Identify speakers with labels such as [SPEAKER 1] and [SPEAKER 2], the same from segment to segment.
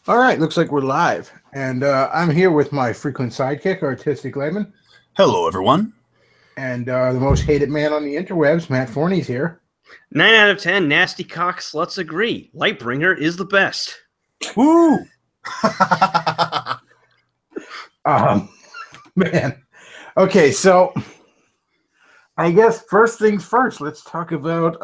[SPEAKER 1] All right, looks like we're live. And I'm here with my frequent sidekick, Artistic Layman.
[SPEAKER 2] Hello, everyone.
[SPEAKER 1] And the most hated man on the interwebs, Matt Forney's here.
[SPEAKER 3] 9 out of 10 nasty cock sluts agree. Lightbringer is the best.
[SPEAKER 2] Woo!
[SPEAKER 1] Man. Okay, so I guess first things first, let's talk about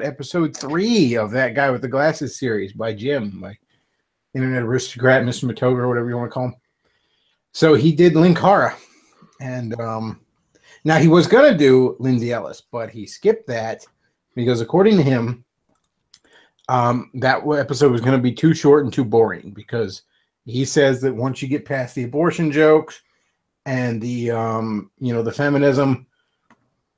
[SPEAKER 1] episode 3 of That Guy with the Glasses series by Jim, my internet aristocrat, Mr. Matoga, or whatever you want to call him. So he did Linkara. And now he was going to do Lindsay Ellis, but he skipped that because according to him, that episode was going to be too short and too boring because he says that once you get past the abortion jokes and the, the feminism,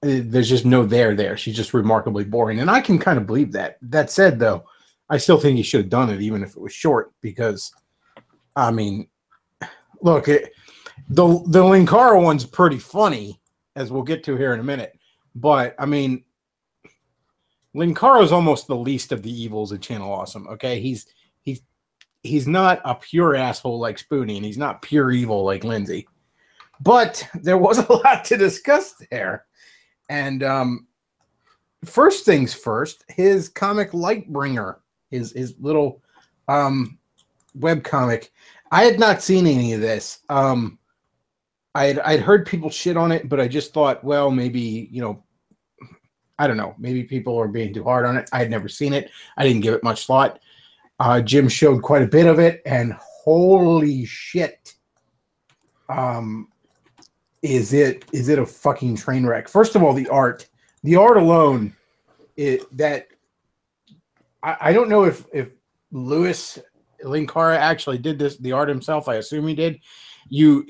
[SPEAKER 1] there's just no there. She's just remarkably boring. And I can kind of believe that. That said, though, I still think he should have done it even if it was short because, I mean, look, the Linkara one's pretty funny, as we'll get to here in a minute. But, I mean, Linkara's almost the least of the evils of Channel Awesome, okay? He's not a pure asshole like Spoonie, and he's not pure evil like Lindsay. But there was a lot to discuss there. And first things first, his comic Lightbringer, his little web comic. I had not seen any of this. I'd heard people shit on it, but I just thought, well, maybe, I don't know. Maybe people are being too hard on it. I had never seen it. I didn't give it much thought. Jim showed quite a bit of it, and holy shit. Is it a fucking train wreck? First of all, the art alone, I don't know if Louis Linkara actually did the art himself. I assume he did. You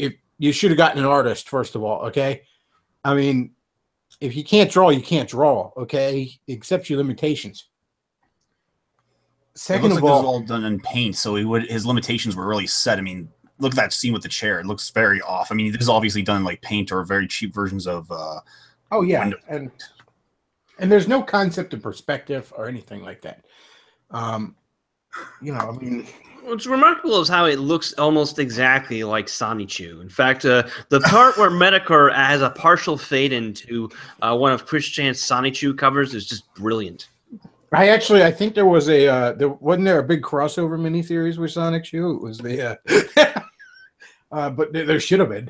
[SPEAKER 1] should have gotten an artist, first of all, okay? I mean, if you can't draw, you can't draw, okay? Accept your limitations. Second of all,
[SPEAKER 2] this was all done in paint, so his limitations were really set. I mean, look at that scene with the chair; it looks very off. I mean, this is obviously done like paint or very cheap versions of.
[SPEAKER 1] Oh yeah, and there's no concept of perspective or anything like that. I mean.
[SPEAKER 3] What's remarkable is how it looks almost exactly like Sonichu. In fact, the part where Medicare has a partial fade into one of Chris Chan's Sonichu covers is just brilliant.
[SPEAKER 1] I think there was wasn't there a big crossover miniseries with Sonichu? It was the but there should have been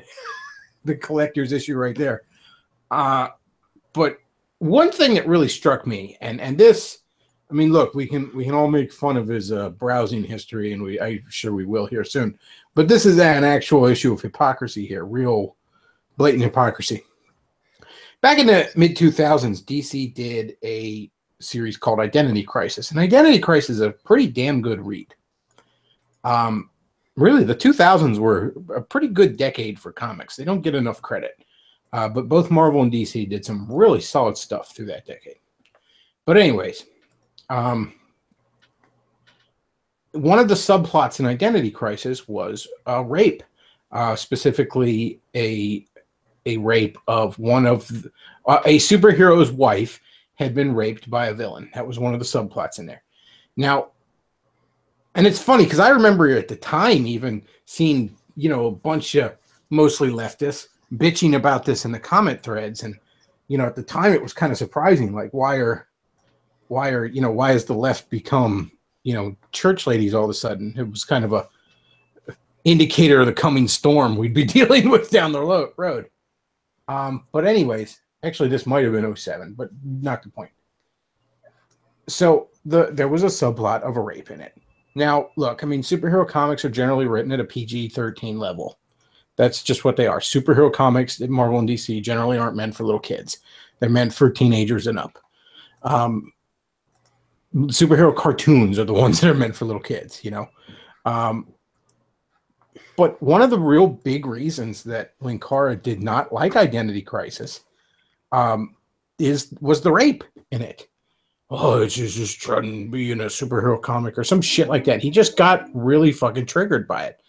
[SPEAKER 1] the collector's issue right there. But one thing that really struck me, and this. I mean, look, we can all make fun of his browsing history, and I'm sure we will here soon. But this is an actual issue of hypocrisy here, real blatant hypocrisy. Back in the mid-2000s, DC did a series called Identity Crisis, and Identity Crisis is a pretty damn good read. Really, the 2000s were a pretty good decade for comics. They don't get enough credit, but both Marvel and DC did some really solid stuff through that decade. But anyways. One of the subplots in Identity Crisis was rape, specifically a rape of one of a superhero's wife had been raped by a villain. That was one of the subplots in there. Now, and it's funny because I remember at the time even seeing a bunch of mostly leftists bitching about this in the comment threads, and at the time it was kind of surprising, like why has the left become, church ladies all of a sudden? It was kind of a indicator of the coming storm we'd be dealing with down the road. But anyways, actually this might have been 07, but not the point. So there was a subplot of a rape in it. Now, look, I mean, superhero comics are generally written at a PG-13 level. That's just what they are. Superhero comics at Marvel and DC generally aren't meant for little kids. They're meant for teenagers and up. Superhero cartoons are the ones that are meant for little kids, But one of the real big reasons that Linkara did not like Identity Crisis was the rape in it. Oh, it's just trying to be in a superhero comic or some shit like that. He just got really fucking triggered by it,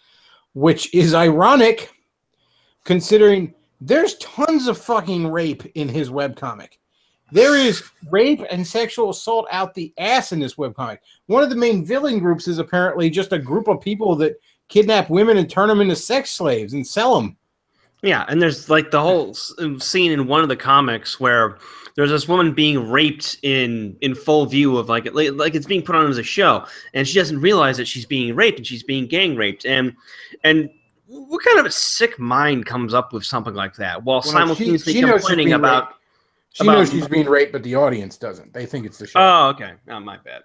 [SPEAKER 1] which is ironic considering there's tons of fucking rape in his webcomic. There is rape and sexual assault out the ass in this webcomic. One of the main villain groups is apparently just a group of people that kidnap women and turn them into sex slaves and sell them.
[SPEAKER 3] Yeah, and there's like the whole scene in one of the comics where there's this woman being raped in full view of like it's being put on as a show, and she doesn't realize that she's being raped and she's being gang raped. And what kind of a sick mind comes up with something like that while simultaneously complaining about?
[SPEAKER 1] She knows she's being raped, but the audience doesn't. They think it's the show.
[SPEAKER 3] Oh, okay. Oh, my bad.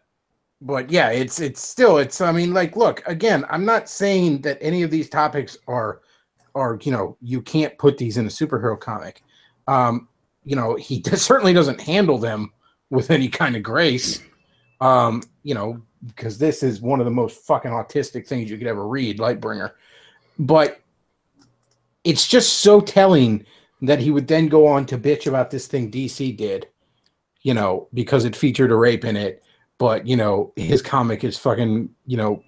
[SPEAKER 1] But yeah, it's still, I mean, like, look, again, I'm not saying that any of these topics are, you know, you can't put these in a superhero comic. You know, he certainly doesn't handle them with any kind of grace. You know, because this is one of the most fucking autistic things you could ever read, Lightbringer. But it's just so telling that he would then go on to bitch about this thing DC did, you know, because it featured a rape in it. But, you know, his comic is fucking, you know,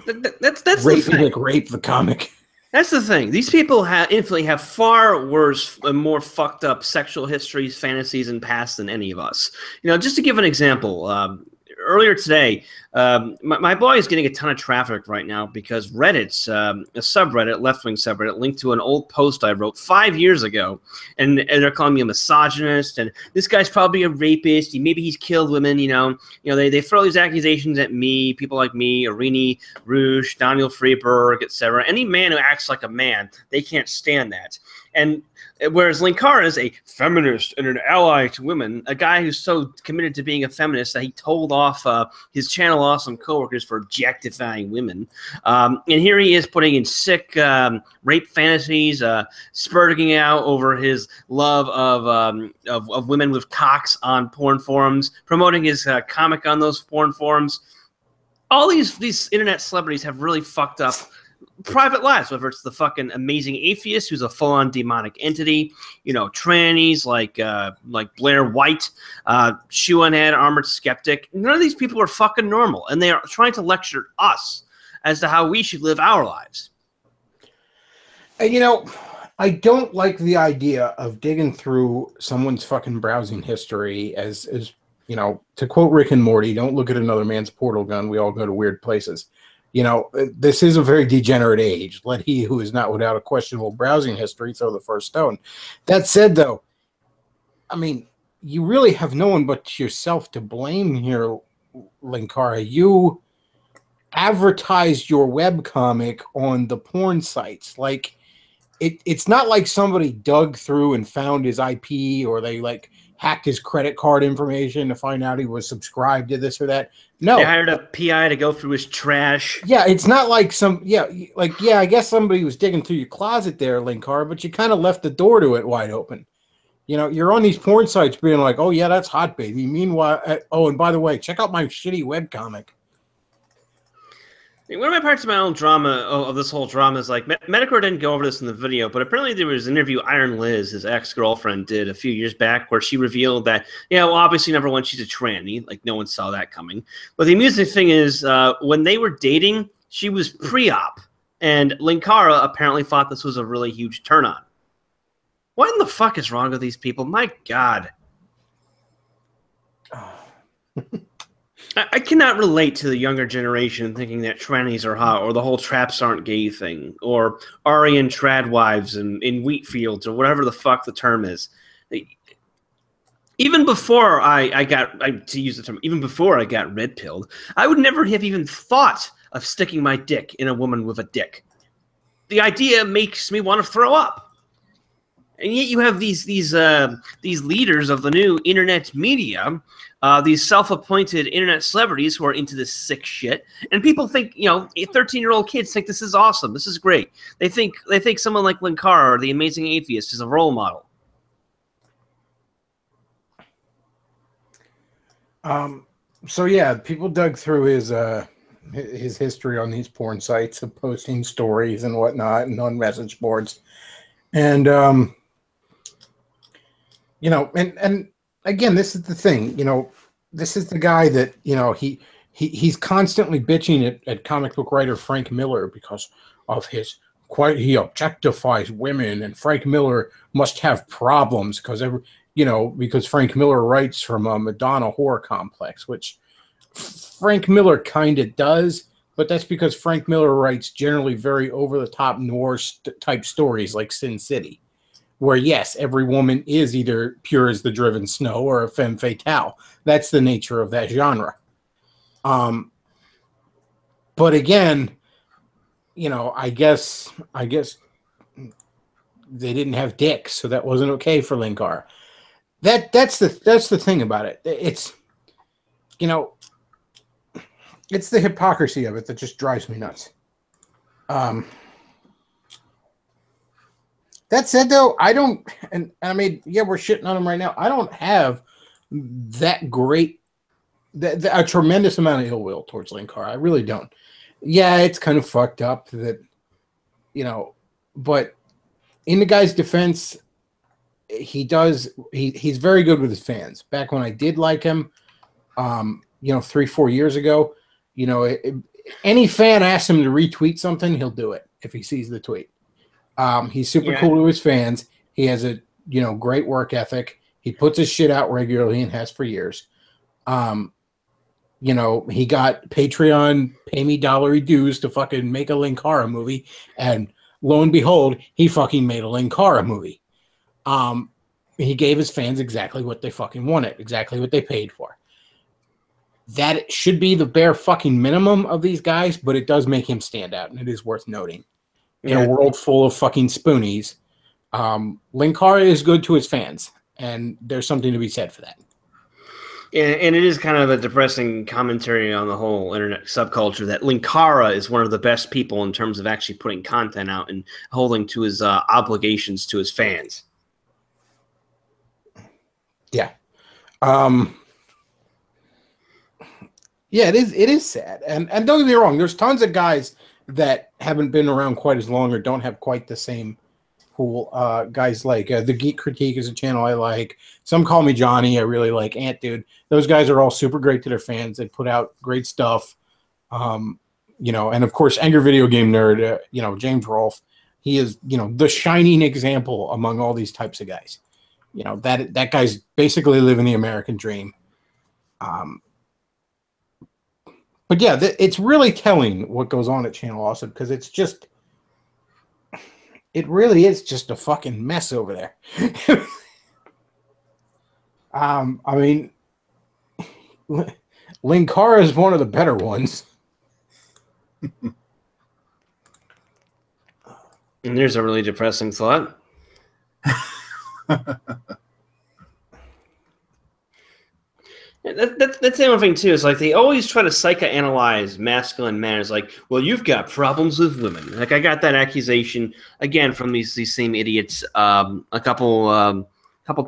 [SPEAKER 3] that's
[SPEAKER 1] rape,
[SPEAKER 3] the thing.
[SPEAKER 1] Like rape the comic.
[SPEAKER 3] That's the thing. These people infinitely have far worse and more fucked up sexual histories, fantasies, and past than any of us. You know, just to give an example, earlier today, my boy is getting a ton of traffic right now because Reddit's a subreddit, left-wing subreddit, linked to an old post I wrote 5 years ago, and they're calling me a misogynist, and this guy's probably a rapist. Maybe he's killed women. You know, they throw these accusations at me, people like me, Irini Rouge, Daniel Freeberg, etc. Any man who acts like a man, they can't stand that. And whereas Linkara is a feminist and an ally to women, a guy who's so committed to being a feminist that he told off his Channel Awesome coworkers for objectifying women. And here he is putting in sick rape fantasies, spurting out over his love of women with cocks on porn forums, promoting his comic on those porn forums. All these internet celebrities have really fucked up private lives, whether it's the fucking amazing atheist who's a full-on demonic entity, you know, trannies like Blair White, shoe-on-head armored skeptic. None of these people are fucking normal, and they are trying to lecture us as to how we should live our lives.
[SPEAKER 1] And you know, I don't like the idea of digging through someone's fucking browsing history as you know, to quote Rick and Morty, don't look at another man's portal gun. We all go to weird places. You know, this is a very degenerate age. Let he who is not without a questionable browsing history throw the first stone. That said, though, I mean, you really have no one but yourself to blame here, Linkara. You advertised your webcomic on the porn sites. Like, it's not like somebody dug through and found his IP, or they, like, hacked his credit card information to find out he was subscribed to this or that. No.
[SPEAKER 3] They hired a PI to go through his trash.
[SPEAKER 1] Yeah, it's not like I guess somebody was digging through your closet there, Linkara, but you kind of left the door to it wide open. You know, you're on these porn sites being like, oh, yeah, that's hot, baby. Meanwhile, oh, and by the way, check out my shitty webcomic.
[SPEAKER 3] One of my parts of my own drama, of this whole drama, is like, Medicor didn't go over this in the video, but apparently there was an interview Iron Liz, his ex-girlfriend, did a few years back where she revealed that, yeah, well, obviously, number one, she's a tranny. Like, no one saw that coming. But the amusing thing is, when they were dating, she was pre-op, and Linkara apparently thought this was a really huge turn-on. What in the fuck is wrong with these people? My God. I cannot relate to the younger generation thinking that trannies are hot, or the whole traps aren't gay thing, or Aryan trad wives in wheat fields, or whatever the fuck the term is. Even before even before I got red pilled, I would never have even thought of sticking my dick in a woman with a dick. The idea makes me want to throw up. And yet you have these leaders of the new internet media, these self-appointed internet celebrities who are into this sick shit, and people think, you know, 13-year-old kids think this is awesome, this is great. They think someone like Linkara or the amazing atheist is a role model.
[SPEAKER 1] So yeah, people dug through his history on these porn sites of posting stories and whatnot, and on message boards, and you know, and again, this is the thing, you know, this is the guy that, you know, he's constantly bitching at comic book writer Frank Miller because of he objectifies women, and Frank Miller must have problems because because Frank Miller writes from a Madonna horror complex, which Frank Miller kind of does, but that's because Frank Miller writes generally very over-the-top noir type stories like Sin City, where, yes, every woman is either pure as the driven snow or a femme fatale. That's the nature of that genre. But again, I guess they didn't have dicks, so that wasn't okay for Linkara. That's the thing about it. It's it's the hypocrisy of it that just drives me nuts. That said, though, I don't, and I mean, yeah, we're shitting on them right now. I don't have that great, a tremendous amount of ill will towards Linkara. I really don't. Yeah, it's kind of fucked up that, but in the guy's defense, he's very good with his fans. Back when I did like him, 3-4 years ago, any fan asks him to retweet something, he'll do it if he sees the tweet. He's super cool to his fans. He has a great work ethic. He puts his shit out regularly and has for years. He got Patreon pay me dollary dues to fucking make a Linkara movie, and lo and behold, he fucking made a Linkara movie. He gave his fans exactly what they fucking wanted, exactly what they paid for. That should be the bare fucking minimum of these guys, but it does make him stand out, and it is worth noting. In a world full of fucking spoonies, Linkara is good to his fans, and there's something to be said for that.
[SPEAKER 3] And it is kind of a depressing commentary on the whole internet subculture that Linkara is one of the best people in terms of actually putting content out and holding to his obligations to his fans.
[SPEAKER 1] Yeah. Yeah, it is sad. And don't get me wrong, there's tons of guys that haven't been around quite as long or don't have quite the same pool. Guys like The Geek Critique is a channel I like. Some call me Johnny. I really like Ant Dude. Those guys are all super great to their fans. They put out great stuff. And of course, Angry Video Game Nerd, James Rolfe. He is, the shining example among all these types of guys. That guy's basically living the American dream. But yeah, it's really telling what goes on at Channel Awesome, because it really is just a fucking mess over there. I mean, Linkara is one of the better ones.
[SPEAKER 3] And there's a really depressing thought. That's the other thing too. Is like they always try to psychoanalyze masculine men. It's like, well, you've got problems with women. Like I got that accusation again from these same idiots a couple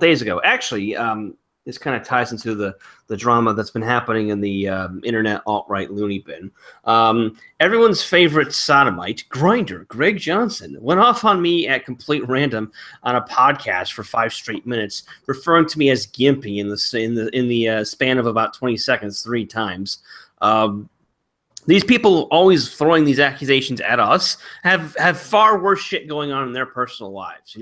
[SPEAKER 3] days ago. Actually, this kind of ties into the drama that's been happening in the internet alt-right loony bin. Everyone's favorite sodomite, Grindr, Greg Johnson, went off on me at complete random on a podcast for 5 straight minutes, referring to me as gimpy in the span of about 20 seconds 3 times. These people always throwing these accusations at us have far worse shit going on in their personal lives,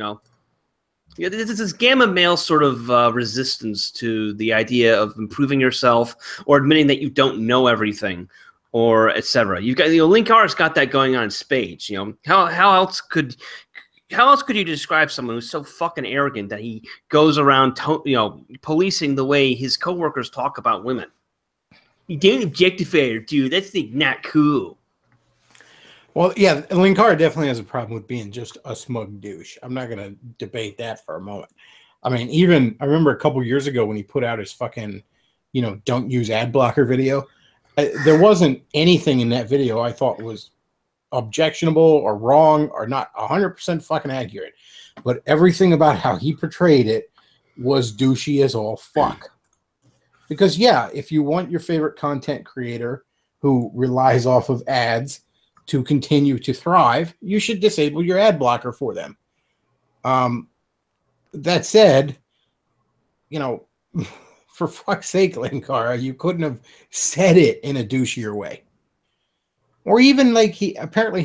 [SPEAKER 3] Yeah, this gamma male sort of resistance to the idea of improving yourself or admitting that you don't know everything, or etc. You've got Linkara's got that going on in spades. How else could you describe someone who's so fucking arrogant that he goes around policing the way his coworkers talk about women? You don't objectify her, dude. That's not cool.
[SPEAKER 1] Well, yeah, Linkara definitely has a problem with being just a smug douche. I'm not going to debate that for a moment. I mean, I remember a couple years ago when he put out his fucking, don't use ad blocker video. There wasn't anything in that video I thought was objectionable or wrong or not 100% fucking accurate. But everything about how he portrayed it was douchey as all fuck. Because, yeah, if you want your favorite content creator who relies off of ads to continue to thrive, you should disable your ad blocker for them. That said, for fuck's sake, Linkara, you couldn't have said it in a douchier way. Or even like he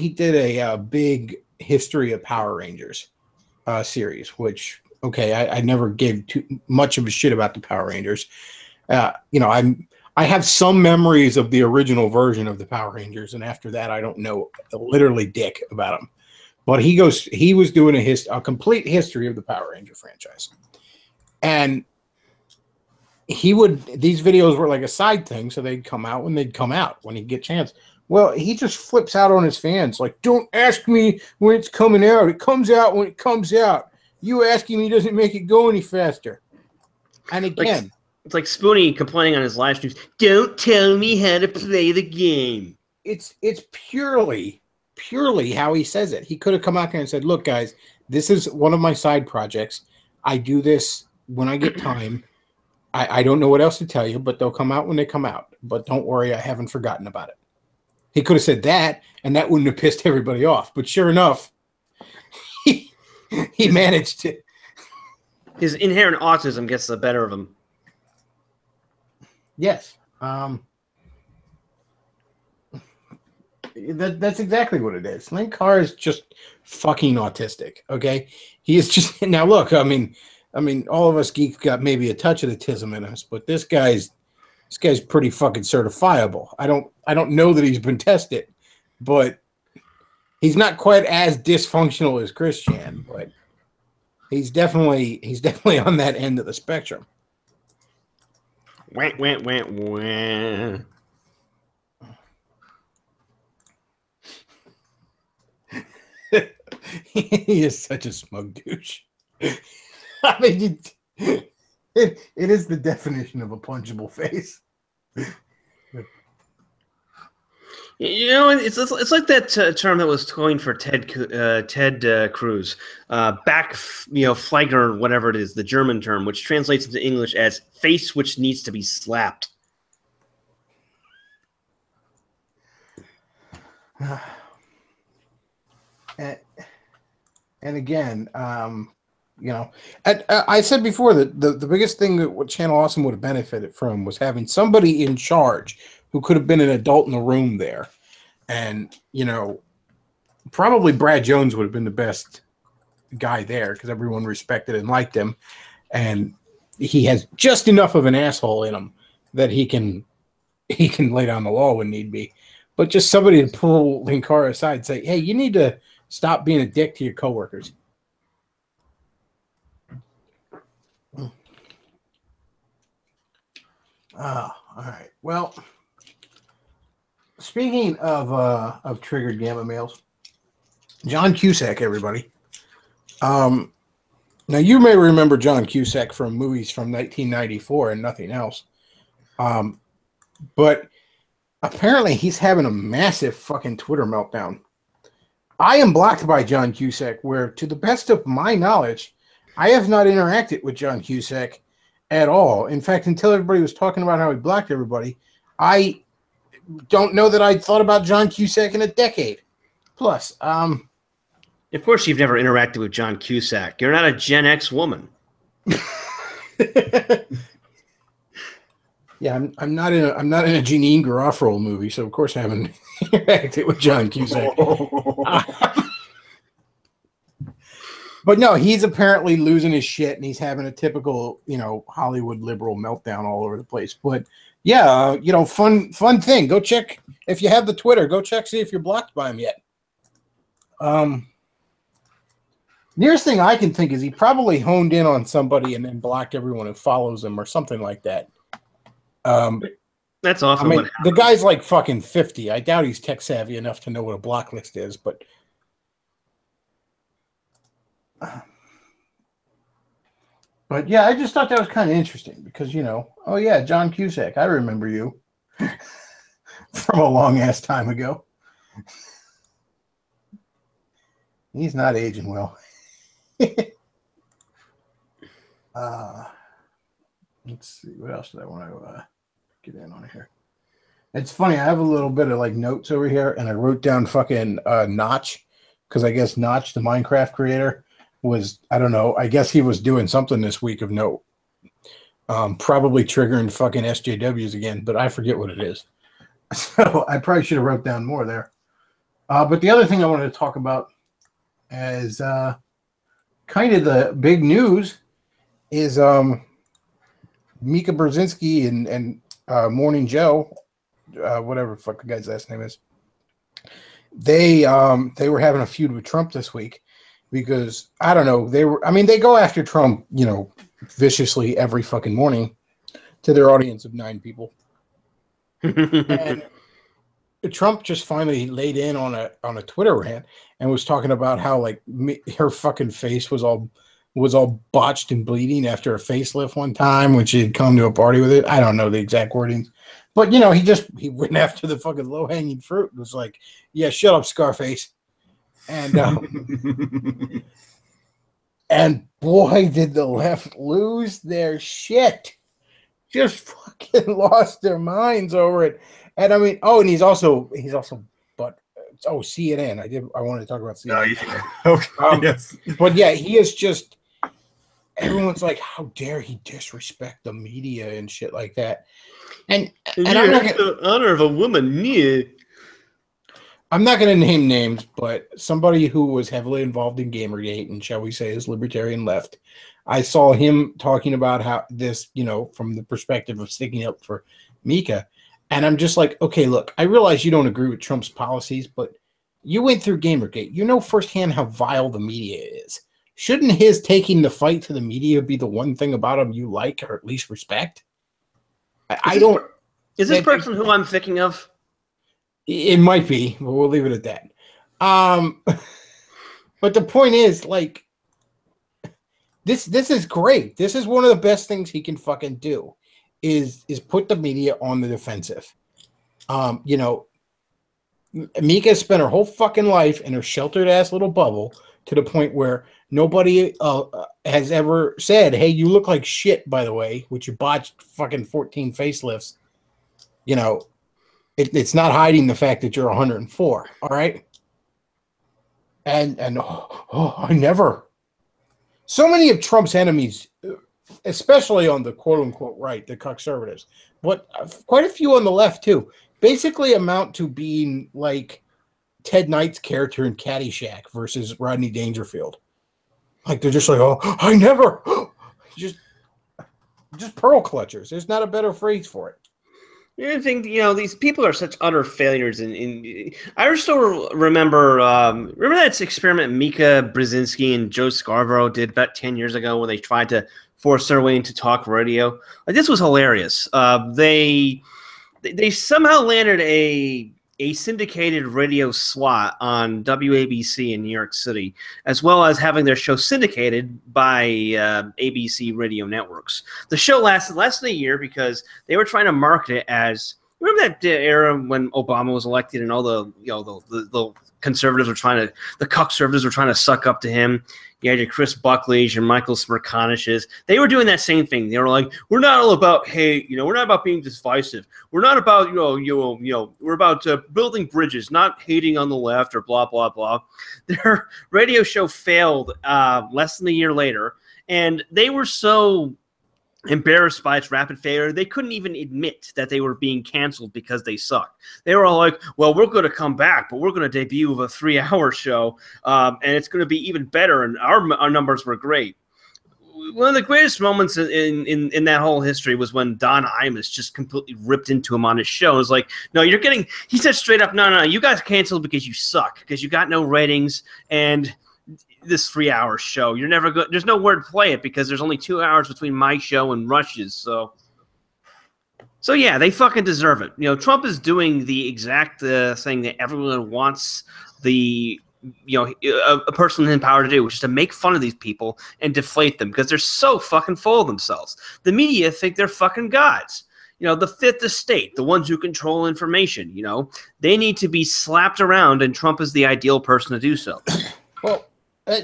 [SPEAKER 1] did a big history of Power Rangers series, which Okay, I never gave too much of a shit about the Power Rangers. You know, I have some memories of the original version of the Power Rangers, and after that, I don't know literally dick about them. But he was doing a complete history of the Power Ranger franchise, and these videos were like a side thing, so they'd come out when they'd come out when he'd get a chance. Well, he just flips out on his fans like, "Don't ask me when it's coming out. It comes out when it comes out. You asking me doesn't make it go any faster." And again,
[SPEAKER 3] it's like Spoonie complaining on his live streams. Don't tell me how to play the game.
[SPEAKER 1] It's purely how he says it. He could have come out there and said, "Look, guys, this is one of my side projects. I do this when I get time. I don't know what else to tell you, but they'll come out when they come out. But don't worry, I haven't forgotten about it." He could have said that, and that wouldn't have pissed everybody off. But sure enough, he managed to.
[SPEAKER 3] His inherent autism gets the better of him.
[SPEAKER 1] Yes. That's exactly what it is. Link Carr is just fucking autistic. Okay, he is just now. Look, I mean, all of us geeks got maybe a touch of autism in us, but this guy's pretty fucking certifiable. I don't know that he's been tested, but he's not quite as dysfunctional as Christian, but he's definitely on that end of the spectrum.
[SPEAKER 3] Wah, wah, wah, wah.
[SPEAKER 1] He is such a smug douche. I mean, it is the definition of a punchable face.
[SPEAKER 3] You know, it's like that term that was coined for Ted Cruz, Backflagger, whatever it is, the German term, which translates into English as face which needs to be slapped.
[SPEAKER 1] And again, you know, I said before that the biggest thing that what Channel Awesome would have benefited from was having somebody in charge who could have been an adult in the room there. And, you know, probably Brad Jones would have been the best guy there because everyone respected and liked him. And he has just enough of an asshole in him that he can lay down the law when need be. But just somebody to pull Linkara aside and say, "Hey, you need to stop being a dick to your coworkers." All right. Well, speaking of triggered gamma males, John Cusack, everybody. Now you may remember John Cusack from movies from 1994 and nothing else. But apparently he's having a massive fucking Twitter meltdown. I am blocked by John Cusack, where, to the best of my knowledge, I have not interacted with John Cusack at all. In fact, until everybody was talking about how he blocked everybody, I don't know that I'd thought about John Cusack in a decade. Plus,
[SPEAKER 3] of course, you've never interacted with John Cusack. You're not a Gen X woman.
[SPEAKER 1] Yeah, I'm not in a Jeanine Garofalo movie, so of course I haven't interacted with John Cusack. But no, he's apparently losing his shit, and he's having a typical, you know, Hollywood liberal meltdown all over the place. But yeah, you know, fun thing. Go check if you have the Twitter. Go check, see if you're blocked by him yet. Nearest thing I can think is he probably honed in on somebody and then blocked everyone who follows him or something like that.
[SPEAKER 3] That's often
[SPEAKER 1] I mean, the guy's like fucking 50. I doubt he's tech savvy enough to know what a block list is, but yeah, I just thought that was kind of interesting because, you know, oh yeah, John Cusack, I remember you from a long ass time ago. He's not aging well. Let's see, what else did I want to get in on here? It's funny, I have a little bit of like notes over here, and I wrote down fucking Notch, because I guess Notch, the Minecraft creator, was, I don't know, I guess he was doing something this week of note. Probably triggering fucking SJWs again, but I forget what it is. So I probably should have wrote down more there. But the other thing I wanted to talk about is kind kind of the big news is Mika Brzezinski and Morning Joe, whatever the fuck the guy's last name is. They were having a feud with Trump this week because I don't know, they go after Trump, viciously every fucking morning to their audience of 9 people. And Trump just finally laid in on a Twitter rant and was talking about how her fucking face was all botched and bleeding after a facelift one time when she had come to a party with it. I don't know the exact wordings, but he went after the fucking low hanging fruit. It was like, yeah, shut up, Scarface. And and boy, did the left lose their shit. Just fucking lost their minds over it. And I mean, and he's also CNN. I wanted to talk about CNN.
[SPEAKER 2] Okay. Yes.
[SPEAKER 1] But yeah, he is just, everyone's like, how dare he disrespect the media and shit like that. And I'm not gonna,
[SPEAKER 3] the honor of a woman. Yeah.
[SPEAKER 1] I'm not going to name names, but somebody who was heavily involved in Gamergate and shall we say his libertarian left, I saw him talking about how this, from the perspective of sticking up for Mika. And I'm just like, okay, look, I realize you don't agree with Trump's policies, but you went through Gamergate. You know firsthand how vile the media is. Shouldn't his taking the fight to the media be the one thing about him you like or at least respect?
[SPEAKER 3] Is this person who I'm thinking of?
[SPEAKER 1] It might be, but we'll leave it at that. But the point is, this is great. This is one of the best things he can fucking do, is put the media on the defensive. Mika spent her whole fucking life in her sheltered ass little bubble to the point where nobody has ever said, "Hey, you look like shit, by the way," with your botched fucking 14 facelifts. It's not hiding the fact that you're 104, all right? And I never. So many of Trump's enemies, especially on the quote-unquote right, the conservatives, but quite a few on the left too, basically amount to being like Ted Knight's character in Caddyshack versus Rodney Dangerfield. Like, they're just like, oh, I never. Just pearl clutchers. There's not a better phrase for it.
[SPEAKER 3] I think these people are such utter failures. And I still remember that experiment Mika Brzezinski and Joe Scarborough did about 10 years ago, where they tried to force their way into talk radio. Like, this was hilarious. They somehow landed a syndicated radio slot on WABC in New York City, as well as having their show syndicated by ABC radio networks. The show lasted less than a year because they were trying to market it as, remember that era when Obama was elected and all the conservatives were the conservatives were trying to suck up to him. You had your Chris Buckley's, your Michael Smirkanish's. They were doing that same thing. They were like, we're not all about hate. We're not about being divisive. We're not about, we're about building bridges, not hating on the left or blah, blah, blah. Their radio show failed less than a year later, and they were so embarrassed by its rapid failure, they couldn't even admit that they were being canceled because they sucked. They were all like, well, we're going to come back, but we're going to debut with a 3-hour show, and it's going to be even better, and our numbers were great. One of the greatest moments in that whole history was when Don Imus just completely ripped into him on his show. It was like, no, he said straight up, no, you guys canceled because you suck, because you got no ratings, and this 3-hour show, you're never good. There's nowhere to play it because there's only 2 hours between my show and Rush's. So yeah, they fucking deserve it. Trump is doing the exact thing that everyone wants a person in power to do, which is to make fun of these people and deflate them because they're so fucking full of themselves. The media think they're fucking gods. The fifth estate, the ones who control information, they need to be slapped around, and Trump is the ideal person to do so.
[SPEAKER 1] Well,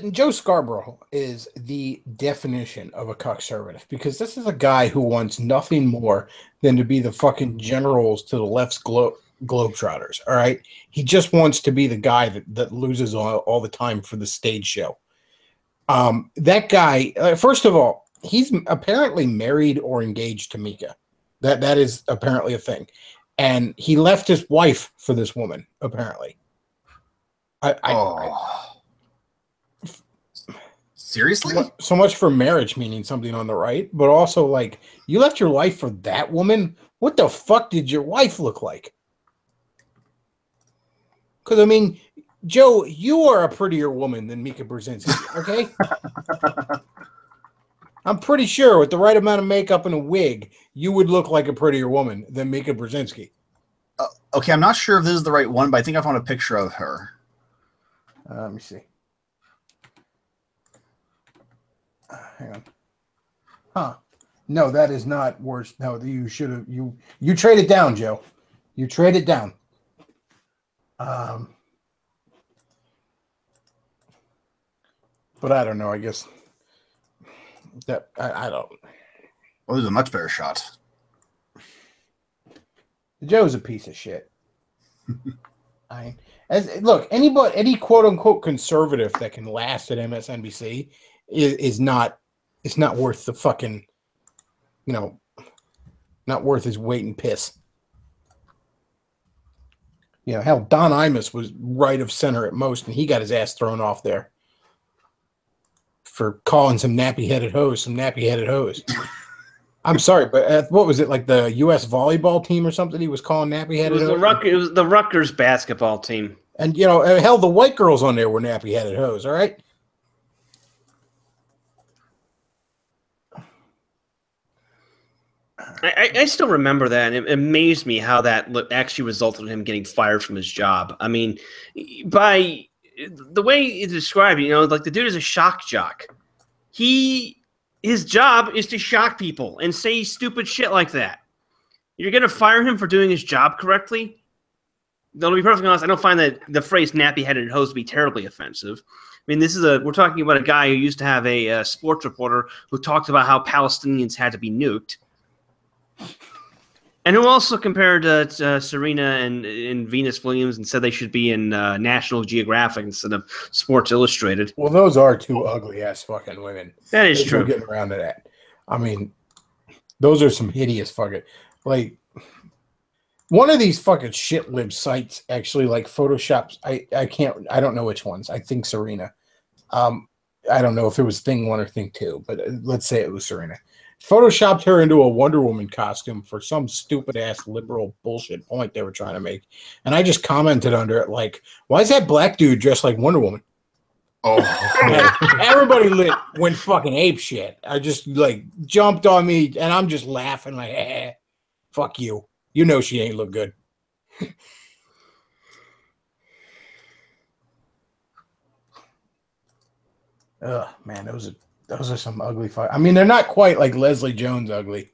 [SPEAKER 1] Joe Scarborough is the definition of a conservative, because this is a guy who wants nothing more than to be the fucking generals to the left's globetrotters, all right? He just wants to be the guy that loses all the time for the stage show. That guy, first of all, he's apparently married or engaged to Mika. That is apparently a thing. And he left his wife for this woman, apparently.
[SPEAKER 2] Seriously?
[SPEAKER 1] So much for marriage meaning something on the right, but also like you left your life for that woman. What the fuck did your wife look like? Because I mean, Joe, you are a prettier woman than Mika Brzezinski. Okay, I'm pretty sure with the right amount of makeup and a wig, you would look like a prettier woman than Mika Brzezinski.
[SPEAKER 2] Okay, I'm not sure if this is the right one, but I think I found a picture of her.
[SPEAKER 1] Let me see. Hang on. Huh. No, that is not worse. No, you should have you traded down, Joe. You traded down. But I don't know. I guess that I don't.
[SPEAKER 2] Well, there's a much better shot.
[SPEAKER 1] Joe's a piece of shit. Look, any quote unquote conservative that can last at MSNBC is not. It's not worth the fucking, not worth his weight in piss. Hell, Don Imus was right of center at most, and he got his ass thrown off there for calling some nappy-headed hose. I'm sorry, but what was it, like the U.S. volleyball team or something he was calling nappy-headed hose?
[SPEAKER 3] It was the Rutgers basketball team.
[SPEAKER 1] And, hell, the white girls on there were nappy-headed hose, all right?
[SPEAKER 3] I still remember that, and it amazed me how that actually resulted in him getting fired from his job. I mean, by the way it's described, like the dude is a shock jock. His job is to shock people and say stupid shit like that. You're going to fire him for doing his job correctly? To be perfectly honest, I don't find that the phrase nappy-headed hose to be terribly offensive. I mean, we're talking about a guy who used to have a sports reporter who talked about how Palestinians had to be nuked. And who also compared Serena and Venus Williams and said they should be in National Geographic instead of Sports Illustrated.
[SPEAKER 1] Well, those are two ugly-ass fucking women.
[SPEAKER 3] That is true.
[SPEAKER 1] Getting around to that. I mean, those are some hideous fucking... Like, one of these fucking shit-lib sites actually, like, photoshops... I don't know which ones. I think Serena. I don't know if it was Thing 1 or Thing 2, but let's say it was Serena. Photoshopped her into a Wonder Woman costume for some stupid-ass liberal bullshit point they were trying to make. And I just commented under it like, why is that black dude dressed like Wonder Woman? Oh. Everybody went fucking ape shit. I just, like, jumped on me, and I'm just laughing like, fuck you. You know she ain't look good. Ugh, man, those are some ugly fight. I mean, they're not quite like Leslie Jones ugly,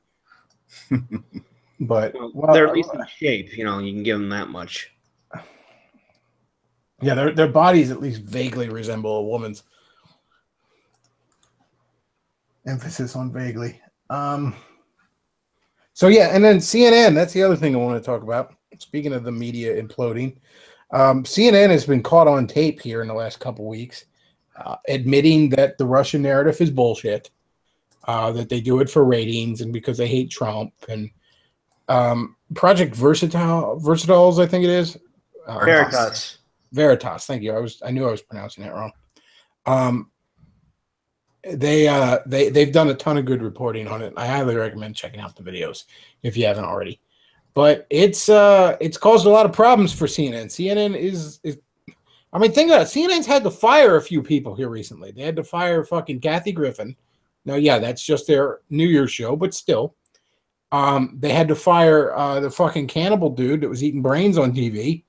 [SPEAKER 1] but
[SPEAKER 3] they're at least in shape. You can give them that much.
[SPEAKER 1] Yeah, their bodies at least vaguely resemble a woman's. Emphasis on vaguely. So yeah, and then CNN. That's the other thing I want to talk about. Speaking of the media imploding, CNN has been caught on tape here in the last couple weeks. Admitting that the Russian narrative is bullshit, that they do it for ratings and because they hate Trump, and Project Versatiles, I think it is. Veritas. Thank you. I knew I was pronouncing that wrong. They've done a ton of good reporting on it. I highly recommend checking out the videos if you haven't already. But it's caused a lot of problems for CNN. CNN is I mean, think about it. CNN's had to fire a few people here recently. They had to fire fucking Kathy Griffin. Now, yeah, that's just their New Year's show, but still. They had to fire the fucking cannibal dude that was eating brains on TV.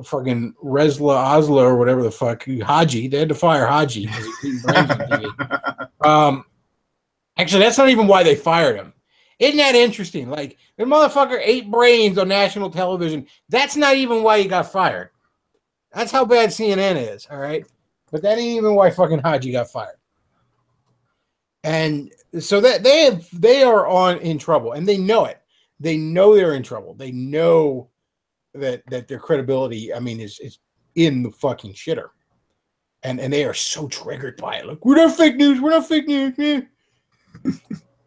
[SPEAKER 1] Fucking Resla Osla or whatever the fuck. Haji. They had to fire Haji because he was eating brains on TV. Actually, that's not even why they fired him. Isn't that interesting? Like, the motherfucker ate brains on national television. That's not even why he got fired. That's how bad CNN is, all right? But that ain't even why fucking Haji got fired. And so that they are in trouble, and they know it. They know they're in trouble. They know that their credibility, I mean, is in the fucking shitter. And they are so triggered by it. Like, we're not fake news. We're not fake news. Yeah.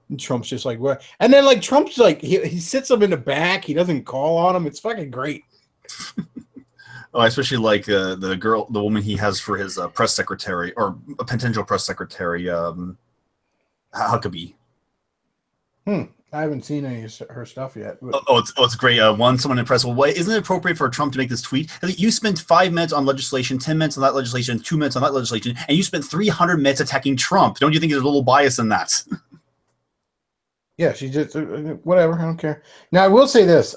[SPEAKER 1] And Trump's just like, what? And then, like, Trump's like, he sits them in the back. He doesn't call on them. It's fucking great.
[SPEAKER 2] Oh, I especially like the woman he has for his press secretary or a potential press secretary, Huckabee.
[SPEAKER 1] I haven't seen any of her stuff yet. But...
[SPEAKER 2] It's great. Someone impressed. Well, isn't it appropriate for Trump to make this tweet? You spent 5 minutes on legislation, 10 minutes on that legislation, 2 minutes on that legislation, and you spent 300 minutes attacking Trump. Don't you think there's a little bias in that?
[SPEAKER 1] Yeah, she just whatever. I don't care. Now I will say this: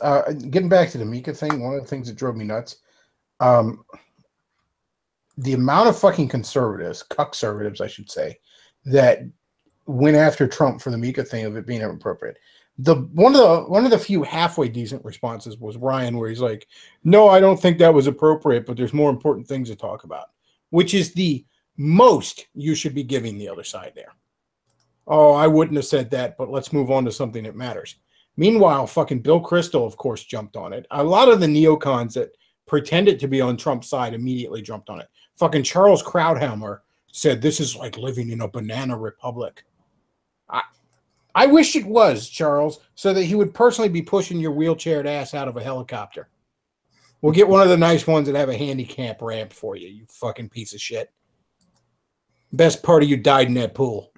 [SPEAKER 1] getting back to the Mika thing, one of the things that drove me nuts, the amount of fucking conservatives, I should say, that went after Trump for the Mika thing of it being inappropriate. One of the few halfway decent responses was Ryan, where he's like, "No, I don't think that was appropriate, but there's more important things to talk about," which is the most you should be giving the other side there. Oh, I wouldn't have said that, but let's move on to something that matters. Meanwhile, fucking Bill Kristol, of course, jumped on it. A lot of the neocons that pretended to be on Trump's side immediately jumped on it. Fucking Charles Krauthammer said this is like living in a banana republic. I wish it was, Charles, so that he would personally be pushing your wheelchaired ass out of a helicopter. We'll get one of the nice ones that have a handicap ramp for you, you fucking piece of shit. Best part of you died in that pool.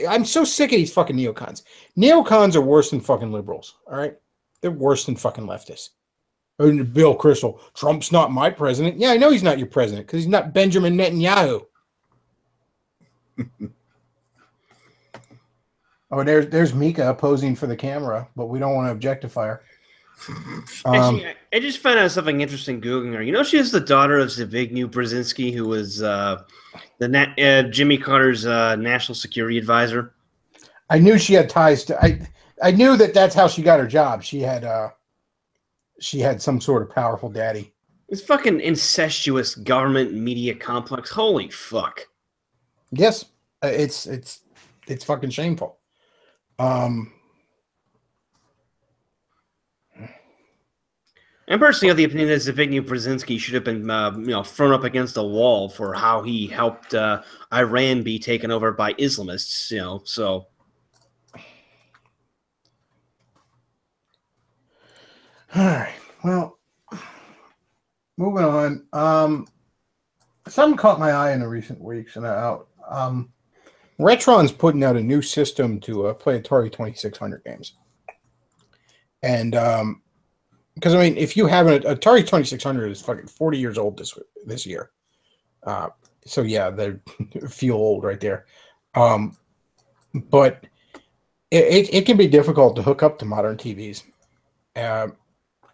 [SPEAKER 1] I'm so sick of these fucking neocons. Neocons are worse than fucking liberals, all right? They're worse than fucking leftists. Bill Kristol, Trump's not my president. Yeah, I know he's not your president because he's not Benjamin Netanyahu. Oh, there's Mika posing for the camera, but we don't want to objectify her.
[SPEAKER 3] Actually, I just found out something interesting Googling her. You know, she is the daughter of Zbigniew Brzezinski, who was Jimmy Carter's national security advisor.
[SPEAKER 1] I knew she had ties to. I knew that's how she got her job. She had some sort of powerful daddy.
[SPEAKER 3] This fucking incestuous government media complex. Holy fuck!
[SPEAKER 1] Yes, it's fucking shameful.
[SPEAKER 3] I'm personally of the opinion that Zbigniew Brzezinski should have been, thrown up against a wall for how he helped Iran be taken over by Islamists. So.
[SPEAKER 1] All right. Well, moving on. Something caught my eye in the recent weeks, and Retron's putting out a new system to play Atari 2600 games, and because, I mean, if you have an Atari 2600 is fucking 40 years old this year. So, yeah, they feel old right there. But it can be difficult to hook up to modern TVs. Now,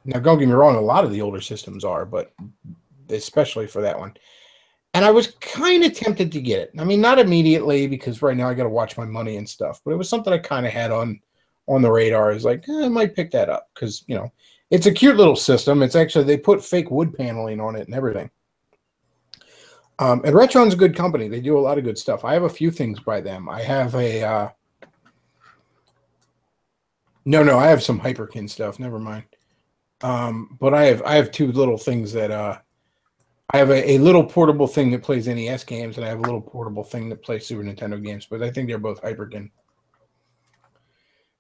[SPEAKER 1] don't get me wrong, a lot of the older systems are, but especially for that one. And I was kind of tempted to get it. I mean, not immediately, because right now I got to watch my money and stuff. But it was something I kind of had on the radar. I was like, I might pick that up because, it's a cute little system. It's actually, they put fake wood paneling on it and everything. And Retron's a good company. They do a lot of good stuff. I have a few things by them. I have I have some Hyperkin stuff. Never mind. But I have two little things that I have a little portable thing that plays NES games, and I have a little portable thing that plays Super Nintendo games. But I think they're both Hyperkin.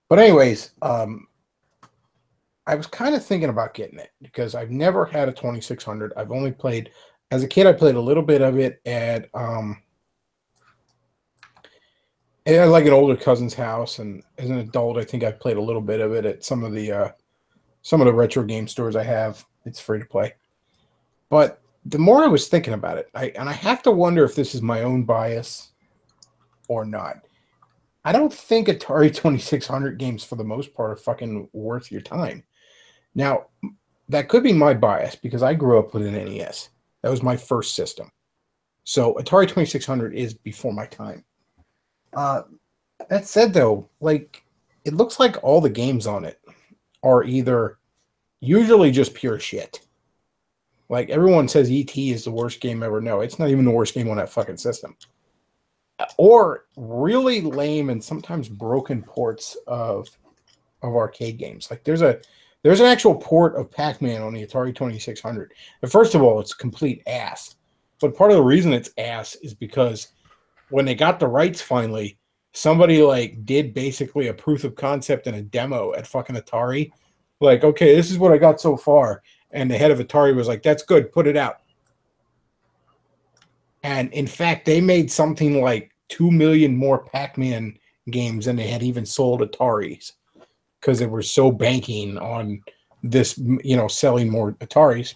[SPEAKER 1] But anyways, I was kind of thinking about getting it because I've never had a 2600. I've only played, as a kid, I played a little bit of it at like an older cousin's house, and as an adult, I think I played a little bit of it at some of the retro game stores I have. It's free to play. But the more I was thinking about it, I have to wonder if this is my own bias or not. I don't think Atari 2600 games, for the most part, are fucking worth your time. Now, that could be my bias because I grew up with an NES. That was my first system. So Atari 2600 is before my time. That said, though, like, it looks like all the games on it are either usually just pure shit. Like, everyone says E.T. is the worst game ever. No, it's not even the worst game on that fucking system. Or really lame and sometimes broken ports of arcade games. Like, there's an actual port of Pac-Man on the Atari 2600. And first of all, it's complete ass. But part of the reason it's ass is because when they got the rights finally, somebody did basically a proof of concept and a demo at fucking Atari. Like, okay, this is what I got so far. And the head of Atari was like, "That's good, put it out." And in fact, they made something like 2 million more Pac-Man games than they had even sold Ataris, because they were so banking on this, selling more Ataris.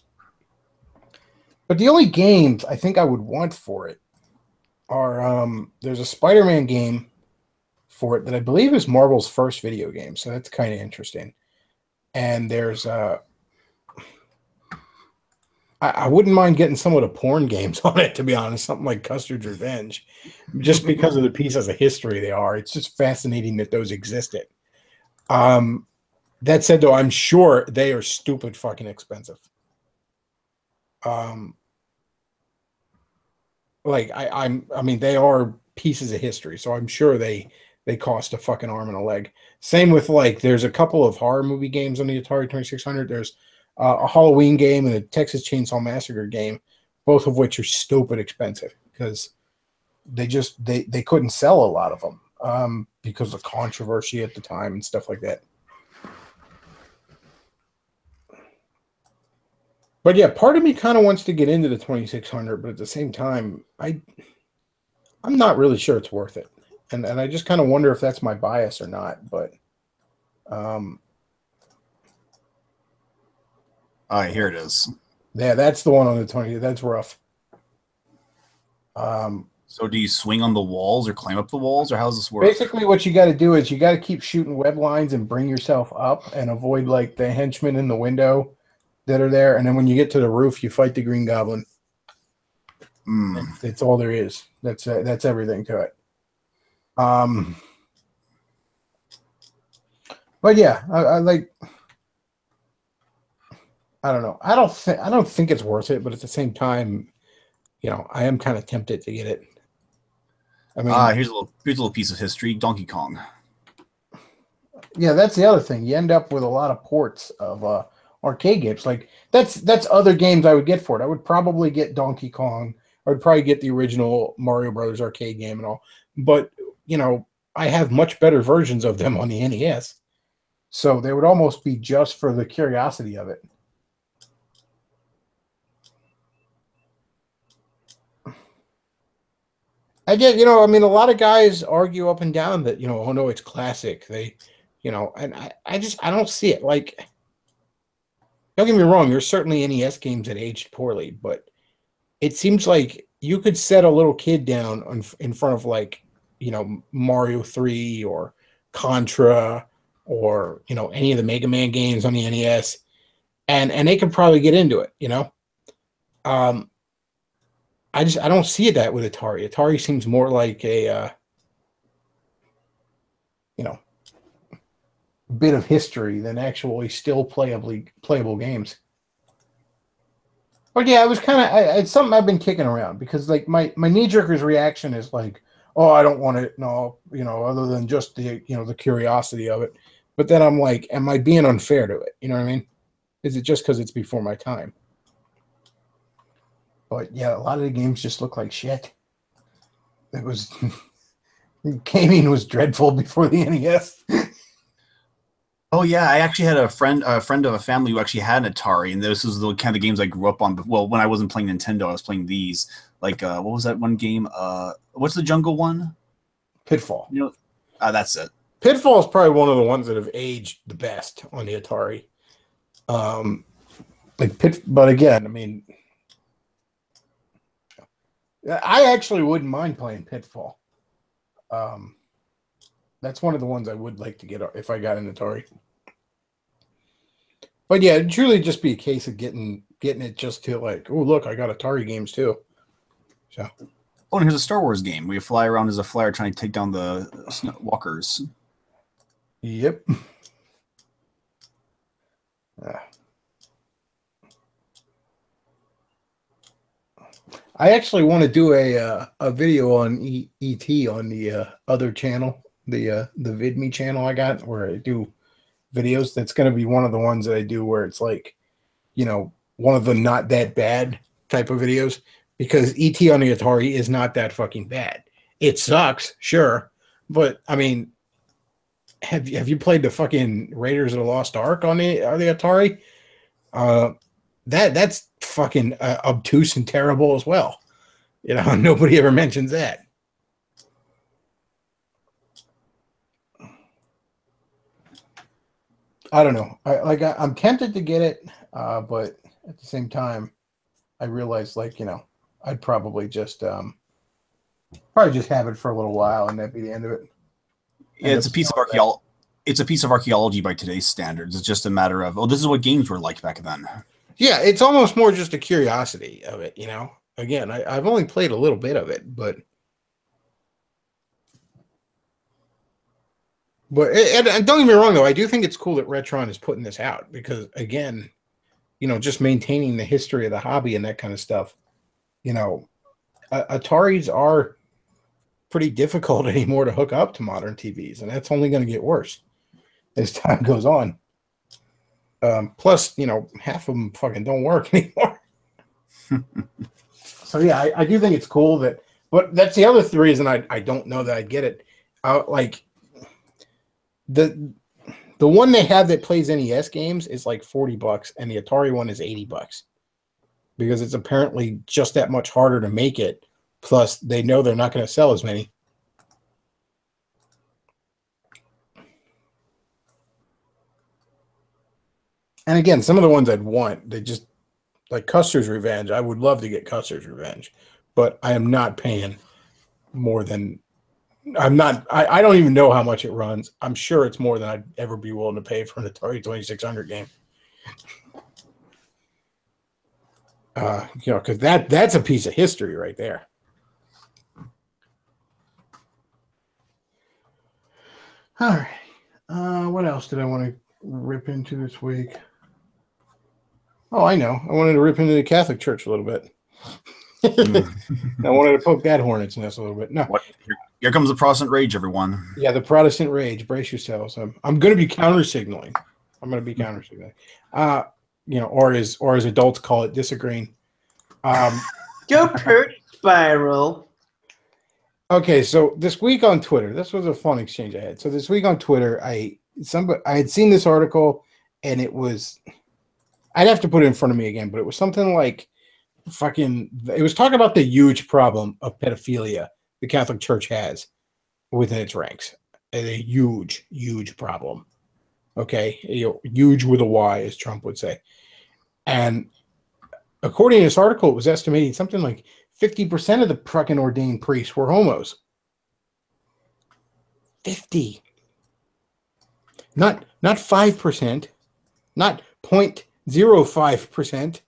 [SPEAKER 1] But the only games I think I would want for it are there's a Spider-Man game for it that I believe is Marvel's first video game, so that's kind of interesting. And there's I wouldn't mind getting some of the porn games on it, to be honest, something like Custard's Revenge, just because of the pieces of history they are. It's just fascinating that those existed. That said, though, I'm sure they are stupid fucking expensive. I mean, they are pieces of history, so I'm sure they cost a fucking arm and a leg. Same with there's a couple of horror movie games on the Atari 2600. There's a Halloween game and a Texas Chainsaw Massacre game, both of which are stupid expensive because they couldn't sell a lot of them because of controversy at the time and stuff like that. But yeah, part of me kind of wants to get into the 2600, but at the same time, I'm not really sure it's worth it. And I just kind of wonder if that's my bias or not. But
[SPEAKER 2] here it is.
[SPEAKER 1] Yeah, that's the one on the 20. That's rough.
[SPEAKER 2] So do you swing on the walls or climb up the walls, or how does this work?
[SPEAKER 1] Basically, what you got to do is you got to keep shooting web lines and bring yourself up and avoid the henchmen in the window that are there. And then when you get to the roof, you fight the Green Goblin. That's all there is. That's everything to it. But yeah, I don't know. I don't think it's worth it, but at the same time, I am kind of tempted to get it. I mean,
[SPEAKER 2] here's a little piece of history. Donkey Kong.
[SPEAKER 1] Yeah, that's the other thing. You end up with a lot of ports of arcade games. That's other games I would get for it. I would probably get Donkey Kong. I would probably get the original Mario Brothers arcade game and all. But I have much better versions of them on the NES, so they would almost be just for the curiosity of it. I get, I mean, a lot of guys argue up and down that, oh no, it's classic. They, and I don't see it. Don't get me wrong, there's certainly NES games that aged poorly, but it seems like you could set a little kid down in front of Mario 3 or Contra or, any of the Mega Man games on the NES, and they could probably get into it, I don't see it that with Atari. Atari seems more like a, bit of history than actually still playable games. But yeah, it was kind of it's something I've been kicking around because my knee-jerker's reaction is oh, I don't want it, no, other than just the the curiosity of it. But then I'm like, am I being unfair to it? You know what I mean? Is it just because it's before my time? But yeah, a lot of the games just look like shit. It was gaming was dreadful before the NES.
[SPEAKER 2] Oh yeah, I actually had a friend of a family who actually had an Atari, and this was the kind of games I grew up on. Well, when I wasn't playing Nintendo, I was playing these. What was that one game? What's the jungle one?
[SPEAKER 1] Pitfall.
[SPEAKER 2] That's it.
[SPEAKER 1] Pitfall is probably one of the ones that have aged the best on the Atari. But again, I mean, I actually wouldn't mind playing Pitfall. That's one of the ones I would like to get if I got an Atari. But yeah, it'd truly just be a case of getting it just to oh look, I got Atari games too. So.
[SPEAKER 2] Oh, and here's a Star Wars game where you fly around as a flyer trying to take down the walkers.
[SPEAKER 1] Yep. I actually want to do a video on ET on the other channel, the VidMe channel I got, where I do videos. That's going to be one of the ones that I do where it's one of the not that bad type of videos, because ET on the Atari is not that fucking bad. It sucks, sure, but I mean, have you played the fucking Raiders of the Lost Ark on the Atari? that's fucking obtuse and terrible as well. You know, nobody ever mentions that. I don't know. I'm tempted to get it, but at the same time, I realized, like, you know, I'd probably just have it for a little while, and that'd be the end of it.
[SPEAKER 2] Yeah, it's a piece of archaeology. It's a piece of archaeology by today's standards. It's just a matter of, oh, this is what games were like back then.
[SPEAKER 1] Yeah, it's almost more just a curiosity of it, you know. Again, I've only played a little bit of it, but and don't get me wrong, though, I do think it's cool that Retron is putting this out because, again, you know, just maintaining the history of the hobby and that kind of stuff. You know, Ataris are pretty difficult anymore to hook up to modern TVs, and that's only going to get worse as time goes on. Plus, you know, half of them fucking don't work anymore. So, yeah, I do think it's cool that, but that's the other reason I don't know that I'd get it. Like, the one they have that plays NES games is like $40, and the Atari one is $80 because it's apparently just that much harder to make it. Plus, they know they're not going to sell as many. And again, some of the ones I'd want, they just like Custer's Revenge. I would love to get Custer's Revenge, but I am not paying more than. I don't even know how much it runs. I'm sure it's more than I'd ever be willing to pay for an Atari 2600 game. You know, because that's a piece of history right there. All right. What else did I want to rip into this week? Oh, I know. I wanted to rip into the Catholic Church a little bit. I wanted to poke that hornet's nest a little bit. No.
[SPEAKER 2] Here comes the Protestant rage, everyone.
[SPEAKER 1] Yeah, the Protestant rage. Brace yourselves. I'm going to be counter signaling. You know, or as adults call it, disagreeing.
[SPEAKER 3] Go Kurt Spiral.
[SPEAKER 1] Okay, so this week on Twitter, this was a fun exchange I had. So this week on Twitter, I had seen this article, and it was, I'd have to put it in front of me again, but it was something like it was talking about the huge problem of pedophilia the Catholic Church has within its ranks. A huge, huge problem. Okay, huge with a Y, as Trump would say. And according to this article, it was estimating something like 50% of the fucking ordained priests were homos. 50. Not 5%, not 0.05%,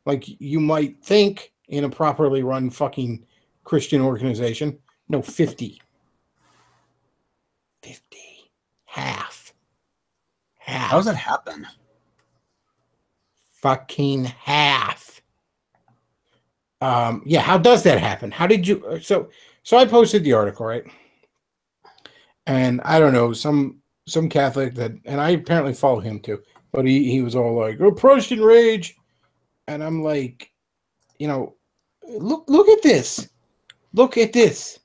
[SPEAKER 1] like you might think in a properly run fucking Christian organization. No, 50. 50. Half.
[SPEAKER 2] How does that happen?
[SPEAKER 1] Fucking half. Yeah, how does that happen? How did you so I posted the article, right? And I don't know, some Catholic that, and I apparently follow him too, but he was all like, "Oh, Protestant rage." And I'm like, you know, look at this. Look at this.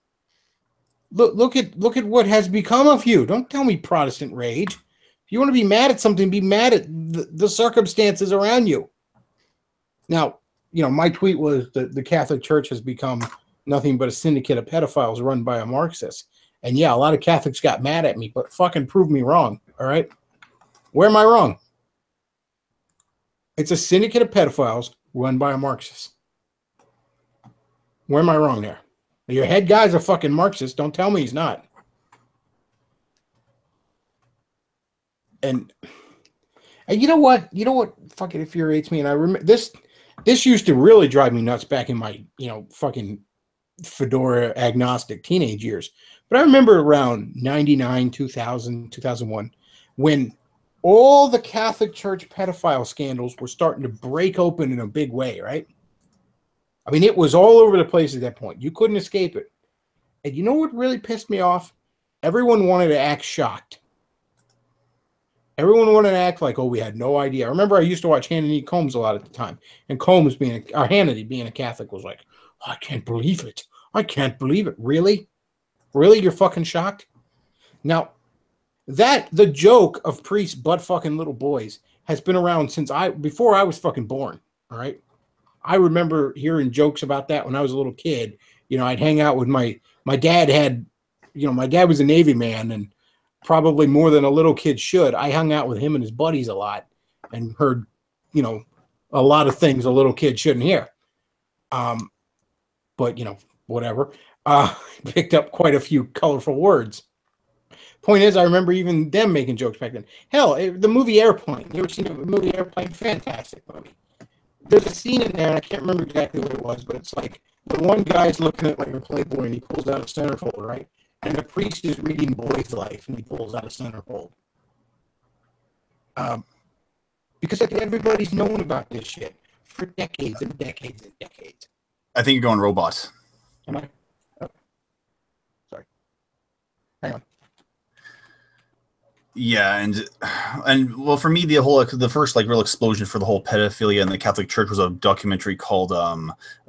[SPEAKER 1] Look at what has become of you. Don't tell me Protestant rage. If you want to be mad at something, be mad at the circumstances around you. Now, you know, my tweet was that the Catholic Church has become nothing but a syndicate of pedophiles run by a Marxist. And yeah, a lot of Catholics got mad at me, but fucking prove me wrong, all right? Where am I wrong? It's a syndicate of pedophiles run by a Marxist. Where am I wrong there? Your head guy's a fucking Marxist. Don't tell me he's not. And you know what? You know what fucking infuriates me? And I remember this used to really drive me nuts back in my, you know, fucking fedora agnostic teenage years. But I remember around 99, 2000, 2001, when all the Catholic Church pedophile scandals were starting to break open in a big way, right? I mean, it was all over the place at that point. You couldn't escape it. And you know what really pissed me off? Everyone wanted to act shocked. Everyone wanted to act like, oh, we had no idea. I remember I used to watch Hannity Combs a lot at the time. And Combs Hannity being a Catholic was like, oh, I can't believe it. I can't believe it. Really? Really? You're fucking shocked? Now, the joke of priests butt fucking little boys has been around since before I was fucking born. All right. I remember hearing jokes about that when I was a little kid. You know, I'd hang out with my dad had, you know, my dad was a Navy man, and probably more than a little kid should. I hung out with him and his buddies a lot and heard, you know, a lot of things a little kid shouldn't hear. But, you know, whatever. Picked up quite a few colorful words. Point is, I remember even them making jokes back then. Hell, the movie Airplane. You ever seen the movie Airplane? Fantastic movie. There's a scene in there, and I can't remember exactly what it was, but it's like the one guy's looking at like a Playboy, and he pulls out a centerfold, right? And the priest is reading Boy's Life, and he pulls out a centerfold. Because like, everybody's known about this shit for decades and decades and decades.
[SPEAKER 2] I think you're going robots.
[SPEAKER 1] Am I? Oh. Sorry. Hang on.
[SPEAKER 2] Yeah, and well, for me, the first like real explosion for the whole pedophilia in the Catholic Church was a documentary called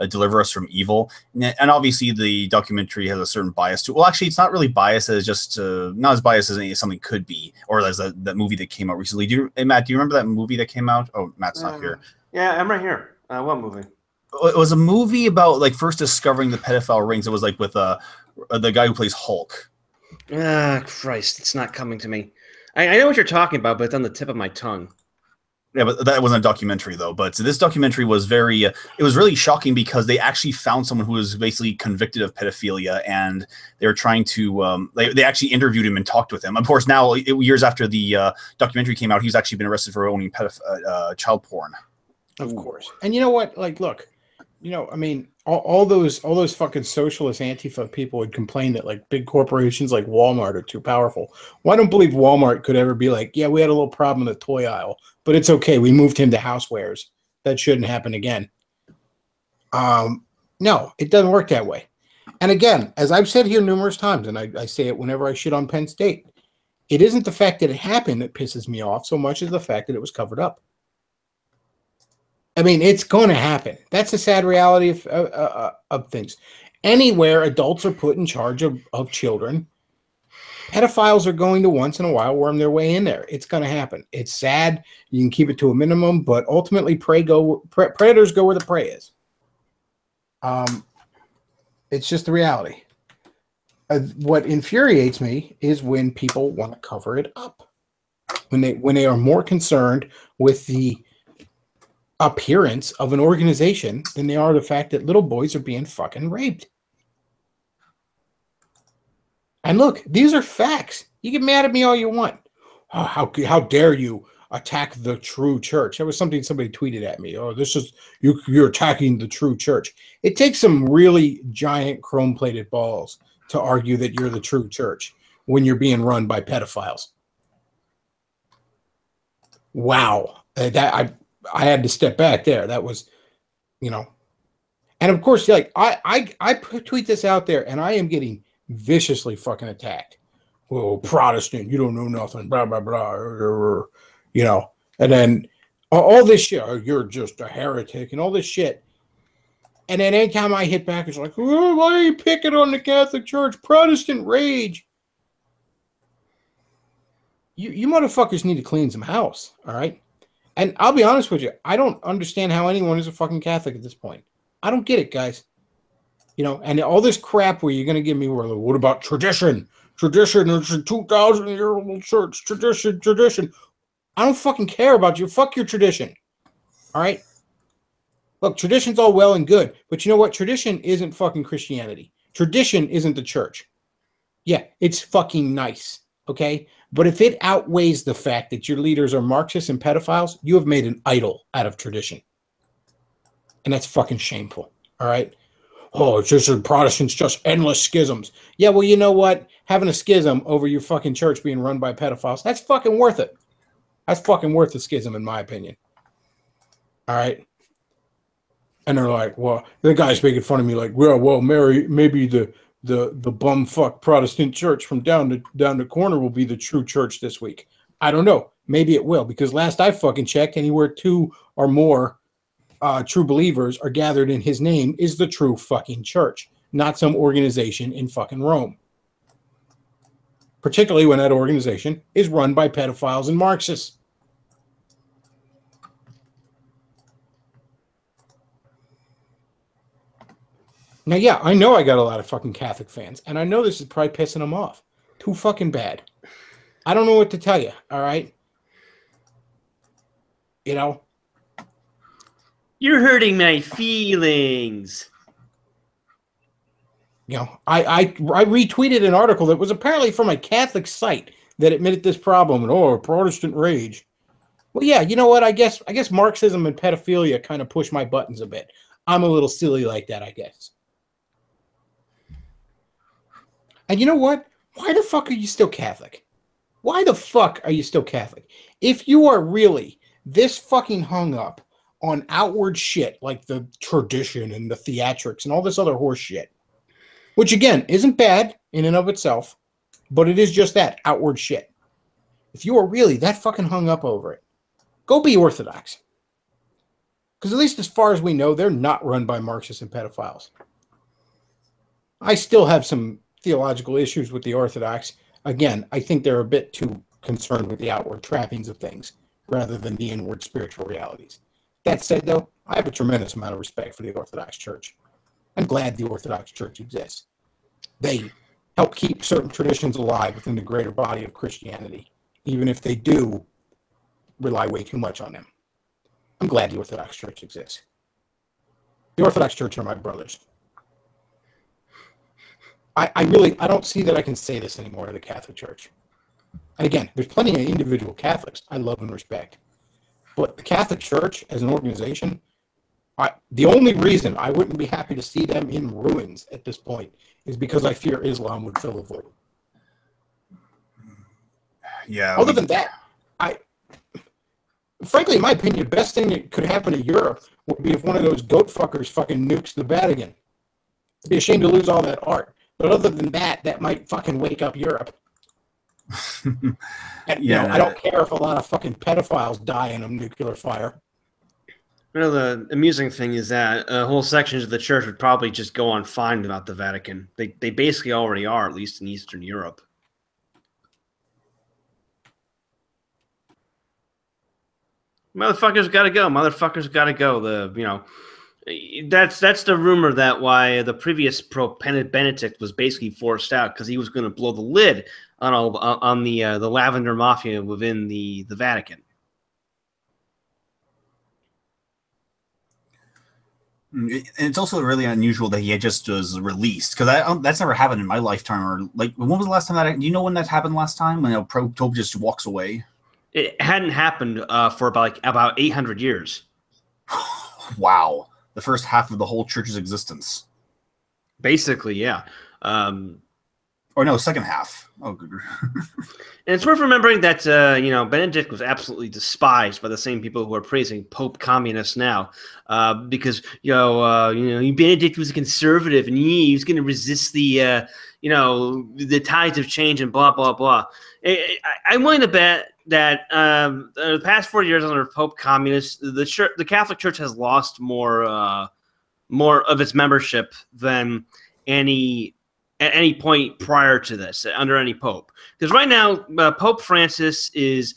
[SPEAKER 2] "Deliver Us from Evil," and obviously the documentary has a certain bias to it. Well, actually, it's not really biased; it's just not as biased as something could be, or as that movie that came out recently. Matt, do you remember that movie that came out? Oh, Matt's not here.
[SPEAKER 3] Yeah, I'm right here. What movie?
[SPEAKER 2] It was a movie about like first discovering the pedophile rings. It was like with the guy who plays Hulk.
[SPEAKER 3] Christ, it's not coming to me. I know what you're talking about, but it's on the tip of my tongue.
[SPEAKER 2] Yeah, but that wasn't a documentary, though. But this documentary was very it was really shocking because they actually found someone who was basically convicted of pedophilia, and they were trying to they actually interviewed him and talked with him. Of course, now, years after the documentary came out, he's actually been arrested for owning child porn.
[SPEAKER 1] Of course. And you know what? Like, look, you know, I mean, all those fucking socialist Antifa people would complain that like big corporations like Walmart are too powerful. Well, I don't believe Walmart could ever be like, yeah, we had a little problem in the toy aisle, but it's okay. We moved him to housewares. That shouldn't happen again. No, it doesn't work that way. And again, as I've said here numerous times, and I say it whenever I shit on Penn State, it isn't the fact that it happened that pisses me off so much as the fact that it was covered up. I mean, it's going to happen. That's the sad reality of things. Anywhere adults are put in charge of children, pedophiles are going to once in a while worm their way in there. It's going to happen. It's sad. You can keep it to a minimum, but ultimately predators go where the prey is. It's just the reality. What infuriates me is when people want to cover it up. When they are more concerned with the appearance of an organization than they are the fact that little boys are being fucking raped. And look, these are facts. You get mad at me all you want. Oh, how dare you attack the true church? That was something somebody tweeted at me. Oh, this is you're attacking the true church. It takes some really giant chrome-plated balls to argue that you're the true church when you're being run by pedophiles. Wow. I had to step back there. That was, you know, and of course, like I tweet this out there, and I am getting viciously fucking attacked. Oh, Protestant, you don't know nothing, blah blah blah, you know, and then all this shit. Oh, you're just a heretic, and all this shit. And then anytime I hit back, it's like, oh, why are you picking on the Catholic Church? Protestant rage. You motherfuckers need to clean some house, all right? And I'll be honest with you, I don't understand how anyone is a fucking Catholic at this point. I don't get it, guys. You know, and all this crap where you're going to give me, what about tradition? Tradition, it's a 2,000-year-old church. Tradition. I don't fucking care about you. Fuck your tradition. All right? Look, tradition's all well and good, but you know what? Tradition isn't fucking Christianity. Tradition isn't the church. Yeah, it's fucking nice, okay? But if it outweighs the fact that your leaders are Marxists and pedophiles, you have made an idol out of tradition. And that's fucking shameful, all right? Oh, it's just Protestants, just endless schisms. Yeah, well, you know what? Having a schism over your fucking church being run by pedophiles, that's fucking worth it. That's fucking worth the schism, in my opinion. All right? And they're like, well, the guy's making fun of me like, well, Mary, maybe the bumfuck Protestant church from down the corner will be the true church this week. I don't know. Maybe it will, because last I fucking checked, anywhere 2 or more true believers are gathered in his name is the true fucking church, not some organization in fucking Rome. Particularly when that organization is run by pedophiles and Marxists. Now, yeah, I know I got a lot of fucking Catholic fans, and I know this is probably pissing them off. Too fucking bad. I don't know what to tell you, all right? You know?
[SPEAKER 3] You're hurting my feelings.
[SPEAKER 1] You know, I retweeted an article that was apparently from a Catholic site that admitted this problem and Protestant rage. Well, yeah, you know what? I guess Marxism and pedophilia kind of push my buttons a bit. I'm a little silly like that, I guess. And you know what? Why the fuck are you still Catholic? Why the fuck are you still Catholic? If you are really this fucking hung up on outward shit like the tradition and the theatrics and all this other horse shit, which again isn't bad in and of itself, but it is just that outward shit. If you are really that fucking hung up over it, go be Orthodox. Because at least as far as we know, they're not run by Marxists and pedophiles. I still have some theological issues with the Orthodox. Again, I think they're a bit too concerned with the outward trappings of things rather than the inward spiritual realities. That said, though, I have a tremendous amount of respect for the Orthodox Church. I'm glad the Orthodox Church exists. They help keep certain traditions alive within the greater body of Christianity, even if they do rely way too much on them. I'm glad the Orthodox Church exists. The Orthodox Church are my brothers. I don't see that I can say this anymore to the Catholic Church. And again, there's plenty of individual Catholics I love and respect. But the Catholic Church as an organization, the only reason I wouldn't be happy to see them in ruins at this point is because I fear Islam would fill the void.
[SPEAKER 2] Yeah.
[SPEAKER 1] Other than that, frankly, in my opinion, the best thing that could happen to Europe would be if one of those goat fuckers fucking nukes the Vatican. It'd be a shame to lose all that art. But other than that, that might fucking wake up Europe. And, I don't care if a lot of fucking pedophiles die in a nuclear fire.
[SPEAKER 3] The amusing thing is that whole sections of the church would probably just go on fine without the Vatican. They basically already are, at least in Eastern Europe. Motherfuckers got to go. Motherfuckers got to go. That's the rumor that why the previous Pope Benedict was basically forced out, because he was going to blow the lid on the lavender mafia within the Vatican.
[SPEAKER 2] And it's also really unusual that he just was released, because that's never happened in my lifetime. Or like, when was the last time do you know when that happened last time? When a Pope just walks away?
[SPEAKER 3] It hadn't happened for about 800 years.
[SPEAKER 2] Wow. The first half of the whole church's existence.
[SPEAKER 3] Basically, yeah.
[SPEAKER 2] Or no, second half. Oh, good.
[SPEAKER 3] And it's worth remembering that Benedict was absolutely despised by the same people who are praising Pope communist now, because Benedict was a conservative and he was going to resist the tides of change and blah blah blah. I'm willing to bet that the past 40 years under Pope communist, the Catholic Church has lost more of its membership than at any point prior to this, under any pope. Because right now, Pope Francis he's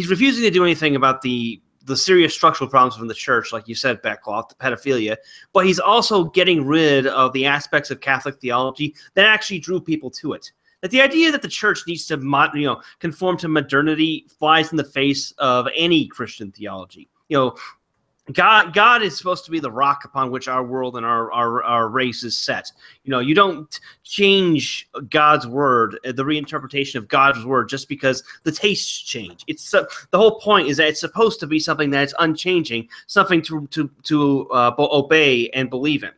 [SPEAKER 3] refusing to do anything about the serious structural problems from the church, like you said, Bechtloff, the pedophilia, but he's also getting rid of the aspects of Catholic theology that actually drew people to it. That the idea that the church needs to conform to modernity flies in the face of any Christian theology. God is supposed to be the rock upon which our world and our race is set. You don't change God's word, the reinterpretation of God's word, just because the tastes change. It's the whole point is that it's supposed to be something that's unchanging, something to obey and believe in.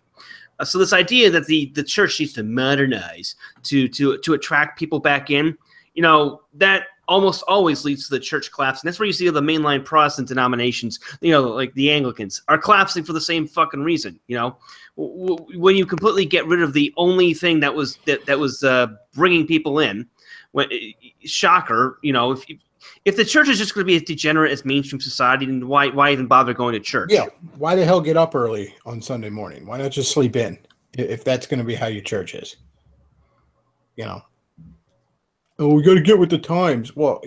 [SPEAKER 3] So this idea that the church needs to modernize to attract people back in, that almost always leads to the church collapsing. That's where you see the mainline Protestant denominations, like the Anglicans, are collapsing for the same fucking reason. When you completely get rid of the only thing that was bringing people in, shocker, if the church is just going to be as degenerate as mainstream society, then why even bother going to church?
[SPEAKER 1] Yeah, why the hell get up early on Sunday morning? Why not just sleep in if that's going to be how your church is? Oh, we got to get with the times. Well,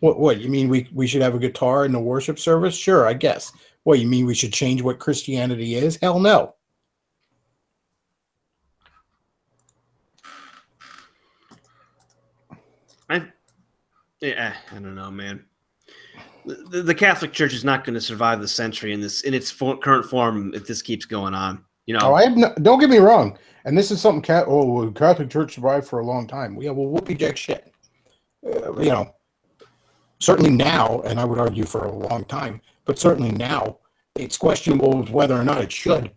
[SPEAKER 1] what you mean we should have a guitar in the worship service? Sure, I guess. What, you mean we should change what Christianity is? Hell no.
[SPEAKER 3] I don't know, man. The Catholic Church is not going to survive the century in its current form if this keeps going on. You know,
[SPEAKER 1] don't get me wrong, and this is something. The Catholic Church survived for a long time. Yeah, well, whoopie jack shit. You know, certainly now, and I would argue for a long time, but certainly now, it's questionable whether or not it should.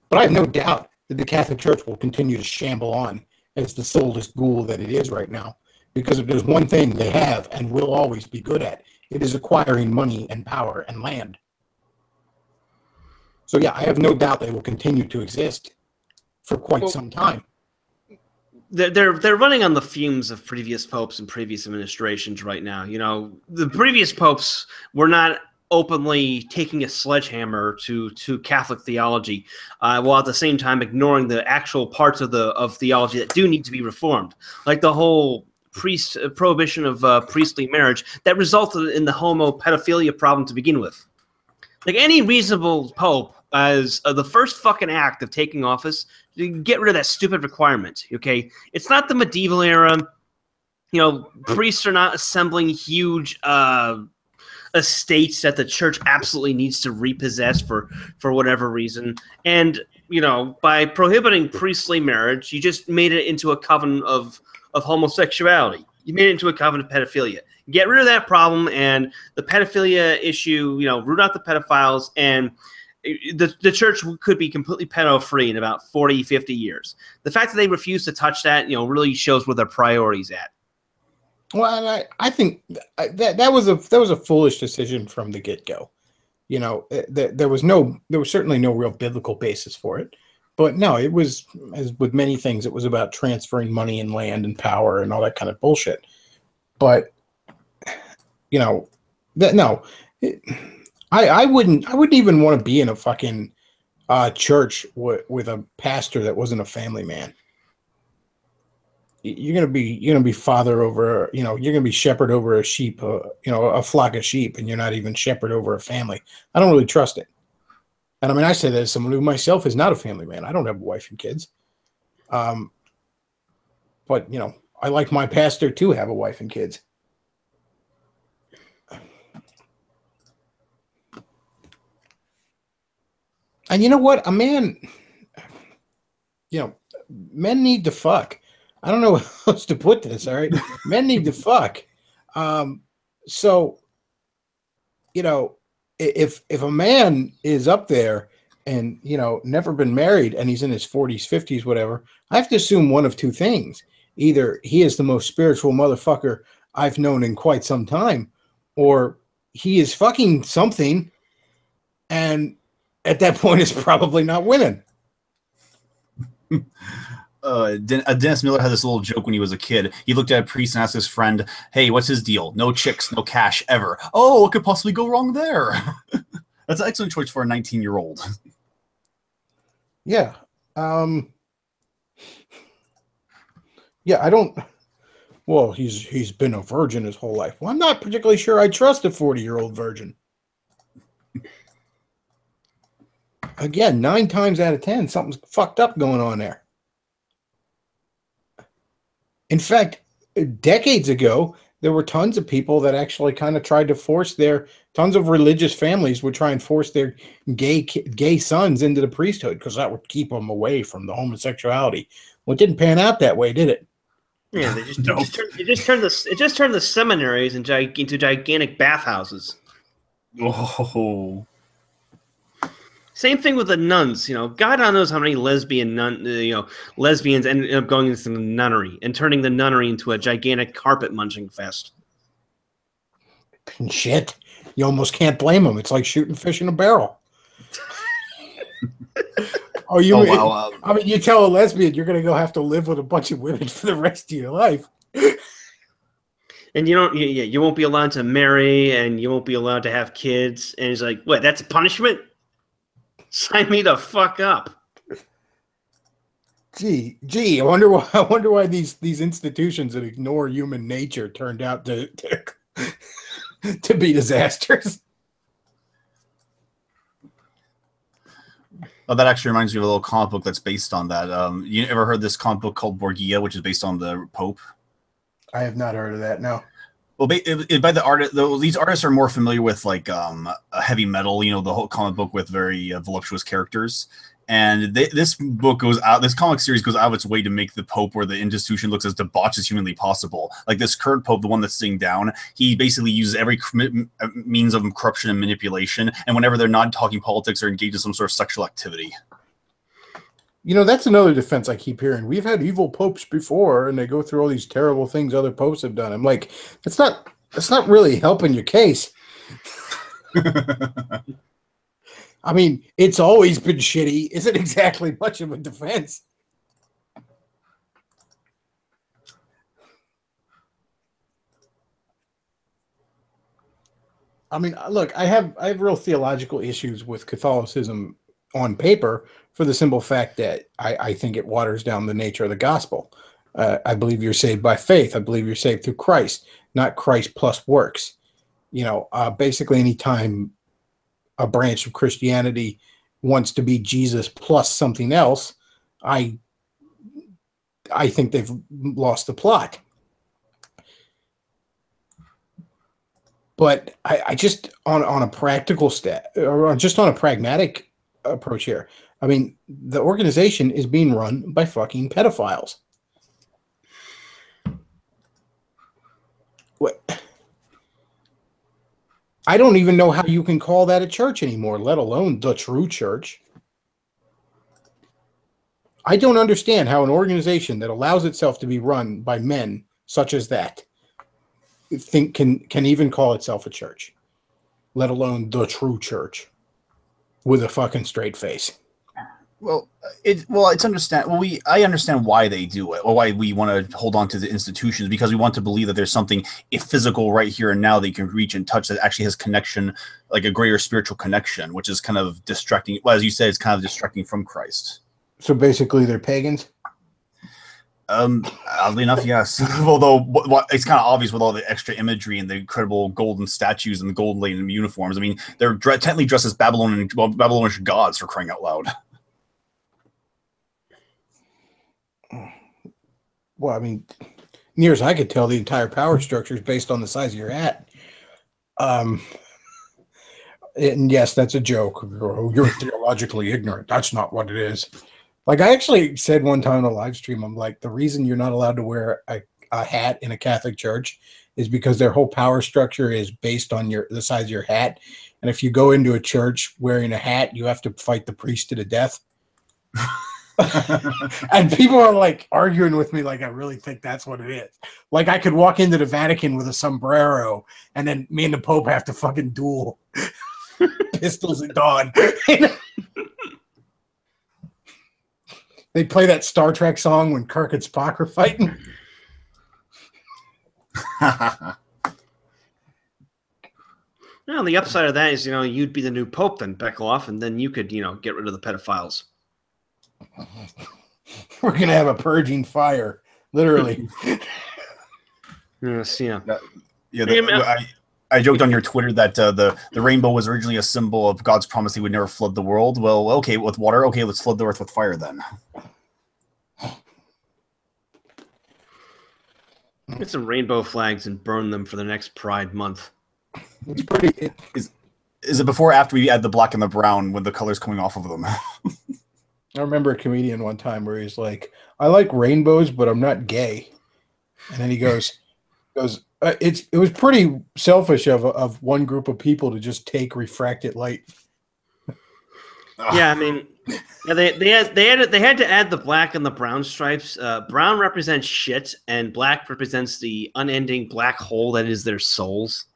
[SPEAKER 1] But I have no doubt that the Catholic Church will continue to shamble on as the soulless ghoul that it is right now. Because if there's one thing they have and will always be good at, it is acquiring money and power and land. So yeah, I have no doubt they will continue to exist for quite some time.
[SPEAKER 3] They're running on the fumes of previous popes and previous administrations right now. You know, the previous popes were not openly taking a sledgehammer to Catholic theology, while at the same time ignoring the actual parts of theology that do need to be reformed, like the whole prohibition of priestly marriage that resulted in the homopedophilia problem to begin with. Like any reasonable pope, as the first fucking act of taking office, get rid of that stupid requirement. Okay, it's not the medieval era. You know, priests are not assembling huge estates that the church absolutely needs to repossess for whatever reason. And you know, by prohibiting priestly marriage, you just made it into a covenant of homosexuality. You made it into a covenant of pedophilia. Get rid of that problem and the pedophilia issue. You know, root out the pedophiles, and the church could be completely pedo-free in about 40, 50 years. The fact that they refuse to touch that, you know, really shows where their priorities at.
[SPEAKER 1] Well, I think that was a foolish decision from the get-go. You know, there was certainly no real biblical basis for it. But no, it was, as with many things, it was about transferring money and land and power and all that kind of bullshit. But you know, I wouldn't even want to be in a fucking church with a pastor that wasn't a family man. You're gonna be father over, you know, you're gonna be shepherd over a sheep, you know, a flock of sheep, and you're not even shepherd over a family. I don't really trust it. And I mean, I say that as someone who myself is not a family man. I don't have a wife and kids. But you know, I like my pastor to have a wife and kids. And you know what? A man, you know, men need to fuck. I don't know how else to put this, all right? Men need to fuck. So, you know, if a man is up there and, you know, never been married and he's in his 40s, 50s, whatever, I have to assume one of two things. Either he is the most spiritual motherfucker I've known in quite some time, or he is fucking something, and at that point it's probably not winning.
[SPEAKER 2] Dennis Miller had this little joke when he was a kid. He looked at a priest and asked his friend, "Hey, what's his deal? No chicks, no cash, ever." Oh, what could possibly go wrong there? That's an excellent choice for a 19-year-old.
[SPEAKER 1] Yeah. Yeah, I don't. Well, he's been a virgin his whole life. Well, I'm not particularly sure I trust a 40-year-old virgin. Again, 9 times out of 10, something's fucked up going on there. In fact, decades ago, there were tons of people that actually kind of tried to force tons of religious families would try and force their gay sons into the priesthood because that would keep them away from the homosexuality. Well, it didn't pan out that way, did it?
[SPEAKER 3] Yeah, it just turned the seminaries into gigantic bathhouses.
[SPEAKER 2] Oh.
[SPEAKER 3] Same thing with the nuns. You know, God knows how many lesbians ended up going into the nunnery and turning the nunnery into a gigantic carpet munching fest.
[SPEAKER 1] Shit, you almost can't blame them. It's like shooting fish in a barrel. Wow. I mean, you tell a lesbian you're going to go have to live with a bunch of women for the rest of your life.
[SPEAKER 3] And you won't be allowed to marry, and you won't be allowed to have kids. And he's like, "What? That's a punishment? Sign me the fuck up."
[SPEAKER 1] Gee, I wonder why these institutions that ignore human nature turned out to be disasters.
[SPEAKER 2] Oh, that actually reminds me of a little comic book that's based on that. You ever heard this comic book called Borgia, which is based on the Pope?
[SPEAKER 1] I have not heard of that. No.
[SPEAKER 2] Well, by the artist, these artists are more familiar with like heavy metal, you know, the whole comic book with very voluptuous characters. And this book goes out. This comic series goes out of its way to make the Pope or the institution looks as debauched as humanly possible. Like this current Pope, the one that's sitting down, he basically uses every means of corruption and manipulation. And whenever they're not talking politics or engaged in some sort of sexual activity.
[SPEAKER 1] You know, that's another defense I keep hearing. We've had evil popes before, and they go through all these terrible things other popes have done. I'm like, that's not really helping your case. I mean, it's always been shitty. Isn't exactly much of a defense. I mean, look, I have real theological issues with Catholicism on paper for the simple fact that I think it waters down the nature of the gospel. I believe you're saved by faith. I believe you're saved through Christ, not Christ plus works. You know, basically anytime a branch of Christianity wants to be Jesus plus something else, I think they've lost the plot. But I just on a practical or just on a pragmatic approach here. I mean, the organization is being run by fucking pedophiles. What? I don't even know how you can call that a church anymore, let alone the true church. I don't understand how an organization that allows itself to be run by men such as that can even call itself a church, let alone the true church with a fucking straight face.
[SPEAKER 2] Well, it's understand. Well, I understand why they do it, or why we want to hold on to the institutions, because we want to believe that there's something physical right here and now that you can reach and touch that actually has connection, like a greater spiritual connection, which is kind of distracting. Well, as you said, it's kind of distracting from Christ.
[SPEAKER 1] So basically, they're pagans.
[SPEAKER 2] Oddly enough, yes. Although it's kind of obvious with all the extra imagery and the incredible golden statues and the gold laden uniforms. I mean, they're technically dressed as Babylonish gods, for crying out loud.
[SPEAKER 1] Well, I mean, near as I could tell, the entire power structure is based on the size of your hat. And yes, that's a joke. Oh, you're theologically ignorant. That's not what it is. Like I actually said one time on a live stream, I'm like, the reason you're not allowed to wear a hat in a Catholic church is because their whole power structure is based on the size of your hat. And if you go into a church wearing a hat, you have to fight the priest to the death. And people are like arguing with me like I really think that's what it is. Like I could walk into the Vatican with a sombrero and then me and the Pope have to fucking duel pistols at dawn. They play that Star Trek song when Kirk and Spock are fighting.
[SPEAKER 3] Well, the upside of that is, you'd be the new Pope then, Bechtloff, and then you could, get rid of the pedophiles.
[SPEAKER 1] We're going to have a purging fire, literally.
[SPEAKER 3] Yes, yeah.
[SPEAKER 2] I joked on your Twitter that the rainbow was originally a symbol of God's promise he would never flood the world. Well, okay, with water. Okay, let's flood the earth with fire then.
[SPEAKER 3] Get some rainbow flags and burn them for the next Pride Month.
[SPEAKER 1] It's pretty.
[SPEAKER 2] Is it before or after we add the black and the brown with the colors coming off of them?
[SPEAKER 1] I remember a comedian one time where he's like, I like rainbows, but I'm not gay. And then he goes, it was pretty selfish of one group of people to just take refracted light.
[SPEAKER 3] Yeah, I mean, they had to add the black and the brown stripes. Brown represents shit, and black represents the unending black hole that is their souls.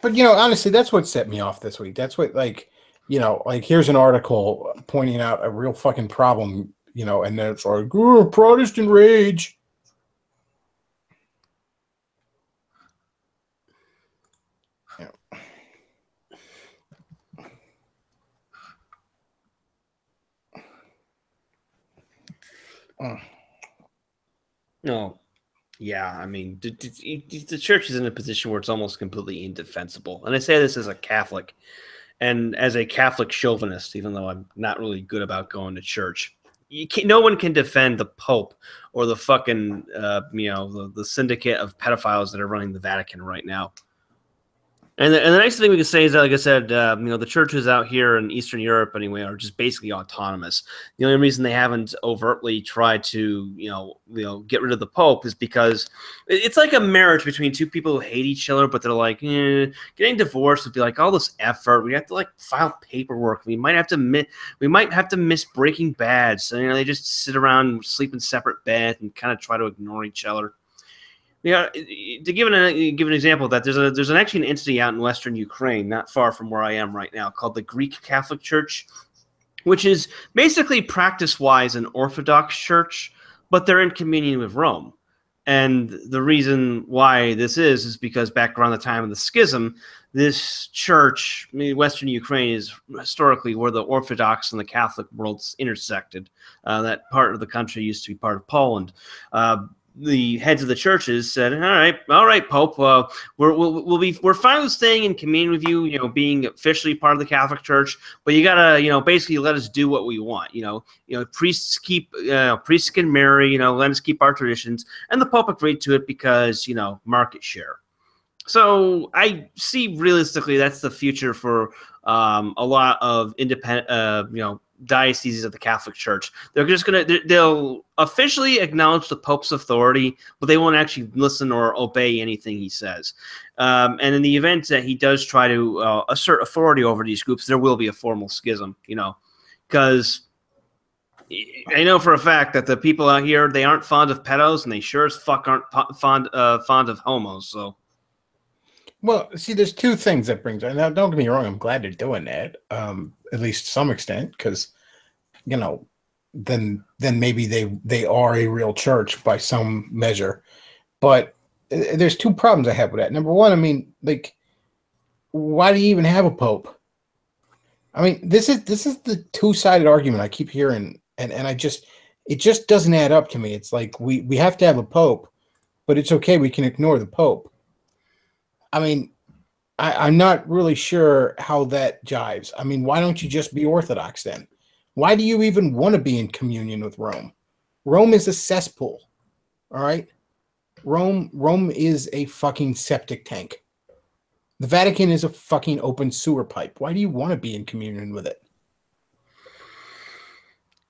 [SPEAKER 1] But honestly, that's what set me off this week. That's what here's an article pointing out a real fucking problem, and then it's like, oh, Protestant rage.
[SPEAKER 3] No. Yeah, I mean, the church is in a position where it's almost completely indefensible. And I say this as a Catholic. And as a Catholic chauvinist, even though I'm not really good about going to church, no one can defend the Pope or the fucking, the syndicate of pedophiles that are running the Vatican right now. And the nice thing we can say is that, like I said, the churches out here in Eastern Europe, anyway, are just basically autonomous. The only reason they haven't overtly tried to, get rid of the Pope is because it's like a marriage between two people who hate each other, but they're like, getting divorced would be like all this effort. We have to file paperwork. We might have to miss Breaking Bad. So they just sit around and sleep in separate beds and kind of try to ignore each other. Yeah, to give an example of that, there's actually an entity out in Western Ukraine, not far from where I am right now, called the Greek Catholic Church, which is basically practice-wise an Orthodox church, but they're in communion with Rome. And the reason why this is because back around the time of the schism, this church, Western Ukraine, is historically where the Orthodox and the Catholic worlds intersected. That part of the country used to be part of Poland. The heads of the churches said, all right, Pope, we're fine with staying in communion with you, being officially part of the Catholic Church, but you gotta, basically let us do what we want. Priests can marry, let us keep our traditions. And the Pope agreed to it because, market share. So I see realistically that's the future for a lot of independent, dioceses of the Catholic Church. They'll officially acknowledge the Pope's authority, but they won't actually listen or obey anything he says. And in the event that he does try to assert authority over these groups, there will be a formal schism, because I know for a fact that the people out here, they aren't fond of pedos, and they sure as fuck aren't fond of homos. So.
[SPEAKER 1] Well, see, there's two things that brings. Now, don't get me wrong. I'm glad they're doing that, at least to some extent, because, then maybe they are a real church by some measure. But there's two problems I have with that. Number one, why do you even have a pope? I mean, this is the two-sided argument I keep hearing, and it just doesn't add up to me. It's like we have to have a pope, but it's okay. We can ignore the pope. I mean, I'm not really sure how that jives. I mean, why don't you just be Orthodox then? Why do you even want to be in communion with Rome? Rome is a cesspool, all right? Rome is a fucking septic tank. The Vatican is a fucking open sewer pipe. Why do you want to be in communion with it?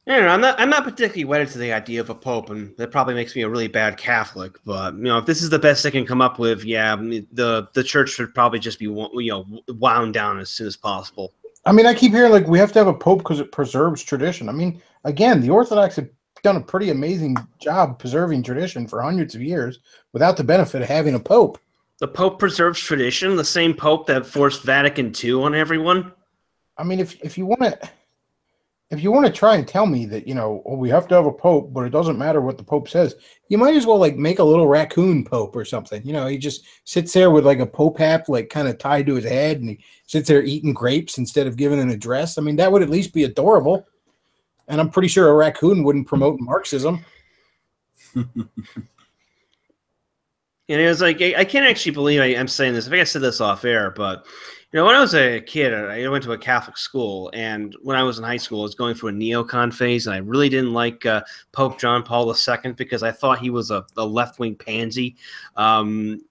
[SPEAKER 3] I don't know, I'm not particularly wedded to the idea of a pope, and that probably makes me a really bad Catholic. But if this is the best they can come up with, the church should probably just be wound down as soon as possible.
[SPEAKER 1] I mean, I keep hearing we have to have a pope because it preserves tradition. I mean, again, the Orthodox have done a pretty amazing job preserving tradition for hundreds of years without the benefit of having a pope.
[SPEAKER 3] The Pope preserves tradition, the same Pope that forced Vatican II on everyone.
[SPEAKER 1] I mean, if you want to try and tell me that, we have to have a pope, but it doesn't matter what the pope says, you might as well make a little raccoon pope or something. He just sits there with a pope hat, kind of tied to his head, and he sits there eating grapes instead of giving an address. I mean, that would at least be adorable. And I'm pretty sure a raccoon wouldn't promote Marxism.
[SPEAKER 3] It's like, I can't actually believe I'm saying this. I think I said this off air, but when I was a kid, I went to a Catholic school, and when I was in high school, I was going through a neocon phase, and I really didn't like Pope John Paul II because I thought he was a left-wing pansy. I'm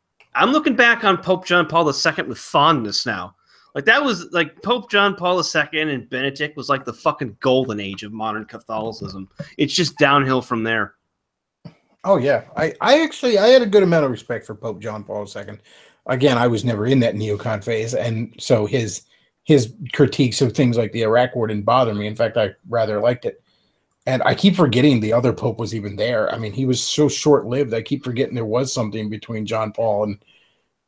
[SPEAKER 3] looking back on Pope John Paul II with fondness now. That was Pope John Paul II and Benedict was the fucking golden age of modern Catholicism. It's just downhill from there.
[SPEAKER 1] Oh yeah, I had a good amount of respect for Pope John Paul II. Again, I was never in that neocon phase, and so his critiques of things like the Iraq War didn't bother me. In fact, I rather liked it. And I keep forgetting the other pope was even there. I mean, he was so short-lived. I keep forgetting there was something between John Paul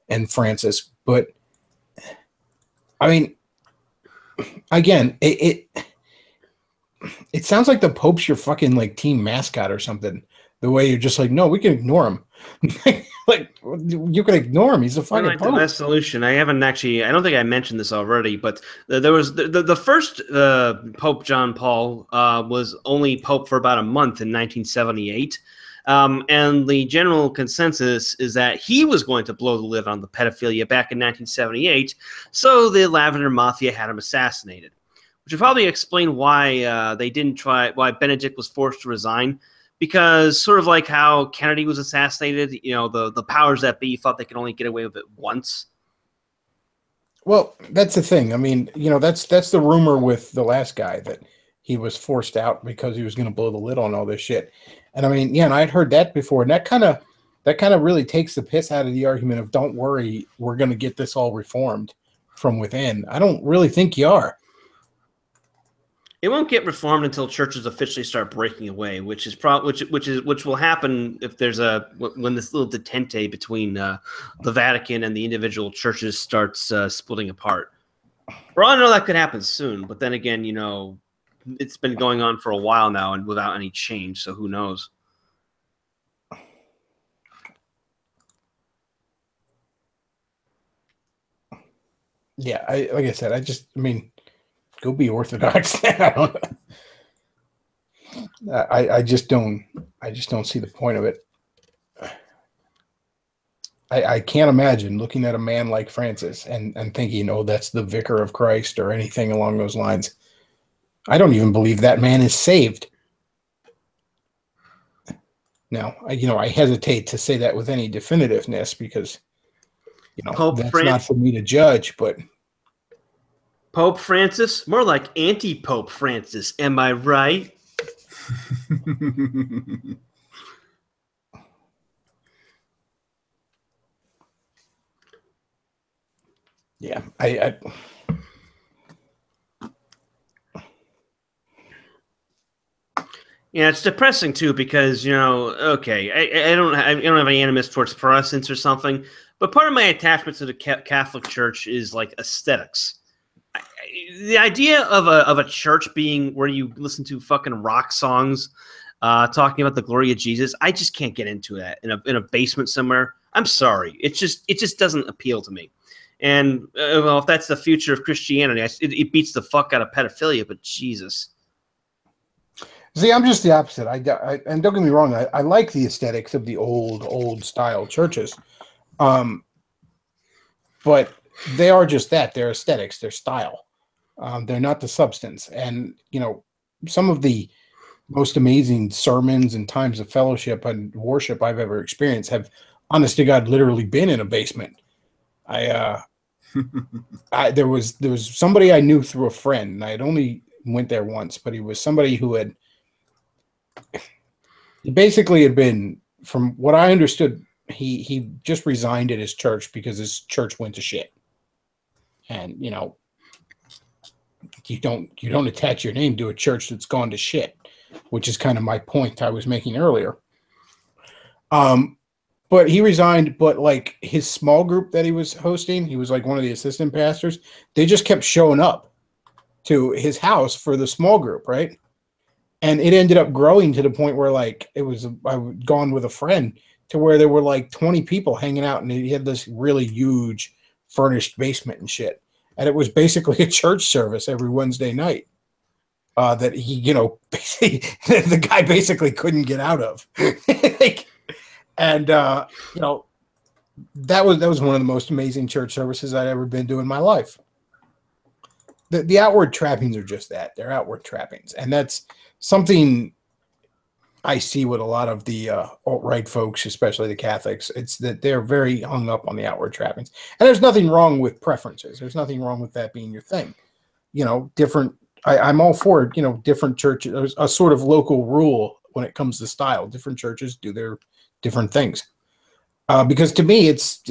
[SPEAKER 1] and Francis. But I mean, again, it sounds like the Pope's your fucking team mascot or something. The way you're just no, we can ignore him. You can ignore him. He's a fucking Pope.
[SPEAKER 3] The best solution. I don't think I mentioned this already, but there was the first Pope John Paul was only Pope for about a month in 1978. And the general consensus is that he was going to blow the lid on the pedophilia back in 1978, so the Lavender Mafia had him assassinated. Which would probably explain why why Benedict was forced to resign. Because sort of like how Kennedy was assassinated, you know, the powers that be thought they could only get away with it once.
[SPEAKER 1] Well, that's the thing. I mean, you know, that's the rumor with the last guy, that he was forced out because he was going to blow the lid on all this shit. And I mean, yeah, and I'd heard that before, and that kind of really takes the piss out of the argument of, don't worry, we're going to get this all reformed from within. I don't really think you are.
[SPEAKER 3] It won't get reformed until churches officially start breaking away, which will happen if there's when this little detente between the Vatican and the individual churches starts splitting apart. For all I know, that could happen soon. But then again, you know, it's been going on for a while now and without any change. So who knows?
[SPEAKER 1] Yeah, like I said, I mean, go be Orthodox. I don't know. I just don't see the point of it. I can't imagine looking at a man like Francis and thinking, oh, that's the vicar of Christ or anything along those lines. I don't even believe that man is saved. Now, I hesitate to say that with any definitiveness because, that's not for me to judge, but
[SPEAKER 3] Pope Francis? More like anti-Pope Francis, am I right?
[SPEAKER 1] Yeah,
[SPEAKER 3] Yeah, it's depressing too because okay, I don't have any animus towards Protestants or something, but part of my attachment to the Catholic Church is like aesthetics. The idea of a church being where you listen to fucking rock songs, talking about the glory of Jesus, I just can't get into that in a basement somewhere. I'm sorry, it just doesn't appeal to me. And well, if that's the future of Christianity, it beats the fuck out of pedophilia. But Jesus.
[SPEAKER 1] See, I'm just the opposite. And don't get me wrong, I like the aesthetics of the old style churches, but they are just that. They're aesthetics. They're style. They're not the substance. And some of the most amazing sermons and times of fellowship and worship I've ever experienced have, honest to God, literally been in a basement. There was somebody I knew through a friend, and I had only went there once, but he was somebody who he basically had been, from what I understood, he just resigned at his church because his church went to shit. And you don't attach your name to a church that's gone to shit, which is kind of my point I was making earlier. But he resigned, but like his small group that he was hosting, he was like one of the assistant pastors, they just kept showing up to his house for the small group, right? And it ended up growing to the point where like I would gone with a friend to where there were like 20 people hanging out, and he had this really huge furnished basement and shit. And it was basically a church service every Wednesday night that he, basically, the guy basically couldn't get out of. And that was one of the most amazing church services I'd ever been to in my life. The outward trappings are just that. They're outward trappings. And that's something I see with a lot of the alt-right folks, especially the Catholics. It's that they're very hung up on the outward trappings. And there's nothing wrong with preferences. There's nothing wrong with that being your thing. Different. I'm all for, different churches. There's a sort of local rule when it comes to style. Different churches do their different things. Because to me, it's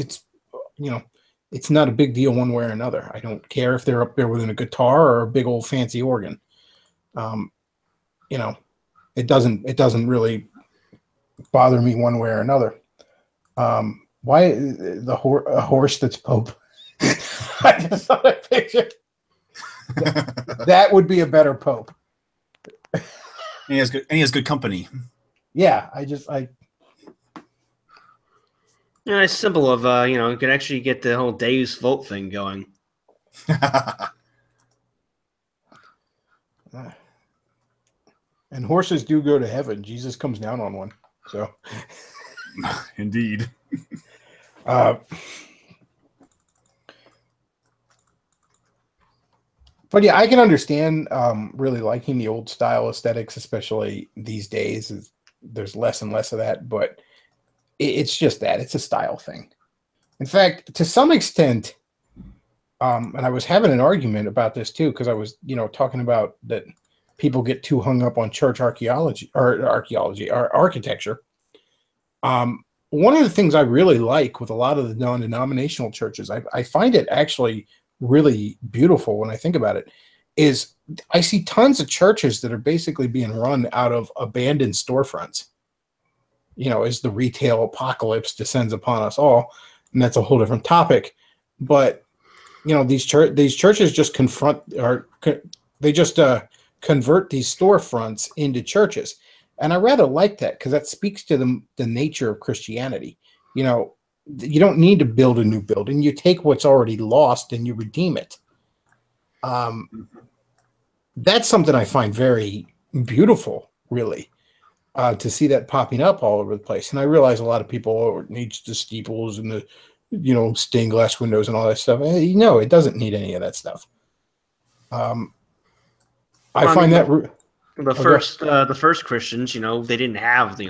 [SPEAKER 1] not a big deal one way or another. I don't care if they're up there with a guitar or a big old fancy organ. It doesn't really bother me one way or another. Why a horse that's Pope? I just saw that picture. That would be a better Pope.
[SPEAKER 2] And he has good company.
[SPEAKER 1] Yeah,
[SPEAKER 3] a symbol of you can actually get the whole Deus vote thing going.
[SPEAKER 1] And horses do go to heaven. Jesus comes down on one. So,
[SPEAKER 2] indeed.
[SPEAKER 1] But yeah, I can understand really liking the old style aesthetics, especially these days. There's less and less of that, but it's just that. It's a style thing. In fact, to some extent, and I was having an argument about this too, because I was, talking about that people get too hung up on church archaeology or architecture. One of the things I really like with a lot of the non-denominational churches, I find it actually really beautiful when I think about it, is I see tons of churches that are basically being run out of abandoned storefronts, as the retail apocalypse descends upon us all. And that's a whole different topic. But, these churches just convert these storefronts into churches. And I rather like that because that speaks to the nature of Christianity. You don't need to build a new building. You take what's already lost and you redeem it. That's something I find very beautiful, really, to see that popping up all over the place. And I realize a lot of people needs the steeples and the, stained glass windows and all that stuff. It doesn't need any of that stuff. I find that
[SPEAKER 3] the first Christians, they didn't have the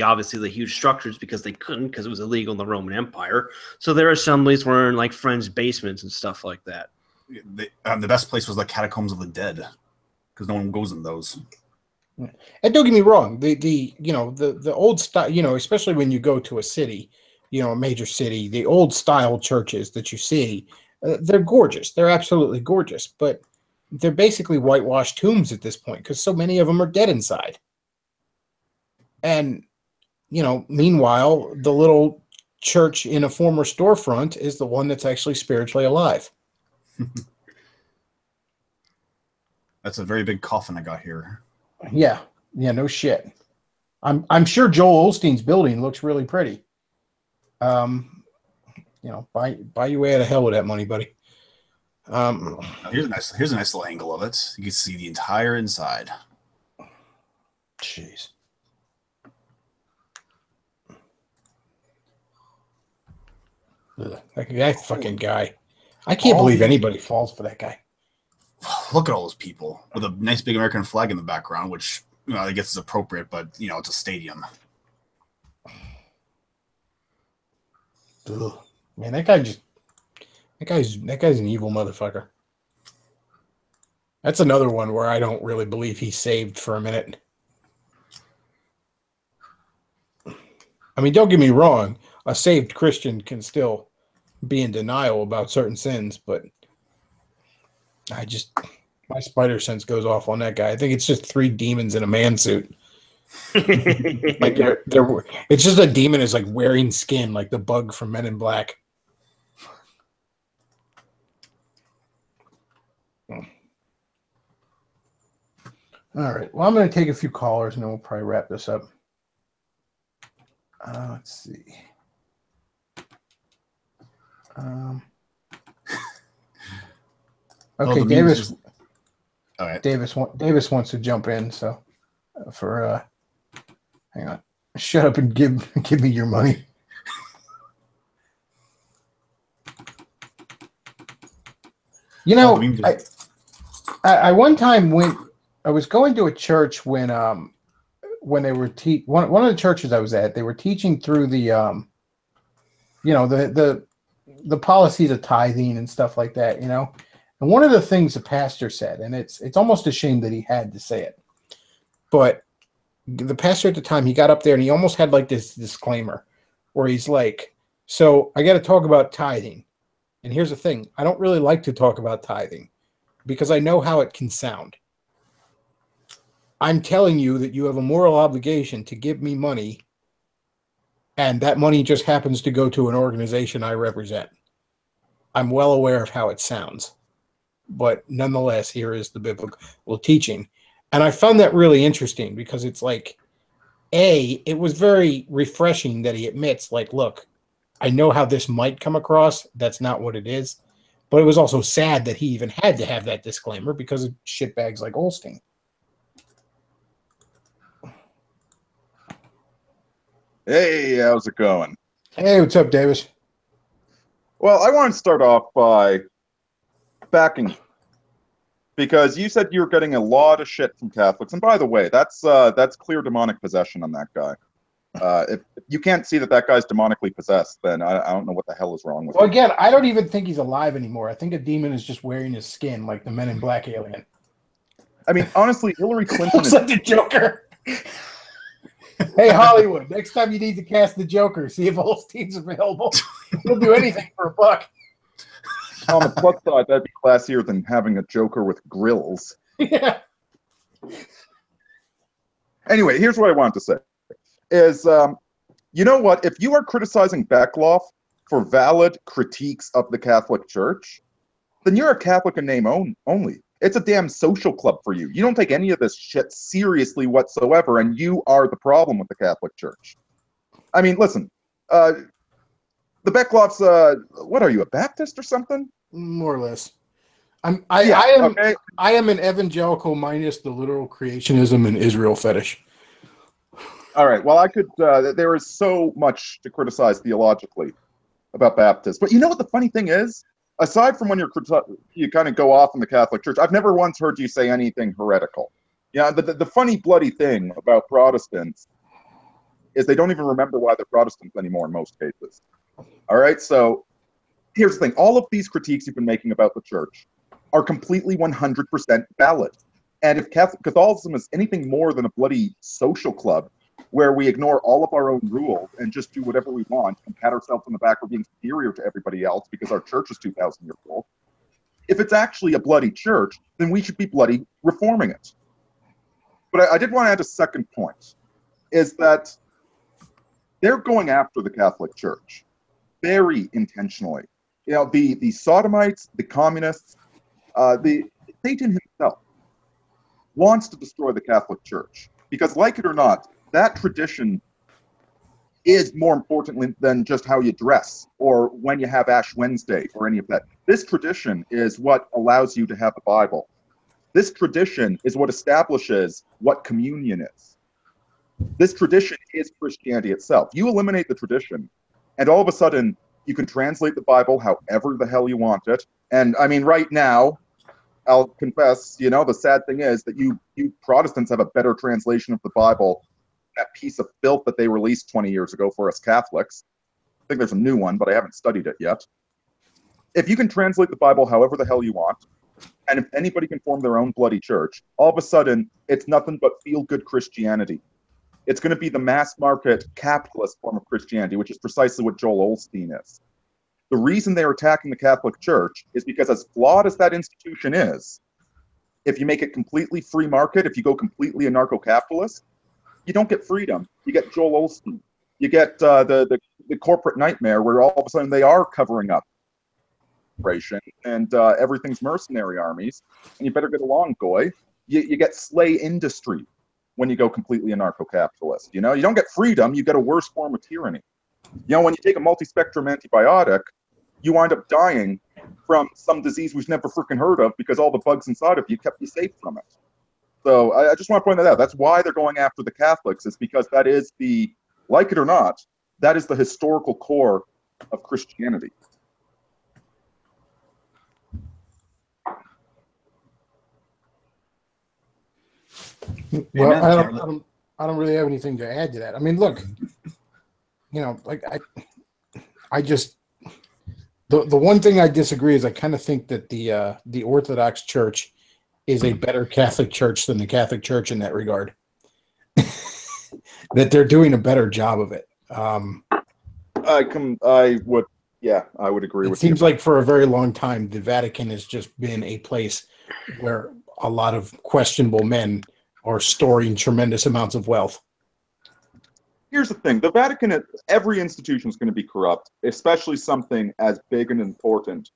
[SPEAKER 3] obviously the huge structures because they couldn't, because it was illegal in the Roman Empire. So their assemblies were in like friends' basements and stuff like that.
[SPEAKER 2] The best place was the catacombs of the dead, because no one goes in those.
[SPEAKER 1] And don't get me wrong, the old style, especially when you go to a city, a major city, the old style churches that you see, they're gorgeous. They're absolutely gorgeous, but they're basically whitewashed tombs at this point because so many of them are dead inside. And meanwhile, the little church in a former storefront is the one that's actually spiritually alive.
[SPEAKER 2] That's a very big coffin I got here.
[SPEAKER 1] Yeah, no shit. I'm sure Joel Osteen's building looks really pretty. Buy your way out of hell with that money, buddy.
[SPEAKER 2] Here's a nice little angle of it. You can see the entire inside.
[SPEAKER 1] Jeez. That fucking guy. I can't believe anybody falls for that guy.
[SPEAKER 2] Look at all those people with a nice big American flag in the background, which I guess is appropriate, but it's a stadium.
[SPEAKER 1] Ugh. Man, that guy's an evil motherfucker. That's another one where I don't really believe he's saved for a minute. I mean, don't get me wrong. A saved Christian can still be in denial about certain sins, but my spider sense goes off on that guy. I think it's just three demons in a man suit. Like it's just a demon is like wearing skin, like the bug from Men in Black. All right. Well, I'm going to take a few callers, and then we'll probably wrap this up. Let's see. Okay, Davis.
[SPEAKER 2] All right.
[SPEAKER 1] Davis wants to jump in. So, hang on. Shut up and give me your money. I one time I was going to a church when they were one of the churches I was at, they were teaching through the the policies of tithing and stuff like that, And one of the things the pastor said, and it's almost a shame that he had to say it, but the pastor at the time, he got up there and he almost had like this disclaimer where he's like, so I got to talk about tithing. And here's the thing. I don't really like to talk about tithing because I know how it can sound. I'm telling you that you have a moral obligation to give me money, and that money just happens to go to an organization I represent. I'm well aware of how it sounds, but nonetheless, here is the biblical teaching. And I found that really interesting because it's like, it was very refreshing that he admits, like, look, I know how this might come across. That's not what it is. But it was also sad that he even had to have that disclaimer because of shitbags like Olstein.
[SPEAKER 4] Hey, how's it going?
[SPEAKER 1] Hey, what's up, Davis?
[SPEAKER 4] Well, I want to start off by backing you, because you said you're getting a lot of shit from Catholics, and by the way, that's clear demonic possession on that guy. If you can't see that guy's demonically possessed, then I don't know what the hell is wrong with
[SPEAKER 1] Well,
[SPEAKER 4] him.
[SPEAKER 1] again, I don't even think he's alive anymore. I think a demon is just wearing his skin, like the Men in Black alien.
[SPEAKER 4] I mean, honestly, Hillary Clinton
[SPEAKER 1] Looks
[SPEAKER 4] is
[SPEAKER 1] like the Joker. Hey, Hollywood, next time you need to cast the Joker, see if Holstein's available. He'll do anything for $1.
[SPEAKER 4] on the plus side. That'd be classier than having a Joker with grills.
[SPEAKER 1] Yeah.
[SPEAKER 4] Anyway, here's what I wanted to say. Is, you know what? If you are criticizing Bechtloff for valid critiques of the Catholic Church, then you're a Catholic in name only. It's a damn social club for you. You don't take any of this shit seriously whatsoever, and you are the problem with the Catholic Church. I mean, listen, the Bechtloffs, what are you, a Baptist or something?
[SPEAKER 1] More or less.
[SPEAKER 4] Okay.
[SPEAKER 1] I am an evangelical minus the literal creationism and Israel fetish.
[SPEAKER 4] All right. Well, I could. There is so much to criticize theologically about Baptists, but you know what the funny thing is? Aside from when you kind of go off in the Catholic Church, I've never once heard you say anything heretical. Yeah. The funny bloody thing about Protestants is they don't even remember why they're Protestants anymore in most cases. All right. So here's the thing: all of these critiques you've been making about the Church are completely 100% valid. And if Catholicism is anything more than a bloody social club, where we ignore all of our own rules and just do whatever we want and pat ourselves on the back for being superior to everybody else because our church is 2,000 years old. If it's actually a bloody church, then we should be bloody reforming it. But I did want to add a second point, is that they're going after the Catholic Church very intentionally. You know, the sodomites, the communists, the Satan himself wants to destroy the Catholic Church because, like it or not, that tradition is more important than just how you dress or when you have Ash Wednesday or any of that. This tradition is what allows you to have the Bible. This tradition is what establishes what communion is. This tradition is Christianity itself. You eliminate the tradition, and all of a sudden, you can translate the Bible however the hell you want it. And I mean, right now, I'll confess, you know, the sad thing is that you Protestants have a better translation of the Bible, that piece of filth that they released 20 years ago for us Catholics. I think there's a new one, but I haven't studied it yet. If you can translate the Bible however the hell you want, and if anybody can form their own bloody church, all of a sudden, it's nothing but feel-good Christianity. It's going to be the mass market capitalist form of Christianity, which is precisely what Joel Osteen is. The reason they're attacking the Catholic Church is because, as flawed as that institution is, if you make it completely free market, if you go completely anarcho-capitalist, you don't get freedom. You get Joel Osteen. You get the corporate nightmare where all of a sudden they are covering up and everything's mercenary armies, and you better get along, goy. You get slay industry when you go completely anarcho-capitalist. You know, you don't get freedom, you get a worse form of tyranny. You know, when you take a multi-spectrum antibiotic, you wind up dying from some disease we've never freaking heard of because all the bugs inside of you kept you safe from it. So I just want to point that out. That's why they're going after the Catholics, is because that is the, like it or not, that is the historical core of Christianity.
[SPEAKER 1] Well, I don't really have anything to add to that. I mean, look, you know, like I just the one thing I disagree is I kind of think that the Orthodox Church is a better Catholic Church than the Catholic Church in that regard. That they're doing a better job of it.
[SPEAKER 4] I would agree with you.
[SPEAKER 1] It seems like for a very long time, the Vatican has just been a place where a lot of questionable men are storing tremendous amounts of wealth.
[SPEAKER 4] Here's the thing. The Vatican, every institution is going to be corrupt, especially something as big and important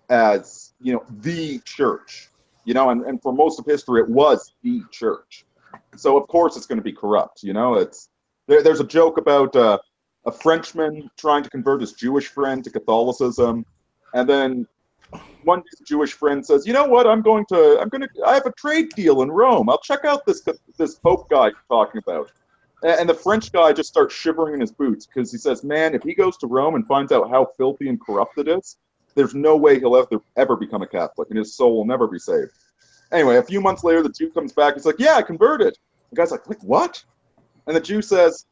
[SPEAKER 4] as, you know, the church. You know, and for most of history, it was the church. So, of course, it's going to be corrupt. You know, there's a joke about a Frenchman trying to convert his Jewish friend to Catholicism. And then one Jewish friend says, you know what, I have a trade deal in Rome. I'll check out this Pope guy you're talking about. And the French guy just starts shivering in his boots because he says, man, if he goes to Rome and finds out how filthy and corrupt it is, there's no way he'll ever become a Catholic, and his soul will never be saved. Anyway, a few months later, the Jew comes back. He's like, yeah, I converted. The guy's like, wait, what? And the Jew says,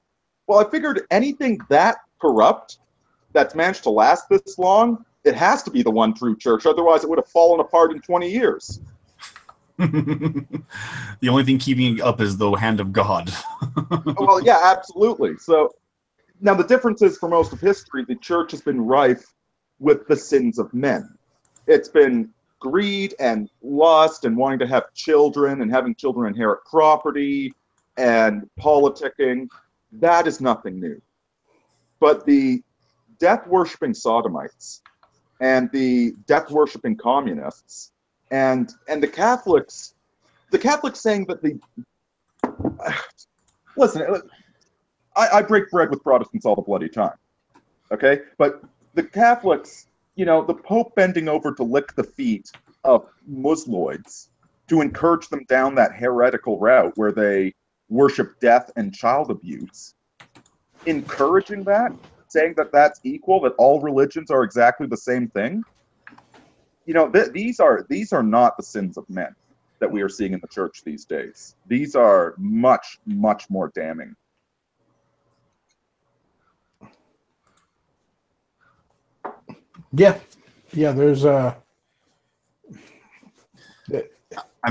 [SPEAKER 4] well, I figured anything that corrupt that's managed to last this long, it has to be the one true church. Otherwise, it would have fallen apart in 20 years.
[SPEAKER 2] The only thing keeping it up is the hand of God.
[SPEAKER 4] Well, yeah, absolutely. So now the difference is, for most of history, the church has been rife with the sins of men. It's been greed and lust and wanting to have children and having children inherit property and politicking. That is nothing new. But the death-worshipping sodomites and the death-worshipping communists and the Catholics saying that listen, I break bread with Protestants all the bloody time, okay? But the Catholics, the Pope bending over to lick the feet of Musloids to encourage them down that heretical route where they worship death and child abuse, encouraging that, saying that that's equal, that all religions are exactly the same thing. These are not the sins of men that we are seeing in the church these days. These are much, much more damning.
[SPEAKER 1] Yeah, there's
[SPEAKER 2] I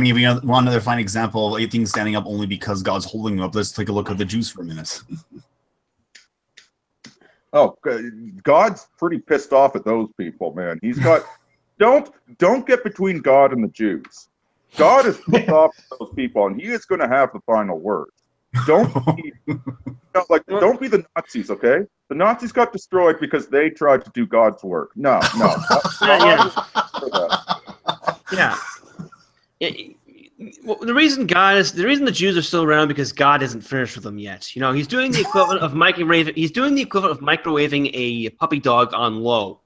[SPEAKER 2] mean, if we want another fine example of things standing up only because God's holding them up, let's take a look at the Jews for a minute.
[SPEAKER 4] Oh, God's pretty pissed off at those people, man. He's got don't get between God and the Jews. God is pissed off at those people, and he is going to have the final word. Don't be the Nazis, okay? The Nazis got destroyed because they tried to do God's work. No.
[SPEAKER 3] Yeah. Well, the reason the Jews are still around because God isn't finished with them yet. He's doing the equivalent of microwaving. He's doing the equivalent of microwaving a puppy dog on low.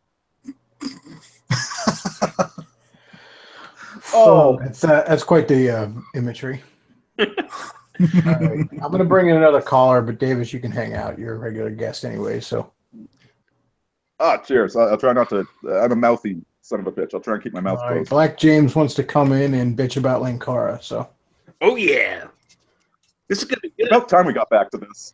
[SPEAKER 1] Oh, that's quite the imagery. All right. I'm going to bring in another caller, but Davis, you can hang out. You're a regular guest anyway, so.
[SPEAKER 4] Cheers. I'll try not to. I'm a mouthy son of a bitch. I'll try and keep my mouth closed.
[SPEAKER 1] Black James wants to come in and bitch about Linkara, so.
[SPEAKER 3] Oh, yeah. This is going to be good.
[SPEAKER 4] About time we got back to this.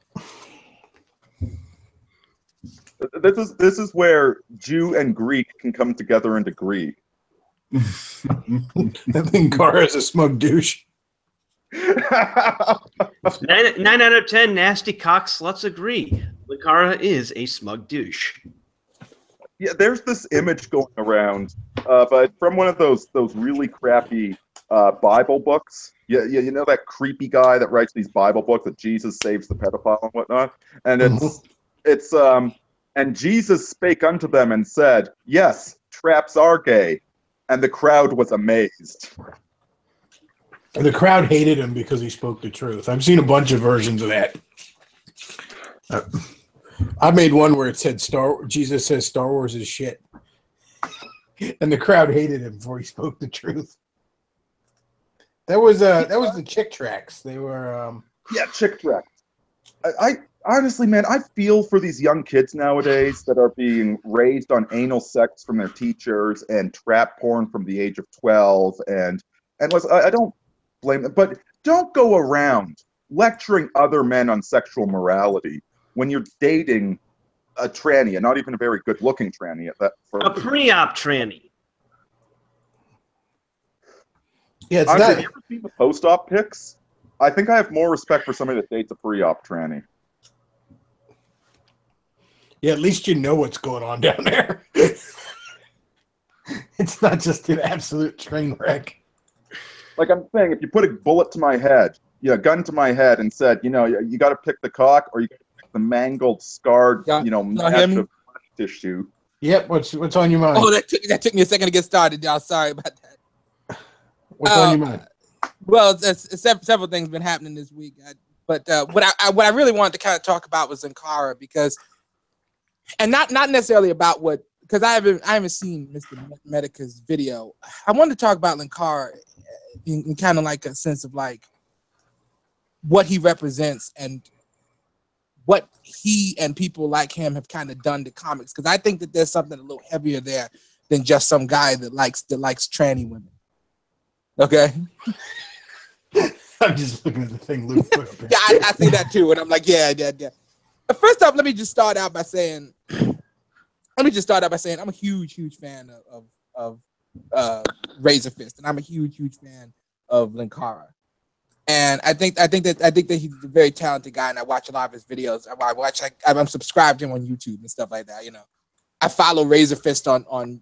[SPEAKER 4] This is where Jew and Greek can come together and agree.
[SPEAKER 1] Linkara is a smug douche.
[SPEAKER 3] 9 out of 10 nasty cock sluts agree. Linkara is a smug douche.
[SPEAKER 4] Yeah, there's this image going around, but from one of those really crappy Bible books. Yeah, you know that creepy guy that writes these Bible books that Jesus saves the pedophile and whatnot. And it's and Jesus spake unto them and said, "Yes, traps are gay," and the crowd was amazed.
[SPEAKER 1] The crowd hated him because he spoke the truth. I've seen a bunch of versions of that. I made one where it said Jesus says Star Wars is shit. And the crowd hated him before he spoke the truth. That was the Chick Tracts. They were
[SPEAKER 4] Chick Tracts. I honestly, man, I feel for these young kids nowadays that are being raised on anal sex from their teachers and trap porn from the age of 12 and listen, I don't blame them, but don't go around lecturing other men on sexual morality when you're dating a tranny, and not even a very good-looking tranny at that.
[SPEAKER 3] A pre-op tranny.
[SPEAKER 4] Yeah, it's honestly, have you ever seen the post-op pics? I think I have more respect for somebody that dates a pre-op tranny.
[SPEAKER 1] Yeah, at least you know what's going on down there. It's not just an absolute train wreck.
[SPEAKER 4] Like I'm saying, if you put a bullet to my head, a gun to my head, and said, you got to pick the cock or you got to pick the mangled, scarred, mash of tissue.
[SPEAKER 1] Yep. What's on your mind?
[SPEAKER 5] Oh, that took me a second to get started, y'all. Sorry about that.
[SPEAKER 1] What's on your mind?
[SPEAKER 5] Well, several things been happening this week, but what I really wanted to kind of talk about was Linkara, because, and not necessarily about because I haven't seen Mr. Medica's video. I wanted to talk about Linkara in kind of like a sense of like what he represents and what he and people like him have kind of done to comics, because I think that there's something a little heavier there than just some guy that likes tranny women. Okay.
[SPEAKER 1] I'm just looking at the thing Luke put up there.
[SPEAKER 5] Yeah, I see that too, and I'm like, yeah. But first off, let me just start out by saying I'm a huge fan of Razor Fist, and I'm a huge fan of Linkara. And I think that he's a very talented guy, and I watch a lot of his videos. I'm subscribed to him on YouTube and stuff like that. You know, I follow Razor Fist on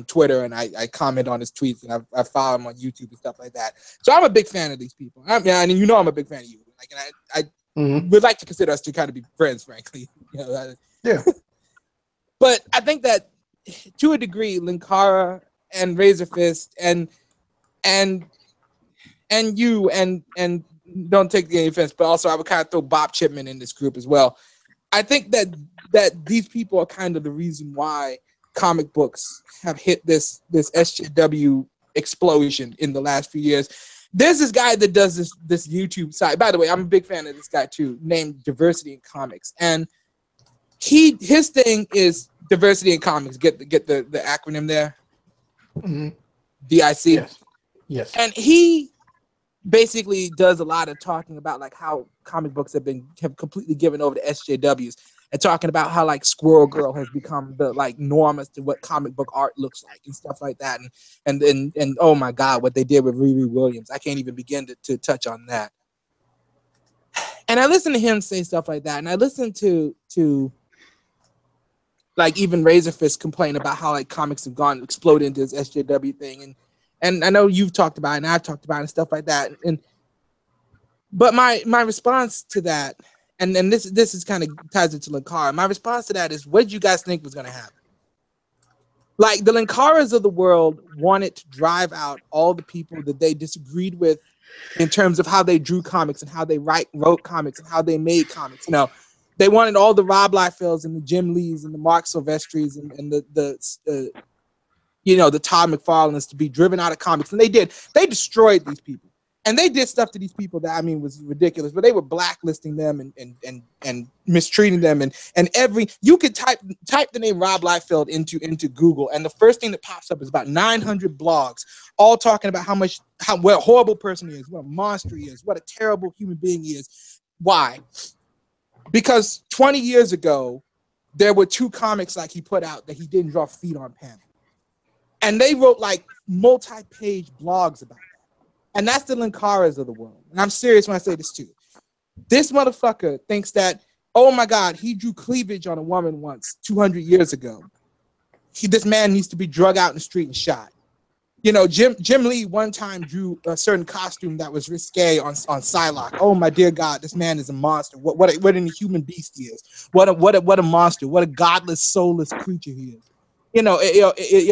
[SPEAKER 5] Twitter, and I comment on his tweets, and I follow him on YouTube and stuff like that. So I'm a big fan of these people. I'm a big fan of you. Like, and I would like to consider us to kind of be friends, frankly. You know,
[SPEAKER 1] yeah.
[SPEAKER 5] But I think that to a degree, Linkara and Razor Fist and you and don't take any offense, but also I would kind of throw Bob Chipman in this group as well. I think that these people are kind of the reason why comic books have hit this SJW explosion in the last few years. There's this guy that does this YouTube site. By the way, I'm a big fan of this guy too, named Diversity in Comics, and his thing is Diversity in Comics. Get the acronym there.
[SPEAKER 1] Mm-hmm.
[SPEAKER 5] DIC.
[SPEAKER 1] Yes.
[SPEAKER 5] And he basically does a lot of talking about like how comic books have completely given over to SJWs, and talking about how like Squirrel Girl has become the like norm as to what comic book art looks like and stuff like that. And oh my God, what they did with Riri Williams. I can't even begin to touch on that. And I listen to him say stuff like that. And I listen to like even Razor Fist complain about how like comics have exploded into this SJW thing. And I know you've talked about it, and I've talked about it and stuff like that. But my response to that, and this is kind of ties into Linkara. My response to that is, what did you guys think was going to happen? Like, the Linkaras of the world wanted to drive out all the people that they disagreed with in terms of how they drew comics and how they wrote comics and how they made comics. You know, they wanted all the Rob Liefelds and the Jim Lees and the Mark Silvestris and the Todd McFarlanes to be driven out of comics. And they did. They destroyed these people. And they did stuff to these people that, I mean, was ridiculous. But they were blacklisting them and mistreating them. And you could type the name Rob Liefeld into Google, and the first thing that pops up is about 900 blogs, all talking about what a horrible person he is, what a monster he is, what a terrible human being he is. Why? Because 20 years ago, there were 2 comics like he put out that he didn't draw feet on panel. And they wrote like multi-page blogs about it. And that's the Linkaras of the world. And I'm serious when I say this too. This motherfucker thinks that, oh my God, he drew cleavage on a woman once 200 years ago. This man needs to be drug out in the street and shot. You know, Jim Lee one time drew a certain costume that was risque on Psylocke. Oh my dear God, this man is a monster. What an inhuman beast he is. What a monster. What a godless, soulless creature he is. You know,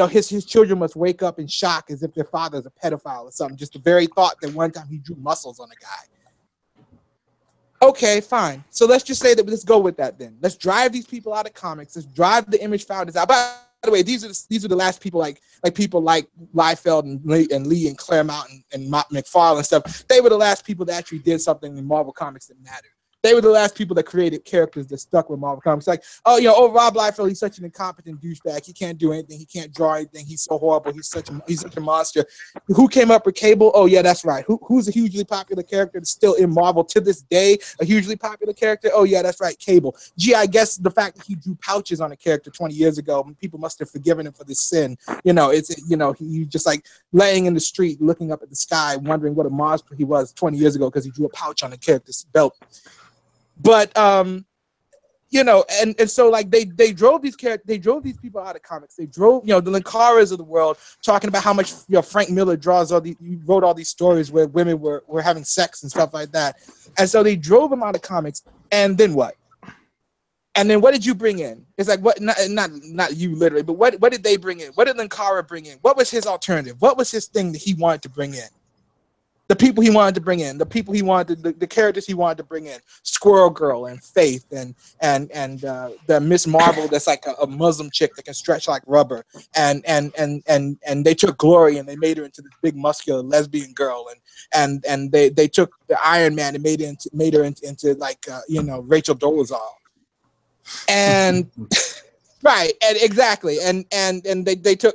[SPEAKER 5] his children must wake up in shock as if their father's a pedophile or something. Just the very thought that one time he drew muscles on a guy. Okay, fine. So let's just say that let's go with that then. Let's drive these people out of comics. Let's drive the image founders out. By the way, these are the last people like people like Liefeld and Lee and Claremont and McFarlane and stuff. They were the last people that actually did something in Marvel Comics that mattered. They were the last people that created characters that stuck with Marvel Comics. Like, Rob Liefeld, he's such an incompetent douchebag. He can't do anything. He can't draw anything. He's so horrible. He's such a monster. Who came up with Cable? Oh, yeah, that's right. Who's a hugely popular character that's still in Marvel to this day? A hugely popular character? Oh, yeah, that's right, Cable. Gee, I guess the fact that he drew pouches on a character 20 years ago, people must have forgiven him for this sin. He just like laying in the street, looking up at the sky, wondering what a monster he was 20 years ago because he drew a pouch on a character's belt. But and so like they drove these people out of comics. They drove the Linkaras of the world, talking about how much Frank Miller wrote all these stories where women were having sex and stuff like that. And so they drove them out of comics. And then what? And then what did you bring in? It's like what? Not you literally, but what did they bring in? What did Linkara bring in? What was his alternative? What was his thing that he wanted to bring in? The people he wanted to bring in, the characters he wanted to bring in, Squirrel Girl and Faith and the Miss Marvel that's like a Muslim chick that can stretch like rubber, and they took Glory and they made her into this big muscular lesbian girl, and they took the Iron Man and made her into like Rachel Dolezal, and right, and exactly, and they took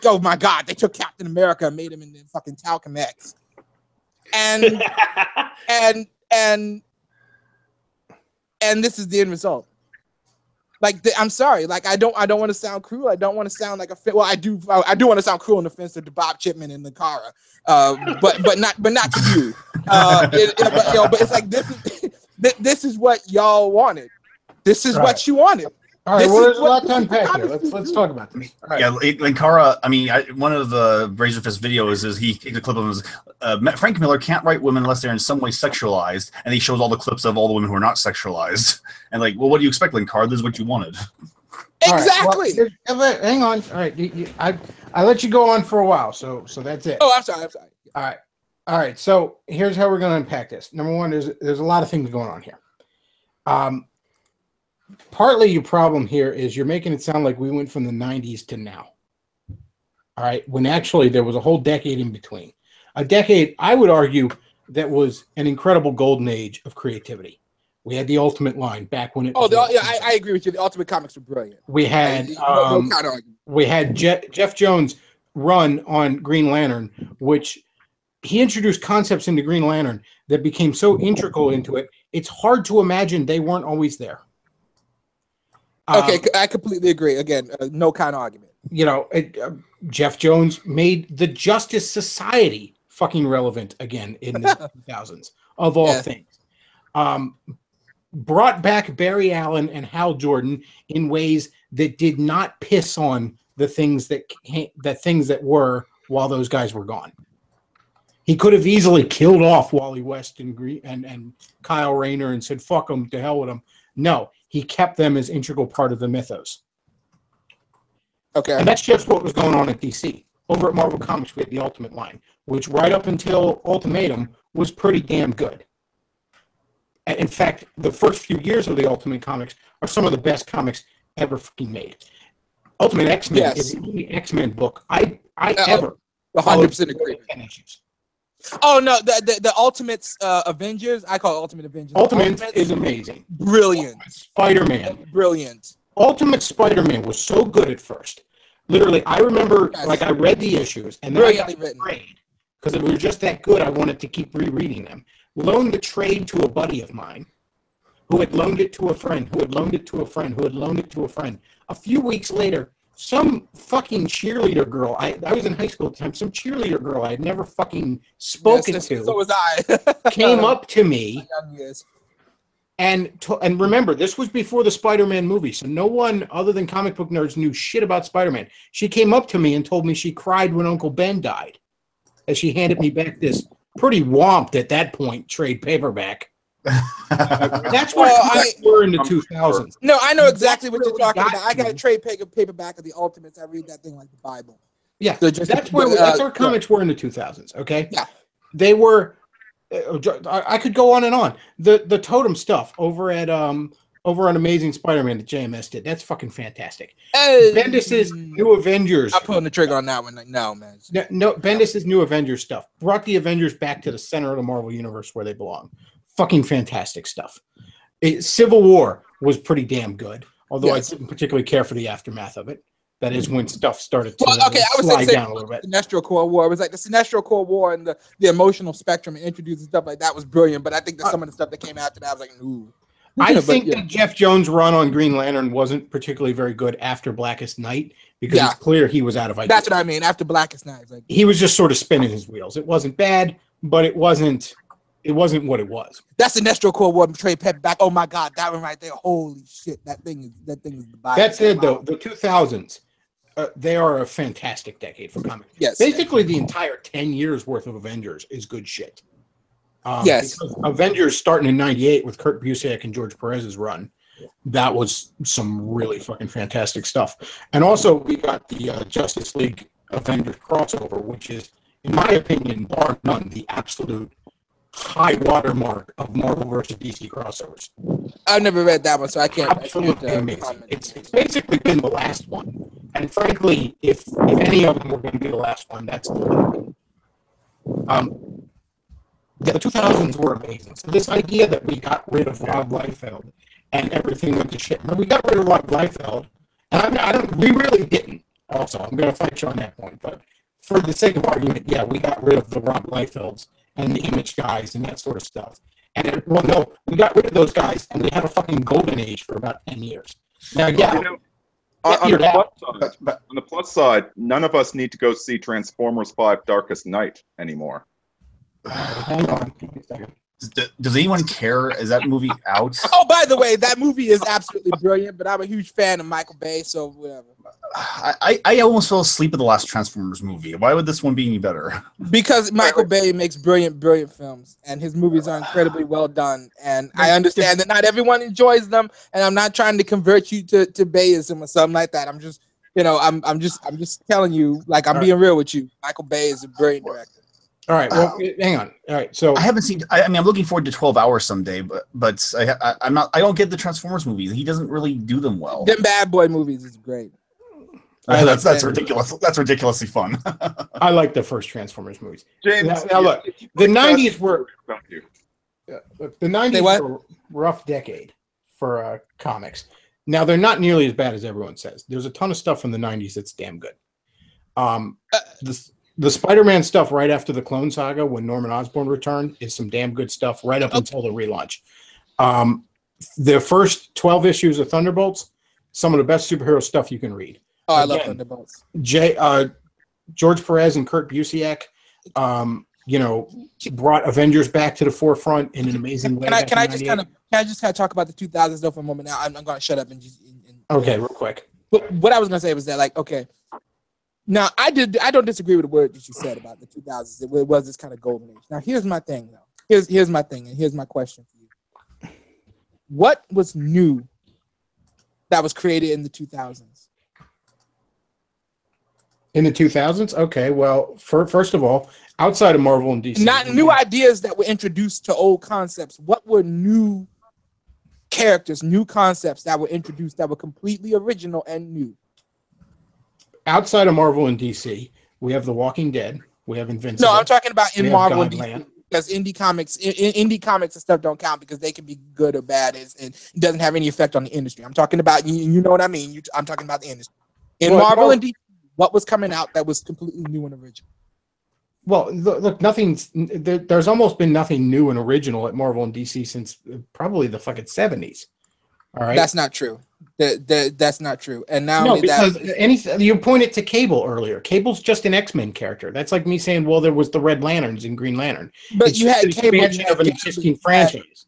[SPEAKER 5] oh my God, they took Captain America and made him into fucking Talcum X. And this is the end result. Like I'm sorry, like I don't want to sound cruel. I don't want to sound like I do want to sound cruel and offensive to Bob Chipman and Linkara, but not to you. But it's like this is what y'all wanted. This is what you wanted.
[SPEAKER 1] All right, well, there's a lot to unpack here. Let's talk about this. All right.
[SPEAKER 2] Yeah, Linkara, I mean, one of the Razorfist videos is he takes a clip of his, Frank Miller can't write women unless they're in some way sexualized, and he shows all the clips of all the women who are not sexualized. And like, well, what do you expect, Linkara? This is what you wanted.
[SPEAKER 5] Exactly.
[SPEAKER 1] All right, well, hang on. All right, I let you go on for a while, so that's it.
[SPEAKER 5] Oh, I'm sorry.
[SPEAKER 1] All right. So here's how we're going to unpack this. Number one, there's a lot of things going on here. Partly your problem here is you're making it sound like we went from the 90s to now. All right, when actually there was a whole decade in between. A decade, I would argue, that was an incredible golden age of creativity. We had the Ultimate line back when it.
[SPEAKER 5] I agree with you. The Ultimate comics were brilliant.
[SPEAKER 1] We had Jeff Jones' run on Green Lantern, which he introduced concepts into Green Lantern that became so integral into it. It's hard to imagine they weren't always there.
[SPEAKER 5] Okay, I completely agree. Again, no kind of argument.
[SPEAKER 1] Jeff Jones made the Justice Society fucking relevant again in the 2000s, of all things. Brought back Barry Allen and Hal Jordan in ways that did not piss on the things that were while those guys were gone. He could have easily killed off Wally West and Kyle Rayner and said, fuck them, to hell with them. No, he kept them as integral part of the mythos.
[SPEAKER 5] Okay.
[SPEAKER 1] And that's just what was going on at DC. Over at Marvel Comics, we had the Ultimate line, which right up until Ultimatum was pretty damn good. And in fact, the first few years of the Ultimate Comics are some of the best comics ever fucking made. Ultimate X-Men is the only X-Men book I ever
[SPEAKER 5] 100% agree. Oh no, the Ultimates Avengers. I call it Ultimate Avengers.
[SPEAKER 1] Ultimate is amazing.
[SPEAKER 5] Brilliant.
[SPEAKER 1] Spider-Man.
[SPEAKER 5] Brilliant.
[SPEAKER 1] Ultimate Spider-Man was so good at first. Literally, I remember I read the issues and then I got the trade because it was just that good. I wanted to keep rereading them. Loaned the trade to a buddy of mine, who had loaned it to a friend, who had loaned it to a friend, who had loaned it to a friend. A few weeks later, some fucking cheerleader girl, I was in high school at the time, some cheerleader girl I had never fucking spoken to,
[SPEAKER 5] so was I.
[SPEAKER 1] came up to me, and remember, this was before the Spider-Man movie, so no one other than comic book nerds knew shit about Spider-Man. She came up to me and told me she cried when Uncle Ben died, as she handed me back this pretty womped at that point trade paperback. That's what were in the 2000s.
[SPEAKER 5] No, I know exactly what you're talking about. I got a trade paperback of the Ultimates. I read that thing like the Bible.
[SPEAKER 1] Yeah, so that's where comics were in the 2000s. Okay,
[SPEAKER 5] yeah,
[SPEAKER 1] they were. I could go on and on. The Totem stuff over on Amazing Spider-Man that JMS did. That's fucking fantastic. Bendis's New Avengers.
[SPEAKER 5] I'm pulling the trigger on that one. Like, no, man.
[SPEAKER 1] No, Bendis's New Avengers stuff brought the Avengers back to the center of the Marvel Universe where they belong. Fucking fantastic stuff. Civil War was pretty damn good, although I didn't particularly care for the aftermath of it. That is when stuff started to slide down a little bit.
[SPEAKER 5] The Sinestro Corps War. It was like the Sinestro Corps War and the emotional spectrum and introducing stuff like that was brilliant. But I think that some of the stuff that came after that, I was like, ooh.
[SPEAKER 1] I think that Jeff Jones' run on Green Lantern wasn't particularly very good after Blackest Night because it's clear he was out of ideas.
[SPEAKER 5] That's what I mean. After Blackest Night, like,
[SPEAKER 1] he was just sort of spinning his wheels. It wasn't bad, but it wasn't what it was.
[SPEAKER 5] That's the Sinestro Corps War trade paperback. Oh my God, that one right there. Holy shit, that thing is the Bible.
[SPEAKER 1] That said, though, the 2000s, they are a fantastic decade for comics.
[SPEAKER 5] Yes,
[SPEAKER 1] basically the entire 10 years worth of Avengers is good shit.
[SPEAKER 5] Yes,
[SPEAKER 1] Avengers starting in '98 with Kurt Busiek and George Perez's run, that was some really fucking fantastic stuff. And also we got the Justice League Avengers crossover, which is in my opinion, bar none, the absolute high watermark of Marvel versus DC crossovers.
[SPEAKER 5] I've never read that one, so I can't.
[SPEAKER 1] Absolutely amazing. It's basically been the last one, and frankly, if any of them were going to be the last one, that's the one. The 2000s were amazing. So this idea that we got rid of Rob Liefeld and everything went to shit. Now, we got rid of Rob Liefeld, and we really didn't. Also, I'm going to fight you on that point, but for the sake of argument, yeah, we got rid of the Rob Liefelds and the Image guys and that sort of stuff. And we got rid of those guys, and we had a fucking golden age for about 10 years. Now, yeah.
[SPEAKER 4] On the plus side, none of us need to go see Transformers 5 Darkest Night anymore.
[SPEAKER 1] Hang on. Give me a second.
[SPEAKER 2] Does anyone care? Is that movie out?
[SPEAKER 5] Oh, by the way, that movie is absolutely brilliant, but I'm a huge fan of Michael Bay, so whatever.
[SPEAKER 2] I almost fell asleep at the last Transformers movie. Why would this one be any better?
[SPEAKER 5] Because Michael Bay makes brilliant films, and his movies are incredibly well done. And I understand that not everyone enjoys them, and I'm not trying to convert you to Bayism or something like that. I'm just, I'm just telling you, like, I'm being real with you. Michael Bay is a brilliant director.
[SPEAKER 1] All right. Well, hang on. All right. So
[SPEAKER 2] I haven't seen. I mean, I'm looking forward to 12 Hours someday, but I'm not. I don't get the Transformers movies. He doesn't really do them well.
[SPEAKER 5] Them Bad Boy movies is great.
[SPEAKER 2] That's ridiculous. That's ridiculously fun.
[SPEAKER 1] I like the first Transformers movies.
[SPEAKER 4] James,
[SPEAKER 1] now look, the 90s were the 90s were a rough decade for comics. Now they're not nearly as bad as everyone says. There's a ton of stuff from the 90s that's damn good. The Spider-Man stuff right after the Clone Saga, when Norman Osborn returned, is some damn good stuff right up until the relaunch. The first 12 issues of Thunderbolts, some of the best superhero stuff you can read.
[SPEAKER 5] Oh, I love Thunderbolts.
[SPEAKER 1] George Perez and Kurt Busiek, brought Avengers back to the forefront in an amazing way.
[SPEAKER 5] Can I just kind of talk about the 2000s though for a moment? Now I'm going to shut up and just.
[SPEAKER 1] Okay, real quick.
[SPEAKER 5] But what I was going to say was that, like, okay. Now, I don't disagree with the word that you said about the 2000s. It was this kind of golden age. Now, here's my thing, though. Here's my thing, and here's my question for you. What was new that was created in the 2000s?
[SPEAKER 1] In the 2000s? Okay, well, first of all, outside of Marvel and DC.
[SPEAKER 5] Not new ideas that were introduced to old concepts. What were new characters, new concepts that were introduced that were completely original and new?
[SPEAKER 1] Outside of Marvel and DC, we have The Walking Dead. We have Invincible.
[SPEAKER 5] No, I'm talking about in Marvel and
[SPEAKER 1] Godland.
[SPEAKER 5] DC, because indie comics and stuff don't count because they can be good or bad, and it doesn't have any effect on the industry. I'm talking about, you know what I mean? I'm talking about the industry. In Marvel and DC, what was coming out that was completely new and original?
[SPEAKER 1] Well, look, there's almost been nothing new and original at Marvel and DC since probably the fucking 70s. All right,
[SPEAKER 5] that's not true. That's not true. And now,
[SPEAKER 1] no, because you pointed to Cable earlier. Cable's just an X-Men character. That's like me saying, well, there was the Red Lanterns in Green Lantern.
[SPEAKER 5] But
[SPEAKER 1] it's
[SPEAKER 5] you had
[SPEAKER 1] an
[SPEAKER 5] Cable,
[SPEAKER 1] expansion of an existing franchise.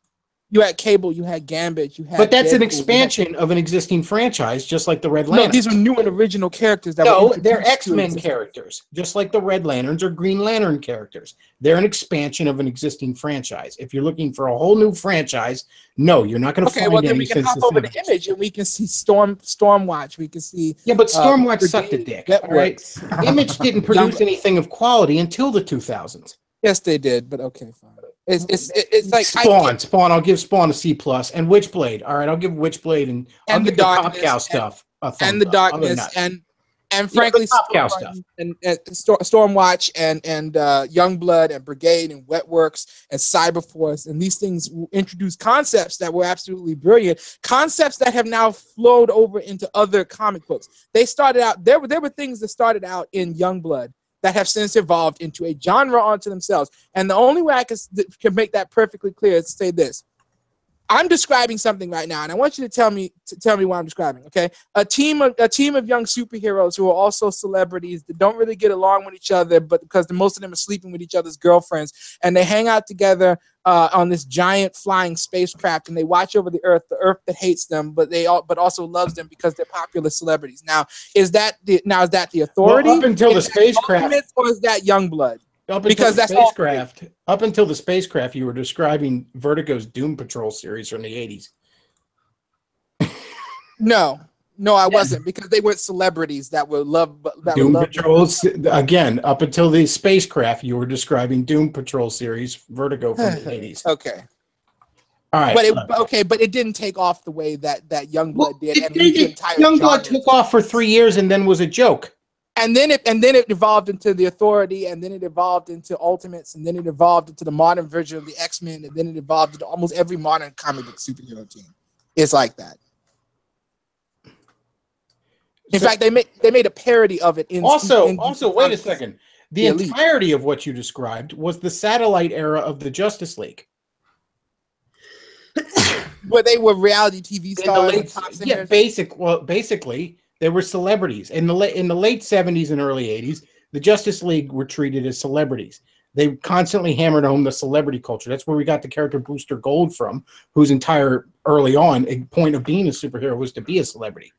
[SPEAKER 5] You had Cable, you had Gambit, you had.
[SPEAKER 1] But that's
[SPEAKER 5] Deadpool,
[SPEAKER 1] an expansion of an existing franchise, just like the Red Lanterns.
[SPEAKER 5] No, these were new and original characters.
[SPEAKER 1] They're X-Men characters, just like the Red Lanterns or Green Lantern characters. They're an expansion of an existing franchise. If you're looking for a whole new franchise, no, you're not going to find any.
[SPEAKER 5] Then we can hop over the Image and we can see Stormwatch. We can see.
[SPEAKER 1] Yeah, but Stormwatch sucked a dick. Right? Image didn't produce anything of quality until the 2000s.
[SPEAKER 5] Yes, they did, but okay, fine. It's like
[SPEAKER 1] Spawn. I'll give Spawn a C+, and Witchblade. All right, I'll give Witchblade and I'll give the Top Cow stuff
[SPEAKER 5] and the Darkness and frankly, Stormwatch and Youngblood and Brigade and Wetworks and Cyberforce, and these things introduced concepts that were absolutely brilliant. Concepts that have now flowed over into other comic books. They started out there were things that started out in Youngblood that have since evolved into a genre onto themselves. And the only way I can make that perfectly clear is to say this. I'm describing something right now, and I want you to tell me what I'm describing, okay? A team of young superheroes who are also celebrities that don't really get along with each other, but because most of them are sleeping with each other's girlfriends, and they hang out together on this giant flying spacecraft, and they watch over the Earth that hates them, but also loves them because they're popular celebrities. Now, is that the Authority?
[SPEAKER 1] Well, up until the spacecraft,
[SPEAKER 5] or is that Youngblood?
[SPEAKER 1] Up until the spacecraft, you were describing Vertigo's Doom Patrol series from the 80s.
[SPEAKER 5] No, No, I wasn't, because they weren't celebrities that were loved.
[SPEAKER 1] Doom Patrol, again, up until the spacecraft, you were describing Doom Patrol series, Vertigo from the 80s.
[SPEAKER 5] Okay.
[SPEAKER 1] All right.
[SPEAKER 5] But it didn't take off the way that Youngblood did. And
[SPEAKER 1] Youngblood took off for 3 years and then was a joke.
[SPEAKER 5] And then it evolved into the Authority, and then it evolved into Ultimates, and then it evolved into the modern version of the X-Men, and then it evolved into almost every modern comic book superhero team. It's like that. In fact, they made a parody of it.
[SPEAKER 1] Also, wait a second. The entirety of what you described was the satellite era of the Justice League.
[SPEAKER 5] Where they were reality TV stars.
[SPEAKER 1] Basically, they were celebrities. In the late 70s and early 80s, the Justice League were treated as celebrities. They constantly hammered home the celebrity culture. That's where we got the character Booster Gold from, whose entire early on point of being a superhero was to be a celebrity.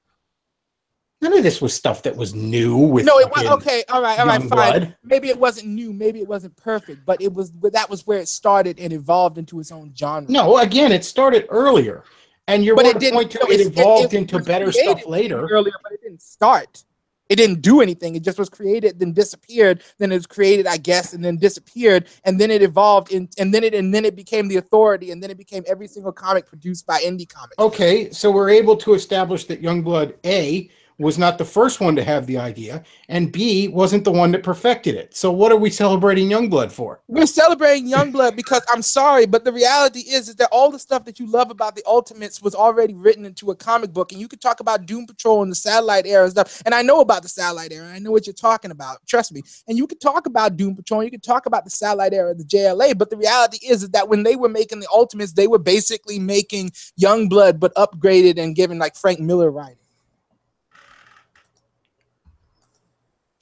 [SPEAKER 1] None of this was stuff that was new.
[SPEAKER 5] No, it was okay. All right, fine. Blood. Maybe it wasn't new. Maybe it wasn't perfect, but that was where it started and evolved into its own genre.
[SPEAKER 1] No, again, it started earlier, and you're going to point to it evolved into better stuff later.
[SPEAKER 5] Earlier, but it didn't start. It didn't do anything. It just was created, then disappeared. Then it was created, I guess, and then disappeared, and then it evolved, and then it became the Authority, and then it became every single comic produced by Indie Comics.
[SPEAKER 1] Okay, so we're able to establish that Youngblood A was not the first one to have the idea, and B wasn't the one that perfected it. So what are we celebrating Youngblood for?
[SPEAKER 5] We're celebrating Youngblood because I'm sorry, but the reality is that all the stuff that you love about the Ultimates was already written into a comic book, and you could talk about Doom Patrol and the Satellite Era and stuff, and I know about the Satellite Era, I know what you're talking about, trust me, and you could talk about Doom Patrol, you could talk about the Satellite Era, the JLA, but the reality is that when they were making the Ultimates, they were basically making Youngblood, but upgraded and given like Frank Miller writing.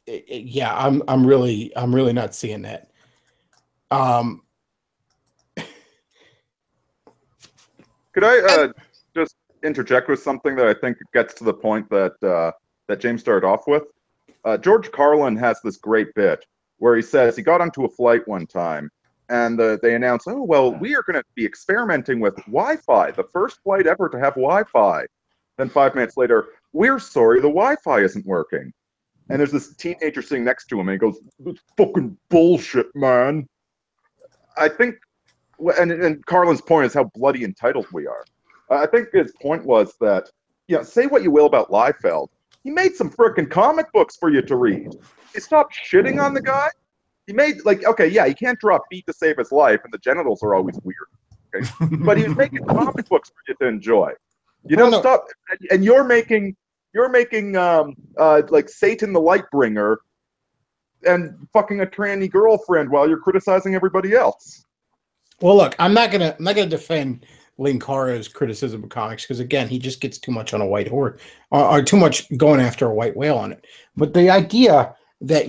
[SPEAKER 1] Yeah, I'm really not seeing that.
[SPEAKER 4] Could I just interject with something that I think gets to the point that that James started off with? George Carlin has this great bit where he says he got onto a flight one time and they announced, oh, well, we are going to be experimenting with Wi-Fi, the first flight ever to have Wi-Fi. Then 5 minutes later, we're sorry, the Wi-Fi isn't working. And there's this teenager sitting next to him, and he goes, "It's fucking bullshit, man." I think, and Carlin's point is how bloody entitled we are. I think his point was that, say what you will about Liefeld, he made some frickin' comic books for you to read. He stopped shitting on the guy. He made, okay, yeah, he can't draw feet to save his life, and the genitals are always weird. Okay? But he was making comic books for you to enjoy. You don't stop, and you're making like Satan the Lightbringer and fucking a tranny girlfriend while you're criticizing everybody else.
[SPEAKER 1] Well, look, I'm not gonna defend Linkara's criticism of comics because again, he just gets too much on a white horse or too much going after a white whale on it. But the idea that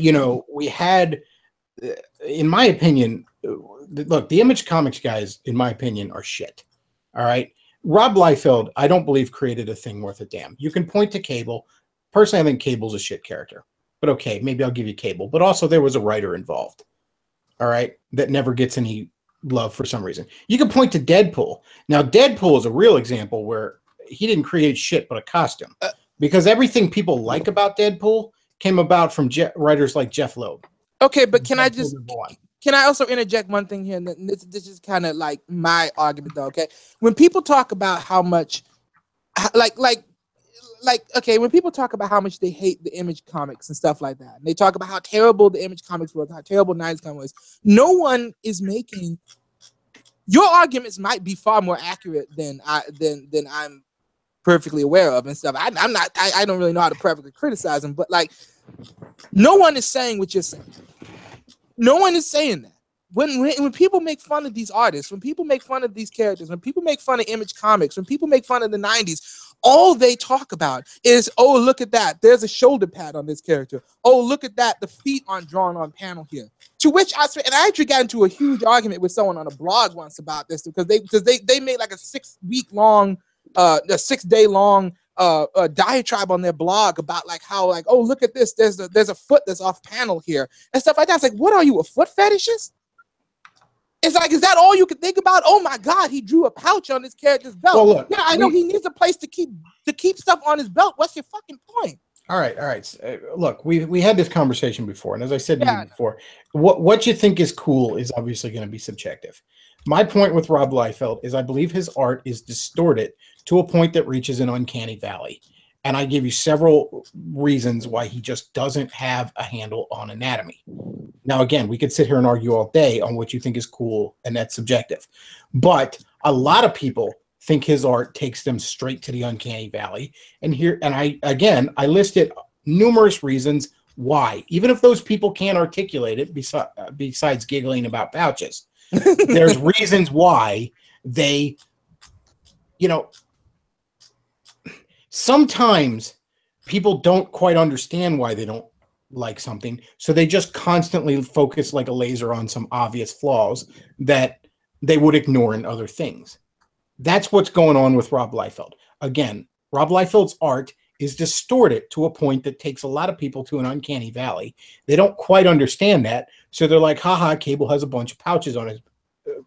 [SPEAKER 1] we had, in my opinion, look, the Image Comics guys, in my opinion, are shit. All right. Rob Liefeld, I don't believe created a thing worth a damn. You can point to Cable. Personally, I think Cable's a shit character. But okay, maybe I'll give you Cable. But also there was a writer involved. All right? That never gets any love for some reason. You can point to Deadpool. Now, Deadpool is a real example where he didn't create shit but a costume. Because everything people like about Deadpool came about from writers like Jeff Loeb.
[SPEAKER 5] Okay, but can I also interject one thing here? And this is kind of like my argument, though. Okay, when people talk about how much, okay, when people talk about how much they hate the Image Comics and stuff like that, and they talk about how terrible the Image Comics was, how terrible 90s comics was, no one is making. Your arguments might be far more accurate than I'm perfectly aware of and stuff. I don't really know how to perfectly criticize them, but no one is saying what you're saying. No one is saying that. When people make fun of these artists, when people make fun of these characters, when people make fun of Image Comics, when people make fun of the 90s, all they talk about is, oh, look at that. There's a shoulder pad on this character. Oh, look at that. The feet aren't drawn on panel here. To which I actually got into a huge argument with someone on a blog once about this because they made like a 6-day long diatribe on their blog about how oh, look at this, there's a foot that's off panel here and stuff like that. It's like, what are you, a foot fetishist? It's like, is that all you can think about? Oh my God, he drew a pouch on his character's belt.
[SPEAKER 1] Well, look,
[SPEAKER 5] yeah, I know he needs a place to keep stuff on his belt. What's your fucking point?
[SPEAKER 1] All right. Look, we had this conversation before, and as I said to you before, what you think is cool is obviously going to be subjective. My point with Rob Liefeld is I believe his art is distorted to a point that reaches an uncanny valley. And I give you several reasons why he just doesn't have a handle on anatomy. Now, again, we could sit here and argue all day on what you think is cool, and that's subjective. But a lot of people think his art takes them straight to the uncanny valley. And I listed numerous reasons why, even if those people can't articulate it besides giggling about pouches. There's reasons why they, sometimes people don't quite understand why they don't like something, so they just constantly focus like a laser on some obvious flaws that they would ignore in other things. That's what's going on with Rob Liefeld. Again, Rob Liefeld's art is distorted to a point that takes a lot of people to an uncanny valley. They don't quite understand that, so they're like, haha, Cable has a bunch of pouches on his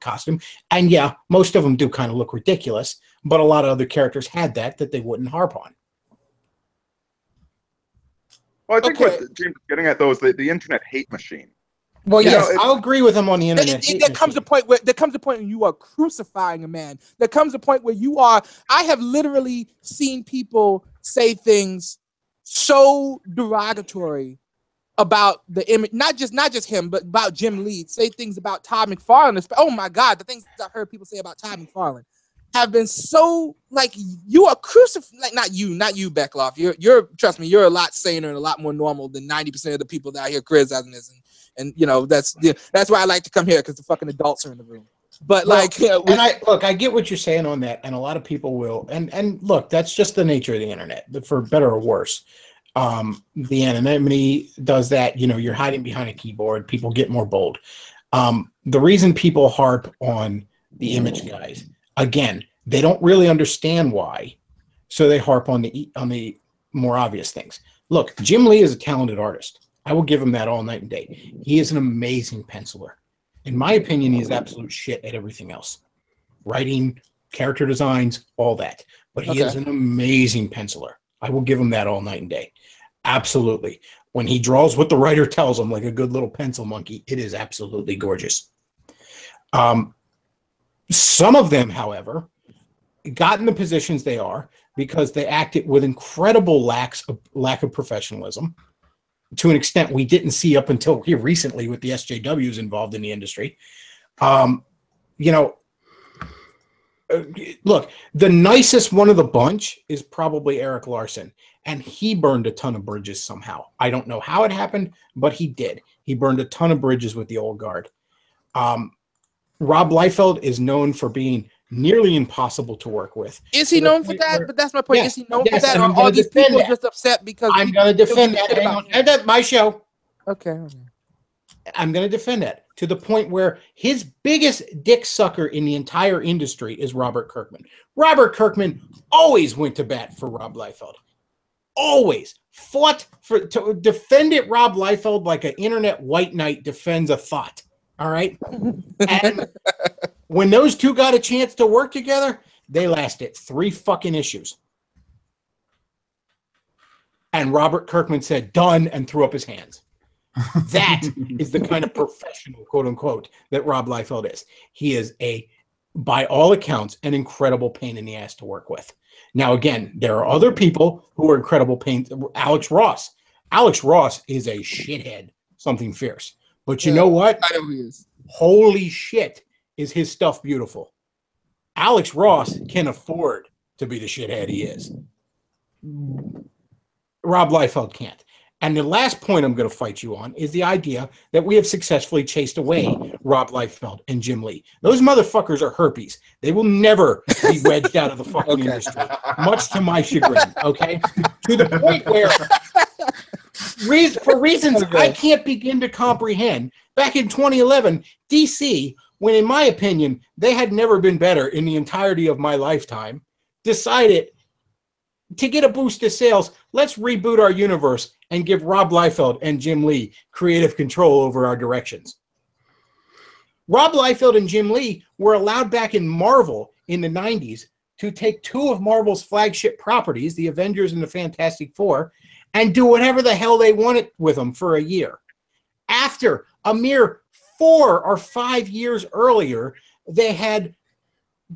[SPEAKER 1] costume. And yeah, most of them do kind of look ridiculous, but a lot of other characters had that they wouldn't harp on.
[SPEAKER 4] Well, I think what James is getting at, though, is the internet hate machine.
[SPEAKER 1] Well, yes, I'll agree with him on the internet.
[SPEAKER 5] There comes a point when you are crucifying a man. There comes a point where I have literally seen people say things so derogatory about the image, not just him, but about Jim Lee. Say things about Todd McFarlane. Oh my God, the things I've heard people say about Todd McFarlane have been so, like, you are crucified. Like, not you, Bechtloff. You're trust me, you're a lot saner and a lot more normal than 90% of the people that I hear criticizing this. And that's why I like to come here, because the fucking adults are in the room. But
[SPEAKER 1] I get what you're saying on that, and a lot of people will. And look, that's just the nature of the internet, but for better or worse. The anonymity does that. You're hiding behind a keyboard. People get more bold. The reason people harp on the image guys, again, they don't really understand why, so they harp on the more obvious things. Look, Jim Lee is a talented artist. I will give him that all night and day. He is an amazing penciler. In my opinion, he is absolute shit at everything else. Writing, character designs, all that. But he is an amazing penciler. I will give him that all night and day. Absolutely. When he draws what the writer tells him, like a good little pencil monkey, it is absolutely gorgeous. Some of them, however, got in the positions they are because they acted with incredible lack of professionalism, to an extent we didn't see up until here recently with the SJWs involved in the industry. Look, the nicest one of the bunch is probably Eric Larson, and he burned a ton of bridges somehow. I don't know how it happened, but he did. He burned a ton of bridges with the old guard. Rob Liefeld is known for being nearly impossible to work with.
[SPEAKER 5] Is he known for that? But that's my point. Yes, is he known for that? Or are all these people just upset because
[SPEAKER 1] I'm going to defend that? Hang on. That's my show.
[SPEAKER 5] Okay.
[SPEAKER 1] I'm going to defend that to the point where his biggest dick sucker in the entire industry is Robert Kirkman. Robert Kirkman always went to bat for Rob Liefeld. Always fought to defend it. Rob Liefeld like an internet white knight defends a thought. All right. And when those two got a chance to work together, they lasted 3 fucking issues. And Robert Kirkman said, done, and threw up his hands. That is the kind of professional, quote unquote, that Rob Liefeld is. He is by all accounts, an incredible pain in the ass to work with. Now, again, there are other people who are incredible pain. Alex Ross. Alex Ross is a shithead, something fierce. But you know what?
[SPEAKER 5] I know he is.
[SPEAKER 1] Holy shit, is his stuff beautiful. Alex Ross can afford to be the shithead he is. Rob Liefeld can't. And the last point I'm going to fight you on is the idea that we have successfully chased away Rob Liefeld and Jim Lee. Those motherfuckers are herpes. They will never be wedged out of the fucking industry, much to my chagrin, okay? To the point where, for reasons I can't begin to comprehend, back in 2011, DC, when in my opinion, they had never been better in the entirety of my lifetime, decided to get a boost of sales, let's reboot our universe and give Rob Liefeld and Jim Lee creative control over our directions. Rob Liefeld and Jim Lee were allowed back in Marvel in the 90s to take two of Marvel's flagship properties, the Avengers and the Fantastic Four, and do whatever the hell they wanted with them for a year. After a mere 4 or 5 years earlier, they had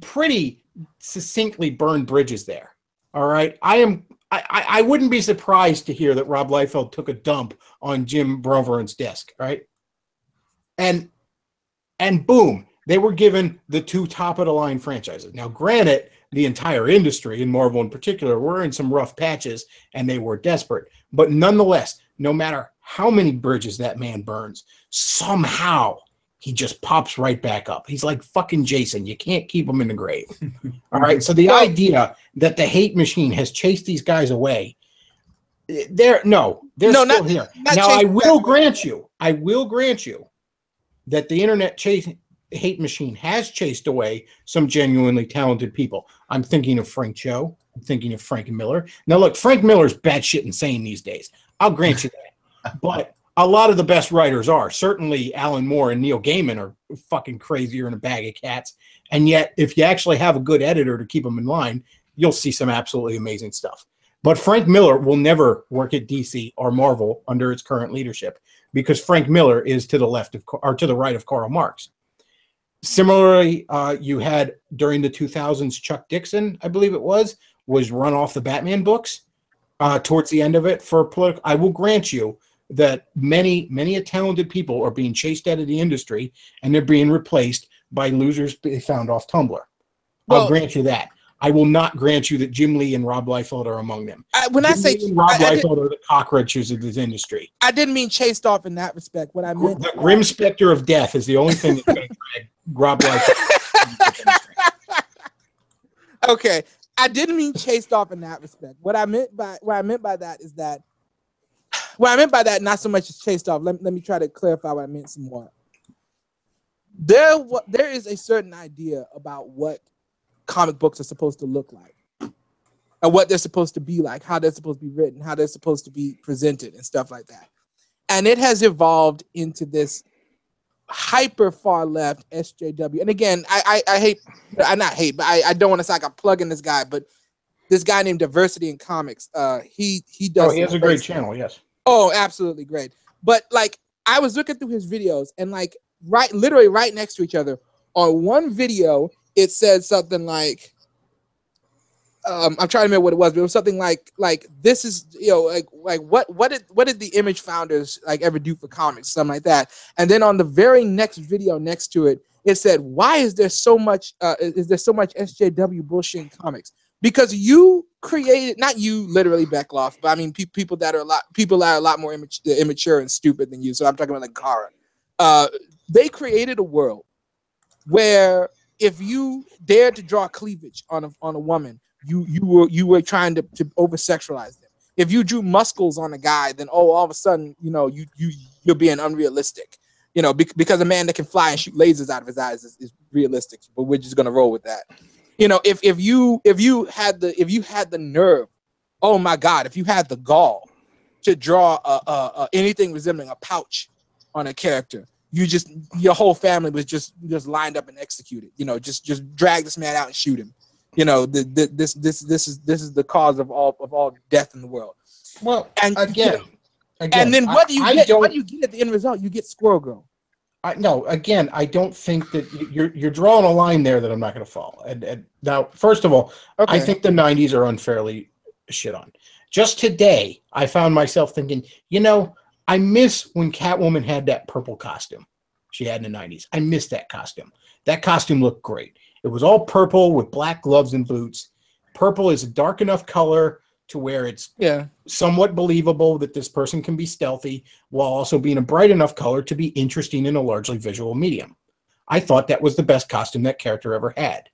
[SPEAKER 1] pretty succinctly burned bridges there. All right. I wouldn't be surprised to hear that Rob Liefeld took a dump on Jim Broverin's desk. Right. And boom, they were given the two top of the line franchises. Now, granted, the entire industry, and Marvel in particular, were in some rough patches and they were desperate. But nonetheless, no matter how many bridges that man burns, somehow he just pops right back up. He's like fucking Jason. You can't keep him in the grave. All right. So the idea that the hate machine has chased these guys away, they're still here. Now, I will grant you that the internet hate machine has chased away some genuinely talented people. I'm thinking of Frank Cho. I'm thinking of Frank Miller. Now, look, Frank Miller's batshit insane these days. I'll grant you that. But a lot of the best writers are. Certainly Alan Moore and Neil Gaiman are fucking crazier in a bag of cats. And yet, if you actually have a good editor to keep them in line, you'll see some absolutely amazing stuff. But Frank Miller will never work at DC or Marvel under its current leadership because Frank Miller is to the left of, or to the right of Karl Marx. Similarly, you had during the 2000s, Chuck Dixon, I believe it was run off the Batman books towards the end of it for political. I will grant you that many talented people are being chased out of the industry and they're being replaced by losers they found off Tumblr. I'll grant you that. I will not grant you that Jim Lee and Rob Liefeld are among them.
[SPEAKER 5] When I say
[SPEAKER 1] Rob Liefeld are the cockroaches of this industry.
[SPEAKER 5] I didn't mean chased off in that respect. What I meant,
[SPEAKER 1] the grim specter of death is the only thing that's going to drag Rob Liefeld.
[SPEAKER 5] Okay, I didn't mean chased off in that respect. What I meant by that is that not so much as chased off. Let me try to clarify what I meant some more. There is a certain idea about what comic books are supposed to look like and what they're supposed to be like, how they're supposed to be written, how they're supposed to be presented and stuff like that. And it has evolved into this hyper far left SJW. And again, I don't want to sound like I'm plugging this guy, but this guy named Diversity in Comics, he does.
[SPEAKER 1] Oh, he has a great channel, yes.
[SPEAKER 5] Oh, absolutely great. But like I was looking through his videos and like literally right next to each other on one video, it said something like, I'm trying to remember what it was, but it was something like this is, what did the Image founders like ever do for comics, something like that. And then on the very next video next to it, it said, why is there so much SJW bullshit in comics? Because you created, not you literally Bechtloff, but I mean people that are a lot more immature and stupid than you. So I'm talking about like Kara. They created a world where if you dared to draw cleavage on a woman, you were trying to over sexualize them. If you drew muscles on a guy, then all of a sudden you're being unrealistic. Because a man that can fly and shoot lasers out of his eyes is realistic. But we're just gonna roll with that. If you had the nerve, oh my God, if you had the gall to draw anything resembling a pouch on a character, your whole family was just lined up and executed. Just drag this man out and shoot him. This is the cause of all death in the world.
[SPEAKER 1] Well, and again,
[SPEAKER 5] and then what do you get? What do you get at the end result? You get Squirrel Girl.
[SPEAKER 1] I don't think that you're drawing a line there that I'm not going to follow. And now, first of all, okay. I think the 90s are unfairly shit on. Just today, I found myself thinking, I miss when Catwoman had that purple costume she had in the 90s. I miss that costume. That costume looked great. It was all purple with black gloves and boots. Purple is a dark enough color to where it's somewhat believable that this person can be stealthy while also being a bright enough color to be interesting in a largely visual medium. I thought that was the best costume that character ever had.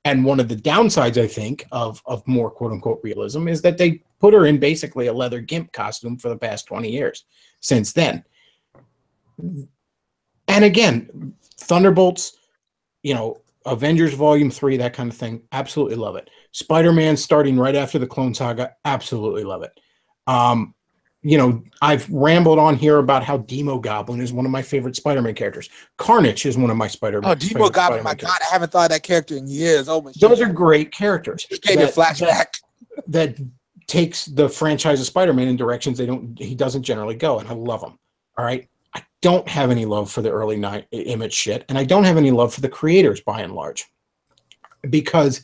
[SPEAKER 1] And one of the downsides, I think, of more quote-unquote realism is that they put her in basically a leather gimp costume for the past 20 years since then. And again, Thunderbolts, Avengers Volume 3, that kind of thing, absolutely love it. Spider-Man starting right after the Clone Saga, absolutely love it. you know, I've rambled on here about how Demo Goblin is one of my favorite Spider-Man characters. Carnage is one of my Spider-Man.
[SPEAKER 5] Oh, Demo Goblin, my God, I haven't thought of that character in years. Oh my God.
[SPEAKER 1] Those are great characters.
[SPEAKER 5] Just gave me a flashback.
[SPEAKER 1] That takes the franchise of Spider-Man in directions he doesn't generally go, and I love them. All right. I don't have any love for the early Image shit, and I don't have any love for the creators by and large. Because,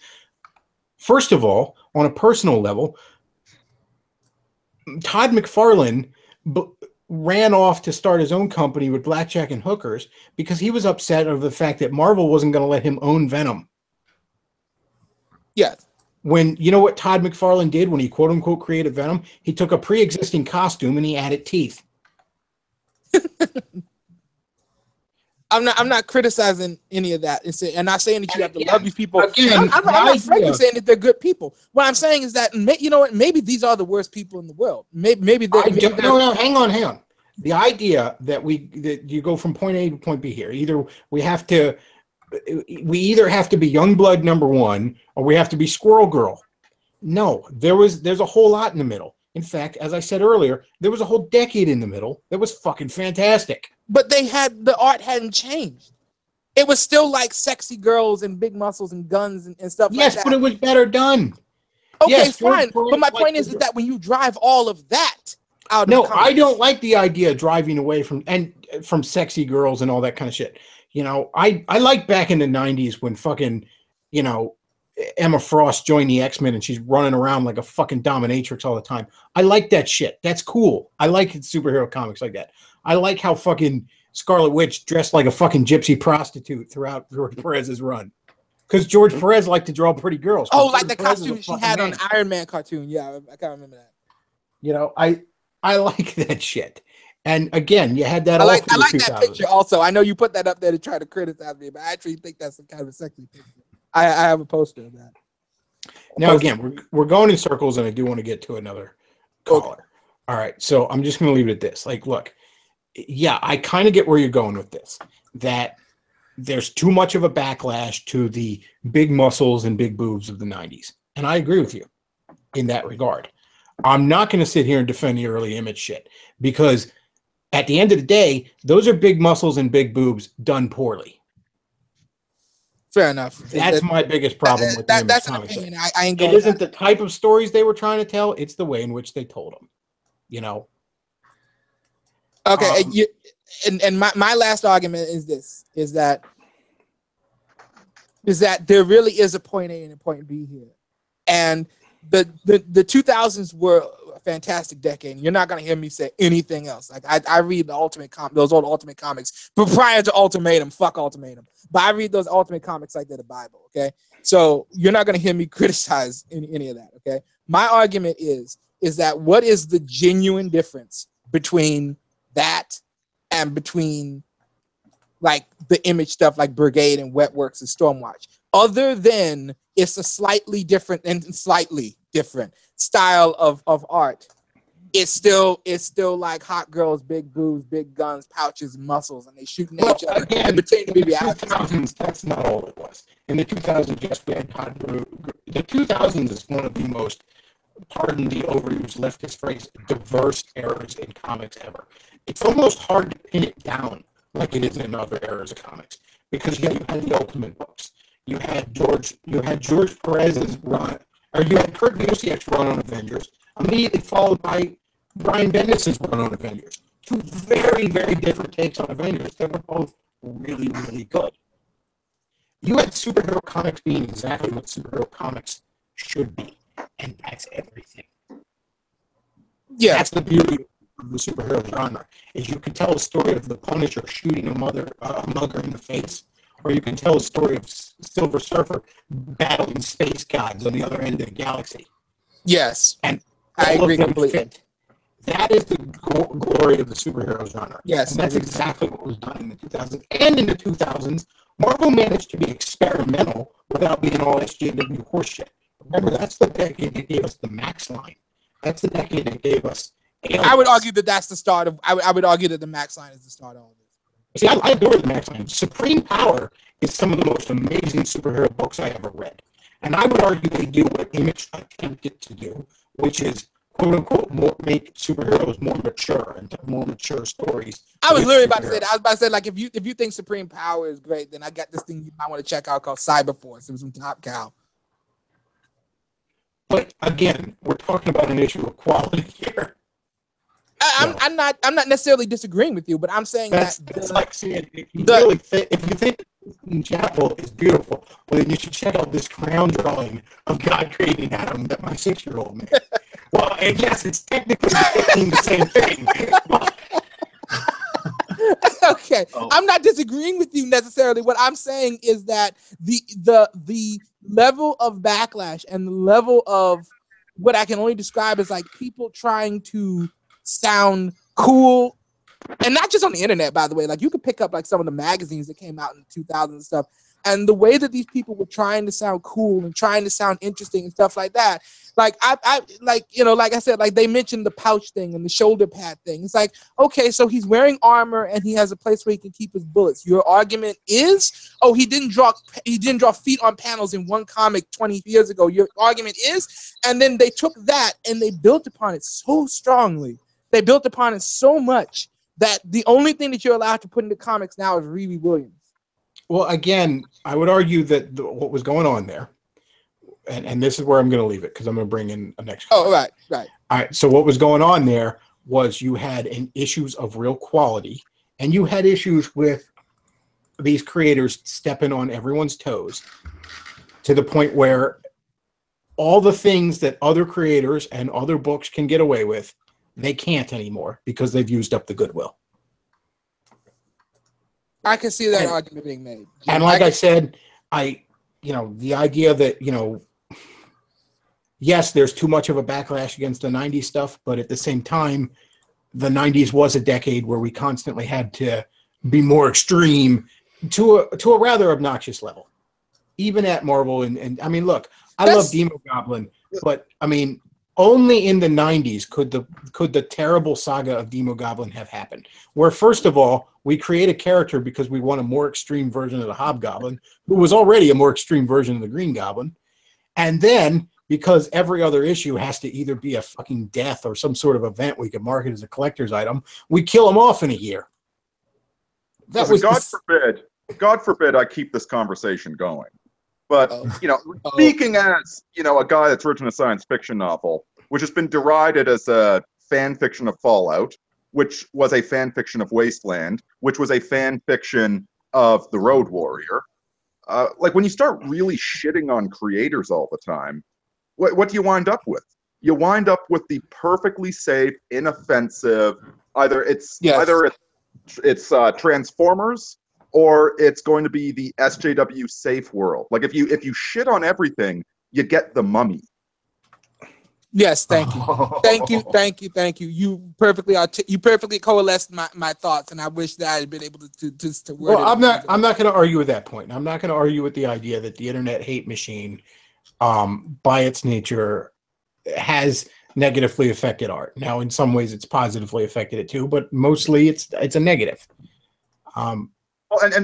[SPEAKER 1] first of all, on a personal level, Todd McFarlane ran off to start his own company with Blackjack and Hookers because he was upset of the fact that Marvel wasn't going to let him own Venom.
[SPEAKER 5] Yes.
[SPEAKER 1] When, you know what Todd McFarlane did when he quote unquote created Venom? He took a pre-existing costume and he added teeth.
[SPEAKER 5] I'm not criticizing any of that. And not saying that you have to love these people.
[SPEAKER 1] Again,
[SPEAKER 5] I'm not frankly saying that they're good people. What I'm saying is that, you know what, maybe these are the worst people in the world. Maybe
[SPEAKER 1] no, hang on. The idea that you go from point A to point B here, we either have to be Youngblood number one or we have to be Squirrel Girl. No, there's a whole lot in the middle. In fact, as I said earlier, there was a whole decade in the middle that was fucking fantastic.
[SPEAKER 5] But the art hadn't changed. It was still like sexy girls and big muscles and guns and stuff like that.
[SPEAKER 1] Yes, but it was better done.
[SPEAKER 5] Okay,
[SPEAKER 1] yes,
[SPEAKER 5] fine. But my point is that when you drive all of that out of
[SPEAKER 1] no, I don't like the idea of driving away from sexy girls and all that kind of shit. You know, I like back in the 90s when fucking, you know, Emma Frost joined the X-Men and she's running around like a fucking dominatrix all the time. I like that shit. That's cool. I like superhero comics like that. I like how fucking Scarlet Witch dressed like a fucking gypsy prostitute throughout George Perez's run. Because George Perez liked to draw pretty girls.
[SPEAKER 5] Oh, like the costume she had on Iron Man cartoon. Yeah, I can't remember that.
[SPEAKER 1] You know, I like that shit. And again, you had that.
[SPEAKER 5] I like that picture also. I know you put that up there to try to criticize me, but I actually think that's some kind of a sexy picture. I have a poster of that.
[SPEAKER 1] Now, again, we're going in circles, and I do want to get to another caller. Okay. All right, so I'm just going to leave it at this. Like, look, yeah, I kind of get where you're going with this, that there's too much of a backlash to the big muscles and big boobs of the 90s. And I agree with you in that regard. I'm not going to sit here and defend the early Image shit because at the end of the day, those are big muscles and big boobs done poorly.
[SPEAKER 5] Fair enough.
[SPEAKER 1] That's my biggest problem with the
[SPEAKER 5] that's an
[SPEAKER 1] comics.
[SPEAKER 5] opinion. I ain't going.
[SPEAKER 1] It isn't the type of stories they were trying to tell; it's the way in which they told them. You know.
[SPEAKER 5] Okay, and my last argument is this: is that there really is a point A and a point B here, and the 2000s were a fantastic decade. And you're not gonna hear me say anything else. Like I read the those old Ultimate comics, but prior to Ultimatum, fuck Ultimatum. But I read those Ultimate comics like they're the Bible. Okay, so you're not gonna hear me criticize any of that. Okay, my argument is that what is the genuine difference between that and between like the Image stuff like Brigade and Wetworks and Stormwatch, other than it's a slightly different style of art. It's still like hot girls, big boobs, big guns, pouches, muscles, and they shooting at each other.
[SPEAKER 1] Again, in the 2000s, that's not all it was. In the 2000s, yes, we had the 2000s is one of the most, pardon the overused leftist phrase, diverse eras in comics ever. It's almost hard to pin it down like it is in other eras of comics because you had the Ultimate books, you had George Perez's run, or you had Kurt Busiek's run on Avengers, immediately followed by Brian Bendis' run on Avengers. Two very, very different takes on Avengers that were both really, really good. You had superhero comics being exactly what superhero comics should be, and that's everything.
[SPEAKER 5] Yeah,
[SPEAKER 1] that's the beauty of the superhero genre. Is you can tell a story of the Punisher shooting a mugger in the face, or you can tell a story of Silver Surfer battling space gods on the other end of the galaxy.
[SPEAKER 5] Yes,
[SPEAKER 1] and
[SPEAKER 5] I agree completely.
[SPEAKER 1] Fit. That is the glory of the superhero genre.
[SPEAKER 5] Yes,
[SPEAKER 1] and that's exactly what was done in the 2000s. And in the 2000s, Marvel managed to be experimental without being all SJW horseshit. Remember, that's the decade that gave us the Max line. That's the decade that gave us Aliens.
[SPEAKER 5] I would argue that that's the start of. I would argue that the Max line is the start of all this.
[SPEAKER 1] See, I adore the Max line. Supreme Power is some of the most amazing superhero books I ever read. And I would argue they do what Image attempted to do, which is quote unquote make superheroes more mature and tell more mature stories.
[SPEAKER 5] I was
[SPEAKER 1] with
[SPEAKER 5] literally about to say
[SPEAKER 1] superheroes.
[SPEAKER 5] that. I was about to say, like, if you think Supreme Power is great, then I got this thing you might want to check out called Cyberforce. It was from Top Cow.
[SPEAKER 1] But again, we're talking about an issue of quality here.
[SPEAKER 5] I'm not necessarily disagreeing with you, but I'm saying
[SPEAKER 1] That's like saying if you think Chapel is beautiful, well then you should check out this crown drawing of God creating Adam that my 6-year-old made. Well, and yes, it's technically the same thing.
[SPEAKER 5] Okay, I'm not disagreeing with you necessarily. What I'm saying is that the level of backlash and the level of what I can only describe as like people trying to sound cool, and not just on the internet, by the way. Like, you could pick up like some of the magazines that came out in the 2000s and stuff, and the way that these people were trying to sound cool and trying to sound interesting and stuff like that. Like, I like, you know, like I said, like they mentioned the pouch thing and the shoulder pad thing. It's like, okay, so he's wearing armor and he has a place where he can keep his bullets. Your argument is, oh, he didn't draw feet on panels in one comic 20 years ago. Your argument is, and then they took that and they built upon it so strongly. They built upon it so much that the only thing that you're allowed to put into comics now is Riri Williams.
[SPEAKER 1] Well, again, I would argue that what was going on there, and this is where I'm going to leave it because I'm going to bring in a next.
[SPEAKER 5] Oh, right.
[SPEAKER 1] All right. So what was going on there was you had issues of real quality, and you had issues with these creators stepping on everyone's toes to the point where all the things that other creators and other books can get away with, they can't anymore because they've used up the goodwill.
[SPEAKER 5] I can see that argument being made.
[SPEAKER 1] And like I said, the idea that, yes, there's too much of a backlash against the 90s stuff, but at the same time, the 90s was a decade where we constantly had to be more extreme to a rather obnoxious level, even at Marvel. And I mean, look, I love Demo Goblin, but I mean, only in the 90s could the terrible saga of Demo Goblin have happened, where first of all, we create a character because we want a more extreme version of the Hobgoblin, who was already a more extreme version of the Green Goblin. And then because every other issue has to either be a fucking death or some sort of event we can market as a collector's item, we kill them off in a year. That was
[SPEAKER 4] God forbid I keep this conversation going. But, speaking as, a guy that's written a science fiction novel, which has been derided as a fan fiction of Fallout, which was a fan fiction of Wasteland, which was a fan fiction of The Road Warrior. When you start really shitting on creators all the time, what do you wind up with? You wind up with the perfectly safe, inoffensive, either it's Transformers, or it's going to be the SJW safe world. Like if you shit on everything, you get the Mummy.
[SPEAKER 5] Yes, thank you, thank you. You perfectly coalesced my thoughts, and I wish that I had been able to word it.
[SPEAKER 1] Well, I'm not going to argue with that point. I'm not going to argue with the idea that the internet hate machine, by its nature, has negatively affected art. Now, in some ways, it's positively affected it too, but mostly it's a negative.
[SPEAKER 4] And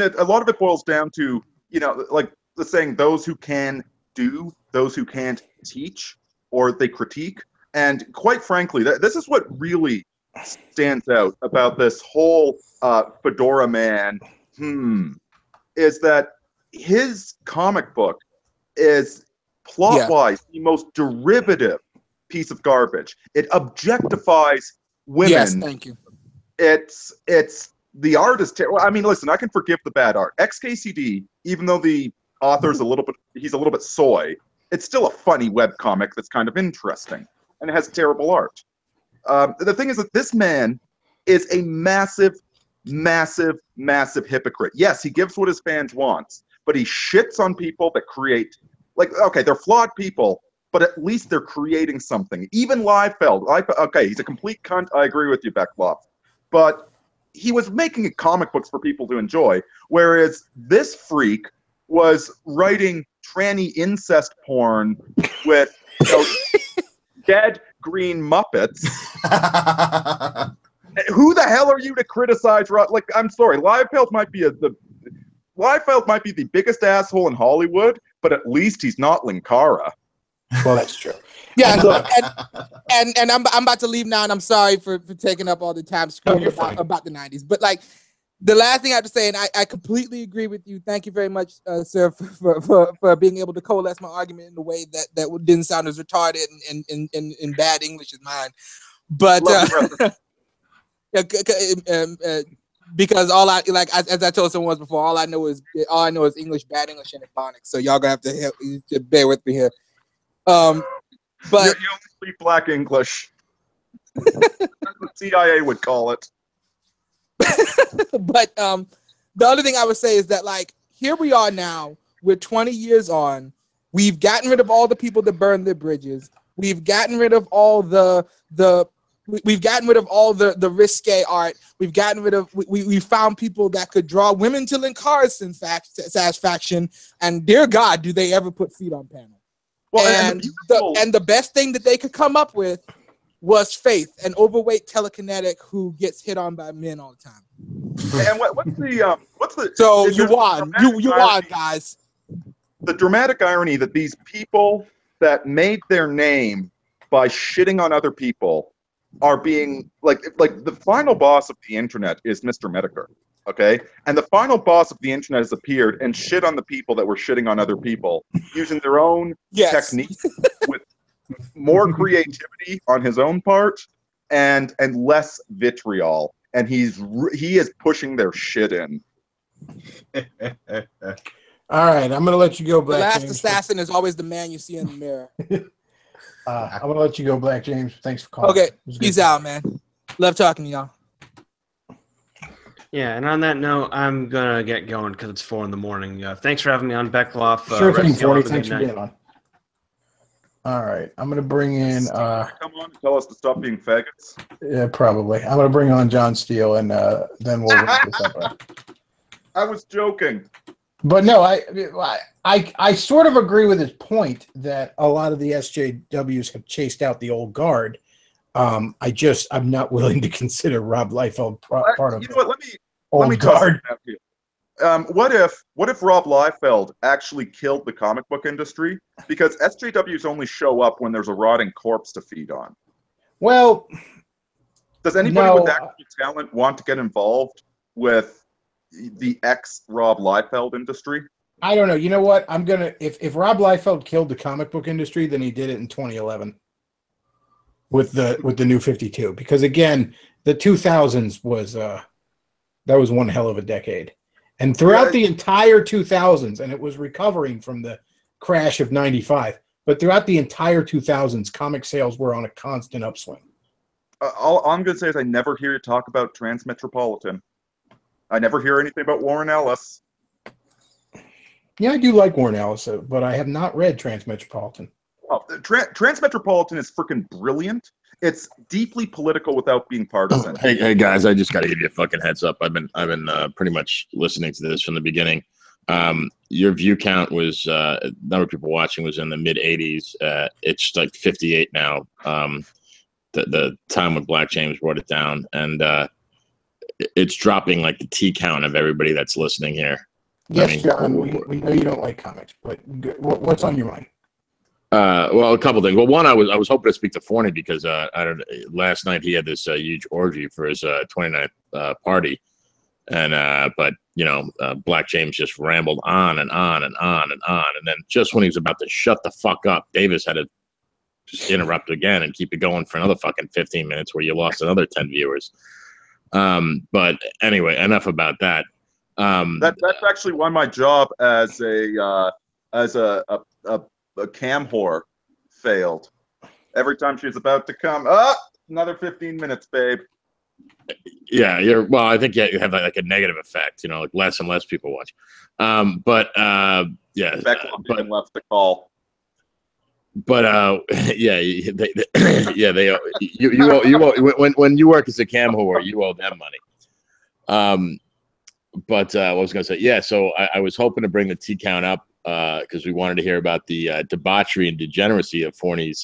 [SPEAKER 4] a lot of it boils down to, like the saying, those who can do, those who can't teach, or they critique. And quite frankly, this is what really stands out about this whole Fedora Man, is that his comic book is plot-wise the most derivative piece of garbage. It objectifies women.
[SPEAKER 5] Yes, thank you.
[SPEAKER 4] It's the art is terrible. I mean, listen, I can forgive the bad art. XKCD, even though the author's he's a little bit soy, it's still a funny webcomic that's kind of interesting, and it has terrible art. The thing is that this man is a massive, massive, massive hypocrite. Yes, he gives what his fans want, but he shits on people that create, okay, they're flawed people, but at least they're creating something. Even Liefeld, okay, he's a complete cunt. I agree with you, Bechtloff. But he was making comic books for people to enjoy, whereas this freak was writing tranny incest porn with dead green Muppets. Who the hell are you to criticize? I'm sorry, Liefeld might be the biggest asshole in Hollywood, but at least he's not Linkara.
[SPEAKER 1] Well, that's true.
[SPEAKER 5] Yeah, and I'm about to leave now, and I'm sorry for taking up all the time screaming about the 90s. But like the last thing I have to say, and I completely agree with you. Thank you very much, sir, for being able to coalesce my argument in a way that didn't sound as retarded and in bad English as mine. But because all I like, as I told someone once before, all I know is English, bad English, and Ebonics. So y'all gonna have to bear with me here. But
[SPEAKER 4] you only speak Black English. That's what the CIA would call it.
[SPEAKER 5] But the other thing I would say is that, like, here we are now, we're 20 years on. We've gotten rid of all the people that burned their bridges. We've gotten rid of all we've gotten rid of all the risque art. We've gotten rid of we found people that could draw women to Linkara's satisfaction. And dear God, do they ever put feet on panel? Well, and the best thing that they could come up with was Faith, an overweight telekinetic who gets hit on by men all the time.
[SPEAKER 4] And what's the?
[SPEAKER 5] So you won, you won, guys.
[SPEAKER 4] The dramatic irony that these people that made their name by shitting on other people are being like the final boss of the internet is Mr. Medicare, okay? And the final boss of the internet has appeared and shit on the people that were shitting on other people using their own technique with more creativity on his own part and less vitriol, and he is pushing their shit in.
[SPEAKER 1] All right, I'm gonna let you go, Black.
[SPEAKER 5] The last
[SPEAKER 1] James.
[SPEAKER 5] assassin is always the man you see in the mirror.
[SPEAKER 1] I'm gonna let you go, Black James. Thanks for calling.
[SPEAKER 5] Okay, peace out, man. Love talking to y'all.
[SPEAKER 3] Yeah, and on that note, I'm gonna get going because it's 4 a.m. Thanks for having me on, Bechtloff.
[SPEAKER 1] Sure thing, 40. Thanks for being on. All right, I'm gonna bring in.
[SPEAKER 4] Come on, and tell us to stop being faggots.
[SPEAKER 1] Yeah, probably. I'm gonna bring on John Steele, and then we'll wrap this up.
[SPEAKER 4] I was joking.
[SPEAKER 1] But no, I sort of agree with his point that a lot of the SJWs have chased out the old guard. I'm not willing to consider Rob Liefeld part of.
[SPEAKER 4] You know what? Let me talk about you. What if Rob Liefeld actually killed the comic book industry? Because SJWs only show up when there's a rotting corpse to feed on.
[SPEAKER 1] Well,
[SPEAKER 4] does anybody with actual talent want to get involved with the ex-Rob Liefeld industry?
[SPEAKER 1] I don't know. You know what? I'm gonna if Rob Liefeld killed the comic book industry, then he did it in 2011 with the New 52. Because again, the 2000s was that was one hell of a decade. And throughout the entire 2000s, and it was recovering from the crash of 95, but throughout the entire 2000s, comic sales were on a constant upswing.
[SPEAKER 4] All I'm going to say is I never hear you talk about Transmetropolitan. I never hear anything about Warren Ellis.
[SPEAKER 1] Yeah, I do like Warren Ellis, but I have not read Transmetropolitan.
[SPEAKER 4] Oh, Transmetropolitan is freaking brilliant. It's deeply political without being partisan.
[SPEAKER 6] Hey guys, I just got to give you a fucking heads up. I've been pretty much listening to this from the beginning. Your view count was number of people watching was in the mid 80s. It's like 58 now. The time when Black James brought it down, and it's dropping like the T count of everybody that's listening here.
[SPEAKER 1] Yes, John. We know you don't like comics, but what's on your mind?
[SPEAKER 6] Well, a couple things. Well, one, I was hoping to speak to Forney because last night he had this huge orgy for his 29th party, and but Black James just rambled on and on and on and on, and then just when he was about to shut the fuck up, Davis had to just interrupt again and keep it going for another fucking 15 minutes, where you lost another 10 viewers. But anyway, enough about that.
[SPEAKER 4] That's actually why my job as a cam whore failed. Every time she was about to come, another 15 minutes, babe.
[SPEAKER 6] Yeah, I think you have like a negative effect, like less and less people watch. Yeah.
[SPEAKER 4] Bechtloff left the call.
[SPEAKER 6] But yeah, they when you work as a cam whore, you owe them money. But I was gonna say, yeah. So I was hoping to bring the T count up because we wanted to hear about the debauchery and degeneracy of Forney's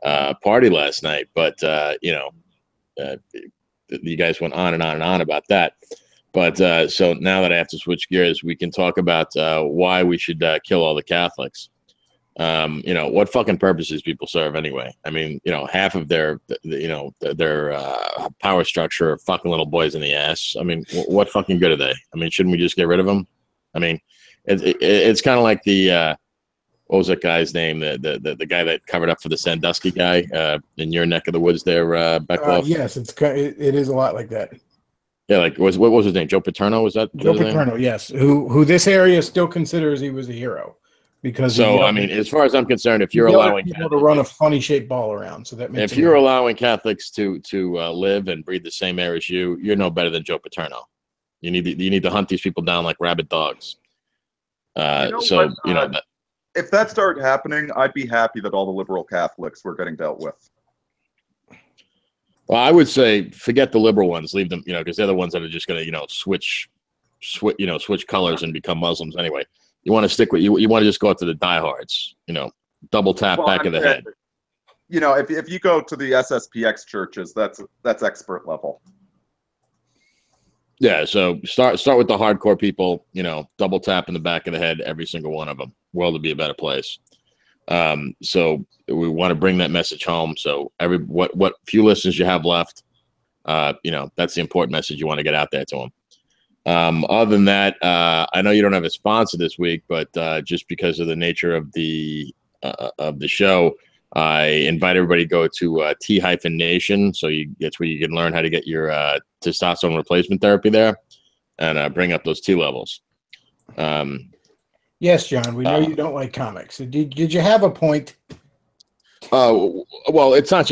[SPEAKER 6] party last night. But you guys went on and on and on about that. But so now that I have to switch gears, we can talk about why we should kill all the Catholics. What fucking purposes people serve anyway? I mean, half of their power structure are fucking little boys in the ass. I mean, what fucking good are they? I mean, shouldn't we just get rid of them? I mean, it's kind of like the what was that guy's name? The guy that covered up for the Sandusky guy in your neck of the woods there, Bechtloff?
[SPEAKER 1] Yes, it is a lot like that.
[SPEAKER 6] Yeah, like what was his name? Joe Paterno? Was that
[SPEAKER 1] Joe
[SPEAKER 6] his name?
[SPEAKER 1] Paterno? Yes, who this area still considers he was a hero because.
[SPEAKER 6] So I mean, as far as I'm concerned, if you're allowing
[SPEAKER 1] people to run a funny shaped ball around, so that makes
[SPEAKER 6] if you're allowing Catholics to live and breathe the same air as you, you're no better than Joe Paterno. You need to hunt these people down like rabid dogs.
[SPEAKER 4] If that started happening, I'd be happy that all the liberal Catholics were getting dealt with.
[SPEAKER 6] Well, I would say forget the liberal ones, leave them, because they're the ones that are just going to, switch colors and become Muslims anyway. You want to stick with you want to just go out to the diehards, double tap back of the head.
[SPEAKER 4] If you go to the SSPX churches, that's expert level.
[SPEAKER 6] Yeah, so start with the hardcore people, double tap in the back of the head, every single one of them. World would be a better place. So we want to bring that message home. So what few listeners you have left, that's the important message you want to get out there to them. Other than that, I know you don't have a sponsor this week, but just because of the nature of the show, I invite everybody to go to T-Nation. So that's where you can learn how to get your testosterone replacement therapy there, and bring up those T levels.
[SPEAKER 1] Yes, John. We know you don't like comics. So did you have a point?
[SPEAKER 6] Well, it's not.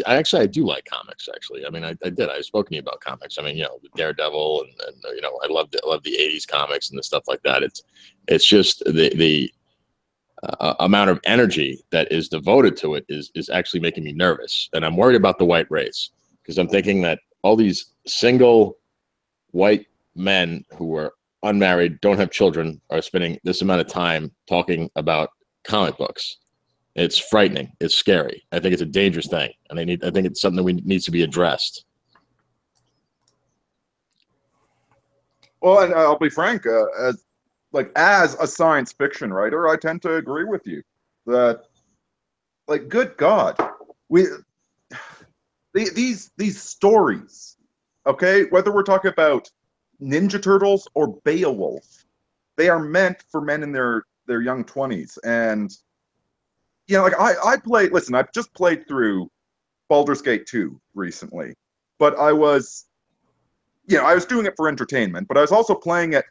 [SPEAKER 6] I do like comics. Actually, I mean, I did. I've spoken to you about comics. I mean, the Daredevil, and I love the '80s comics and the stuff like that. It's just the amount of energy that is devoted to it is actually making me nervous, and I'm worried about the white race because I'm thinking that all these single white men who are unmarried, don't have children, are spending this amount of time talking about comic books. It's frightening. It's scary. I think it's a dangerous thing, and I think it's something that needs to be addressed.
[SPEAKER 4] Well, and I'll be frank, as a science fiction writer, I tend to agree with you that, good God, these stories, okay, whether we're talking about Ninja Turtles or Beowulf, they are meant for men in their young 20s. And I've just played through Baldur's Gate 2 recently, but I was doing it for entertainment, but I was also playing it,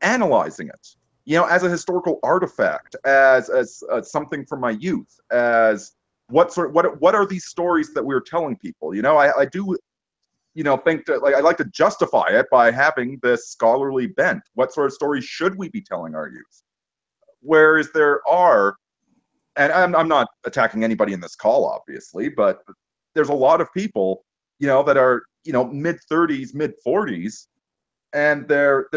[SPEAKER 4] analyzing it, as a historical artifact, as something from my youth, as what are these stories that we're telling people? I do think that I like to justify it by having this scholarly bent. What sort of stories should we be telling our youth? Whereas there are, and I'm not attacking anybody in this call, obviously, but there's a lot of people, that are, mid-30s, mid-40s, and they're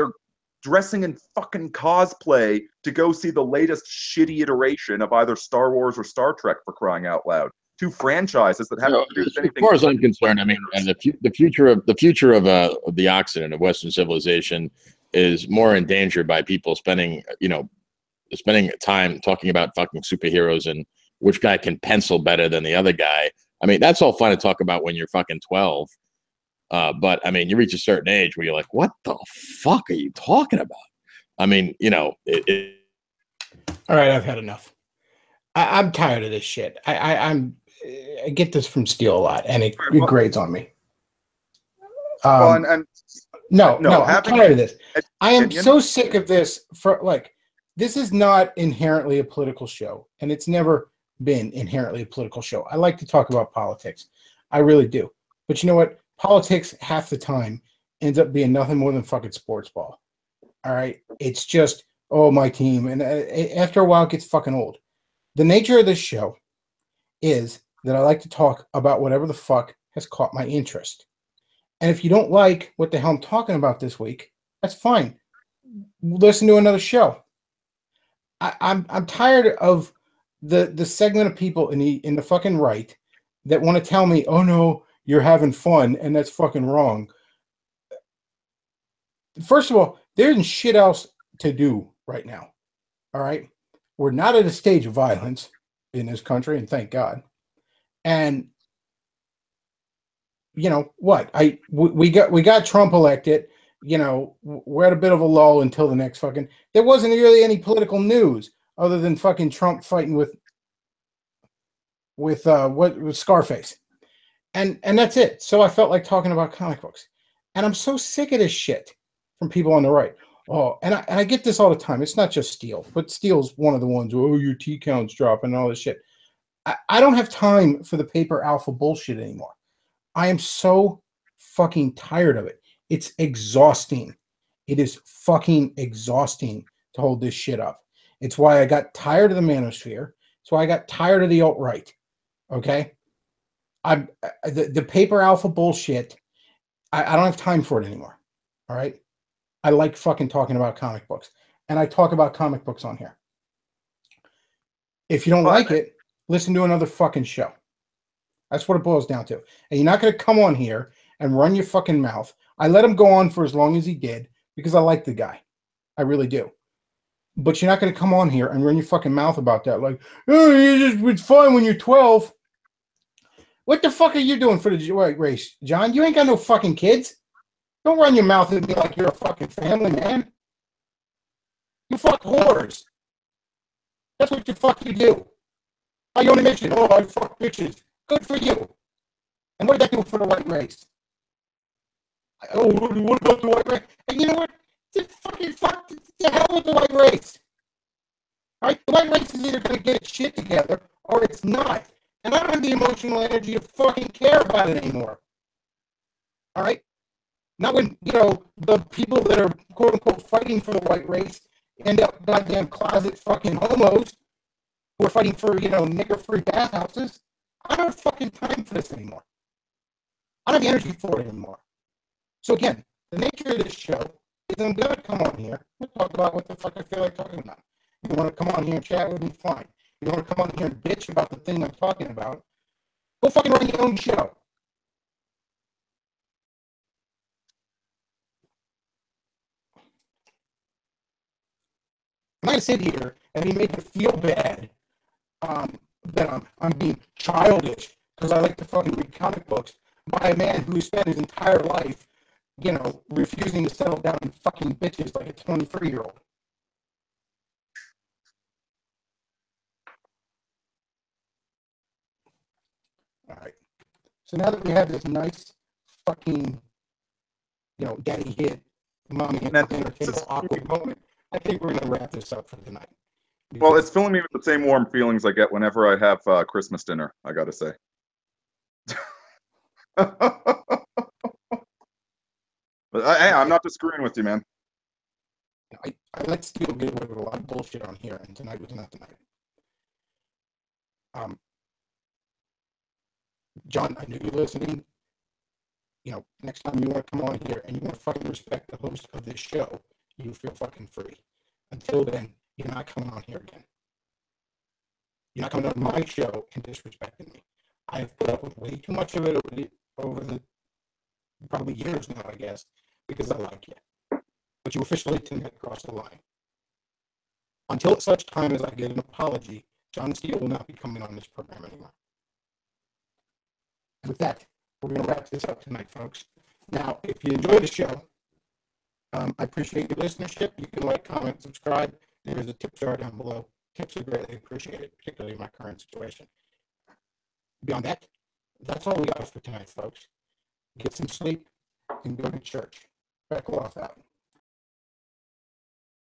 [SPEAKER 4] dressing in fucking cosplay to go see the latest shitty iteration of either Star Wars or Star Trek, for crying out loud. Two franchises that haven't produced anything.
[SPEAKER 6] As far as I'm concerned, I mean, and the future of the Occident, of Western civilization, is more endangered by people spending time talking about fucking superheroes and which guy can pencil better than the other guy. I mean, that's all fun to talk about when you're fucking 12. But I mean, you reach a certain age where you're like, what the fuck are you talking about? I mean, all
[SPEAKER 1] right, I've had enough. I'm tired of this shit. I get this from Steel a lot, and it grades on me. I'm tired of this. I am so sick of this. This is not inherently a political show, and it's never been inherently a political show. I like to talk about politics. I really do. But you know what? Politics half the time ends up being nothing more than fucking sports ball. All right? It's just, my team. And after a while, it gets fucking old. The nature of this show is that I like to talk about whatever the fuck has caught my interest. And if you don't like what the hell I'm talking about this week, that's fine. Listen to another show. I'm tired of the segment of people in the fucking right that want to tell me, oh no, you're having fun, and that's fucking wrong. First of all, there isn't shit else to do right now. All right? We're not at a stage of violence in this country, and thank God. And you know what? We got Trump elected. You know, we're at a bit of a lull until the next fucking. There wasn't really any political news other than fucking Trump fighting with Scarface, and that's it. So I felt like talking about comic books, and I'm so sick of this shit from people on the right. Oh, and I get this all the time. It's not just Steele, but Steele's one of the ones. Oh, your T count's dropping and all this shit. I don't have time for the paper alpha bullshit anymore. I am so fucking tired of it. It's exhausting. It is fucking exhausting to hold this shit up. It's why I got tired of the manosphere. It's why I got tired of the alt-right. Okay? The paper alpha bullshit, I don't have time for it anymore. All right? I like fucking talking about comic books. And I talk about comic books on here. If you don't like it, listen to another fucking show. That's what it boils down to. And you're not going to come on here and run your fucking mouth. I let him go on for as long as he did because I like the guy. I really do. But you're not going to come on here and run your fucking mouth about that. Like, oh, it's fine when you're 12. What the fuck are you doing for the white race, John? You ain't got no fucking kids. Don't run your mouth and be like you're a fucking family man. You fuck whores. That's what the fuck you do. I only mentioned, oh, I fuck bitches. Good for you. And what did that do for the white race? Oh, what about the white race? And you know what? Just fucking fuck the hell with the white race. All right? The white race is either going to get its shit together or it's not. And I don't have the emotional energy to fucking care about it anymore. All right? Not when, you know, the people that are quote unquote fighting for the white race end up goddamn closet fucking homos who are fighting for, you know, nigger-free bathhouses. I don't have fucking time for this anymore. I don't have the energy for it anymore. So again, the nature of this show is I'm going to come on here and talk about what the fuck I feel like talking about. You want to come on here and chat with me, fine. You want to come on here and bitch about the thing I'm talking about, go fucking run your own show. I'm not going to sit here and be making feel bad that I'm being childish because I like to fucking read comic books by a man who spent his entire life, you know, refusing to settle down and fucking bitches like a 23-year-old. All right. So now that we have this nice fucking, you know, daddy hit, mommy and entertainment awkward moment, I think we're going to wrap this up for tonight.
[SPEAKER 4] Well, it's filling me with the same warm feelings I get whenever I have Christmas dinner, I got to say. But hey, I'm not disagreeing with you, man.
[SPEAKER 1] I let Steele get away with a lot of bullshit on here, and tonight was not the night. John, I knew you were listening. You know, next time you want to come on here and you want to fucking respect the host of this show, you feel fucking free. Until then, you're not coming on here again. You're not coming on my show and disrespecting me. I've put up with way too much of it over the probably years now, I guess, because I like you. But you officially tonight crossed the line. Until such time as I get an apology, John Steele will not be coming on this program anymore. With that, we're going to wrap this up tonight, folks. Now, if you enjoy the show, I appreciate your listenership. You can like, comment, subscribe. There is a tip jar down below. Tips are greatly appreciated, particularly in my current situation. Beyond that, that's all we got for tonight, folks. Get some sleep and go to church. Bechtloff out.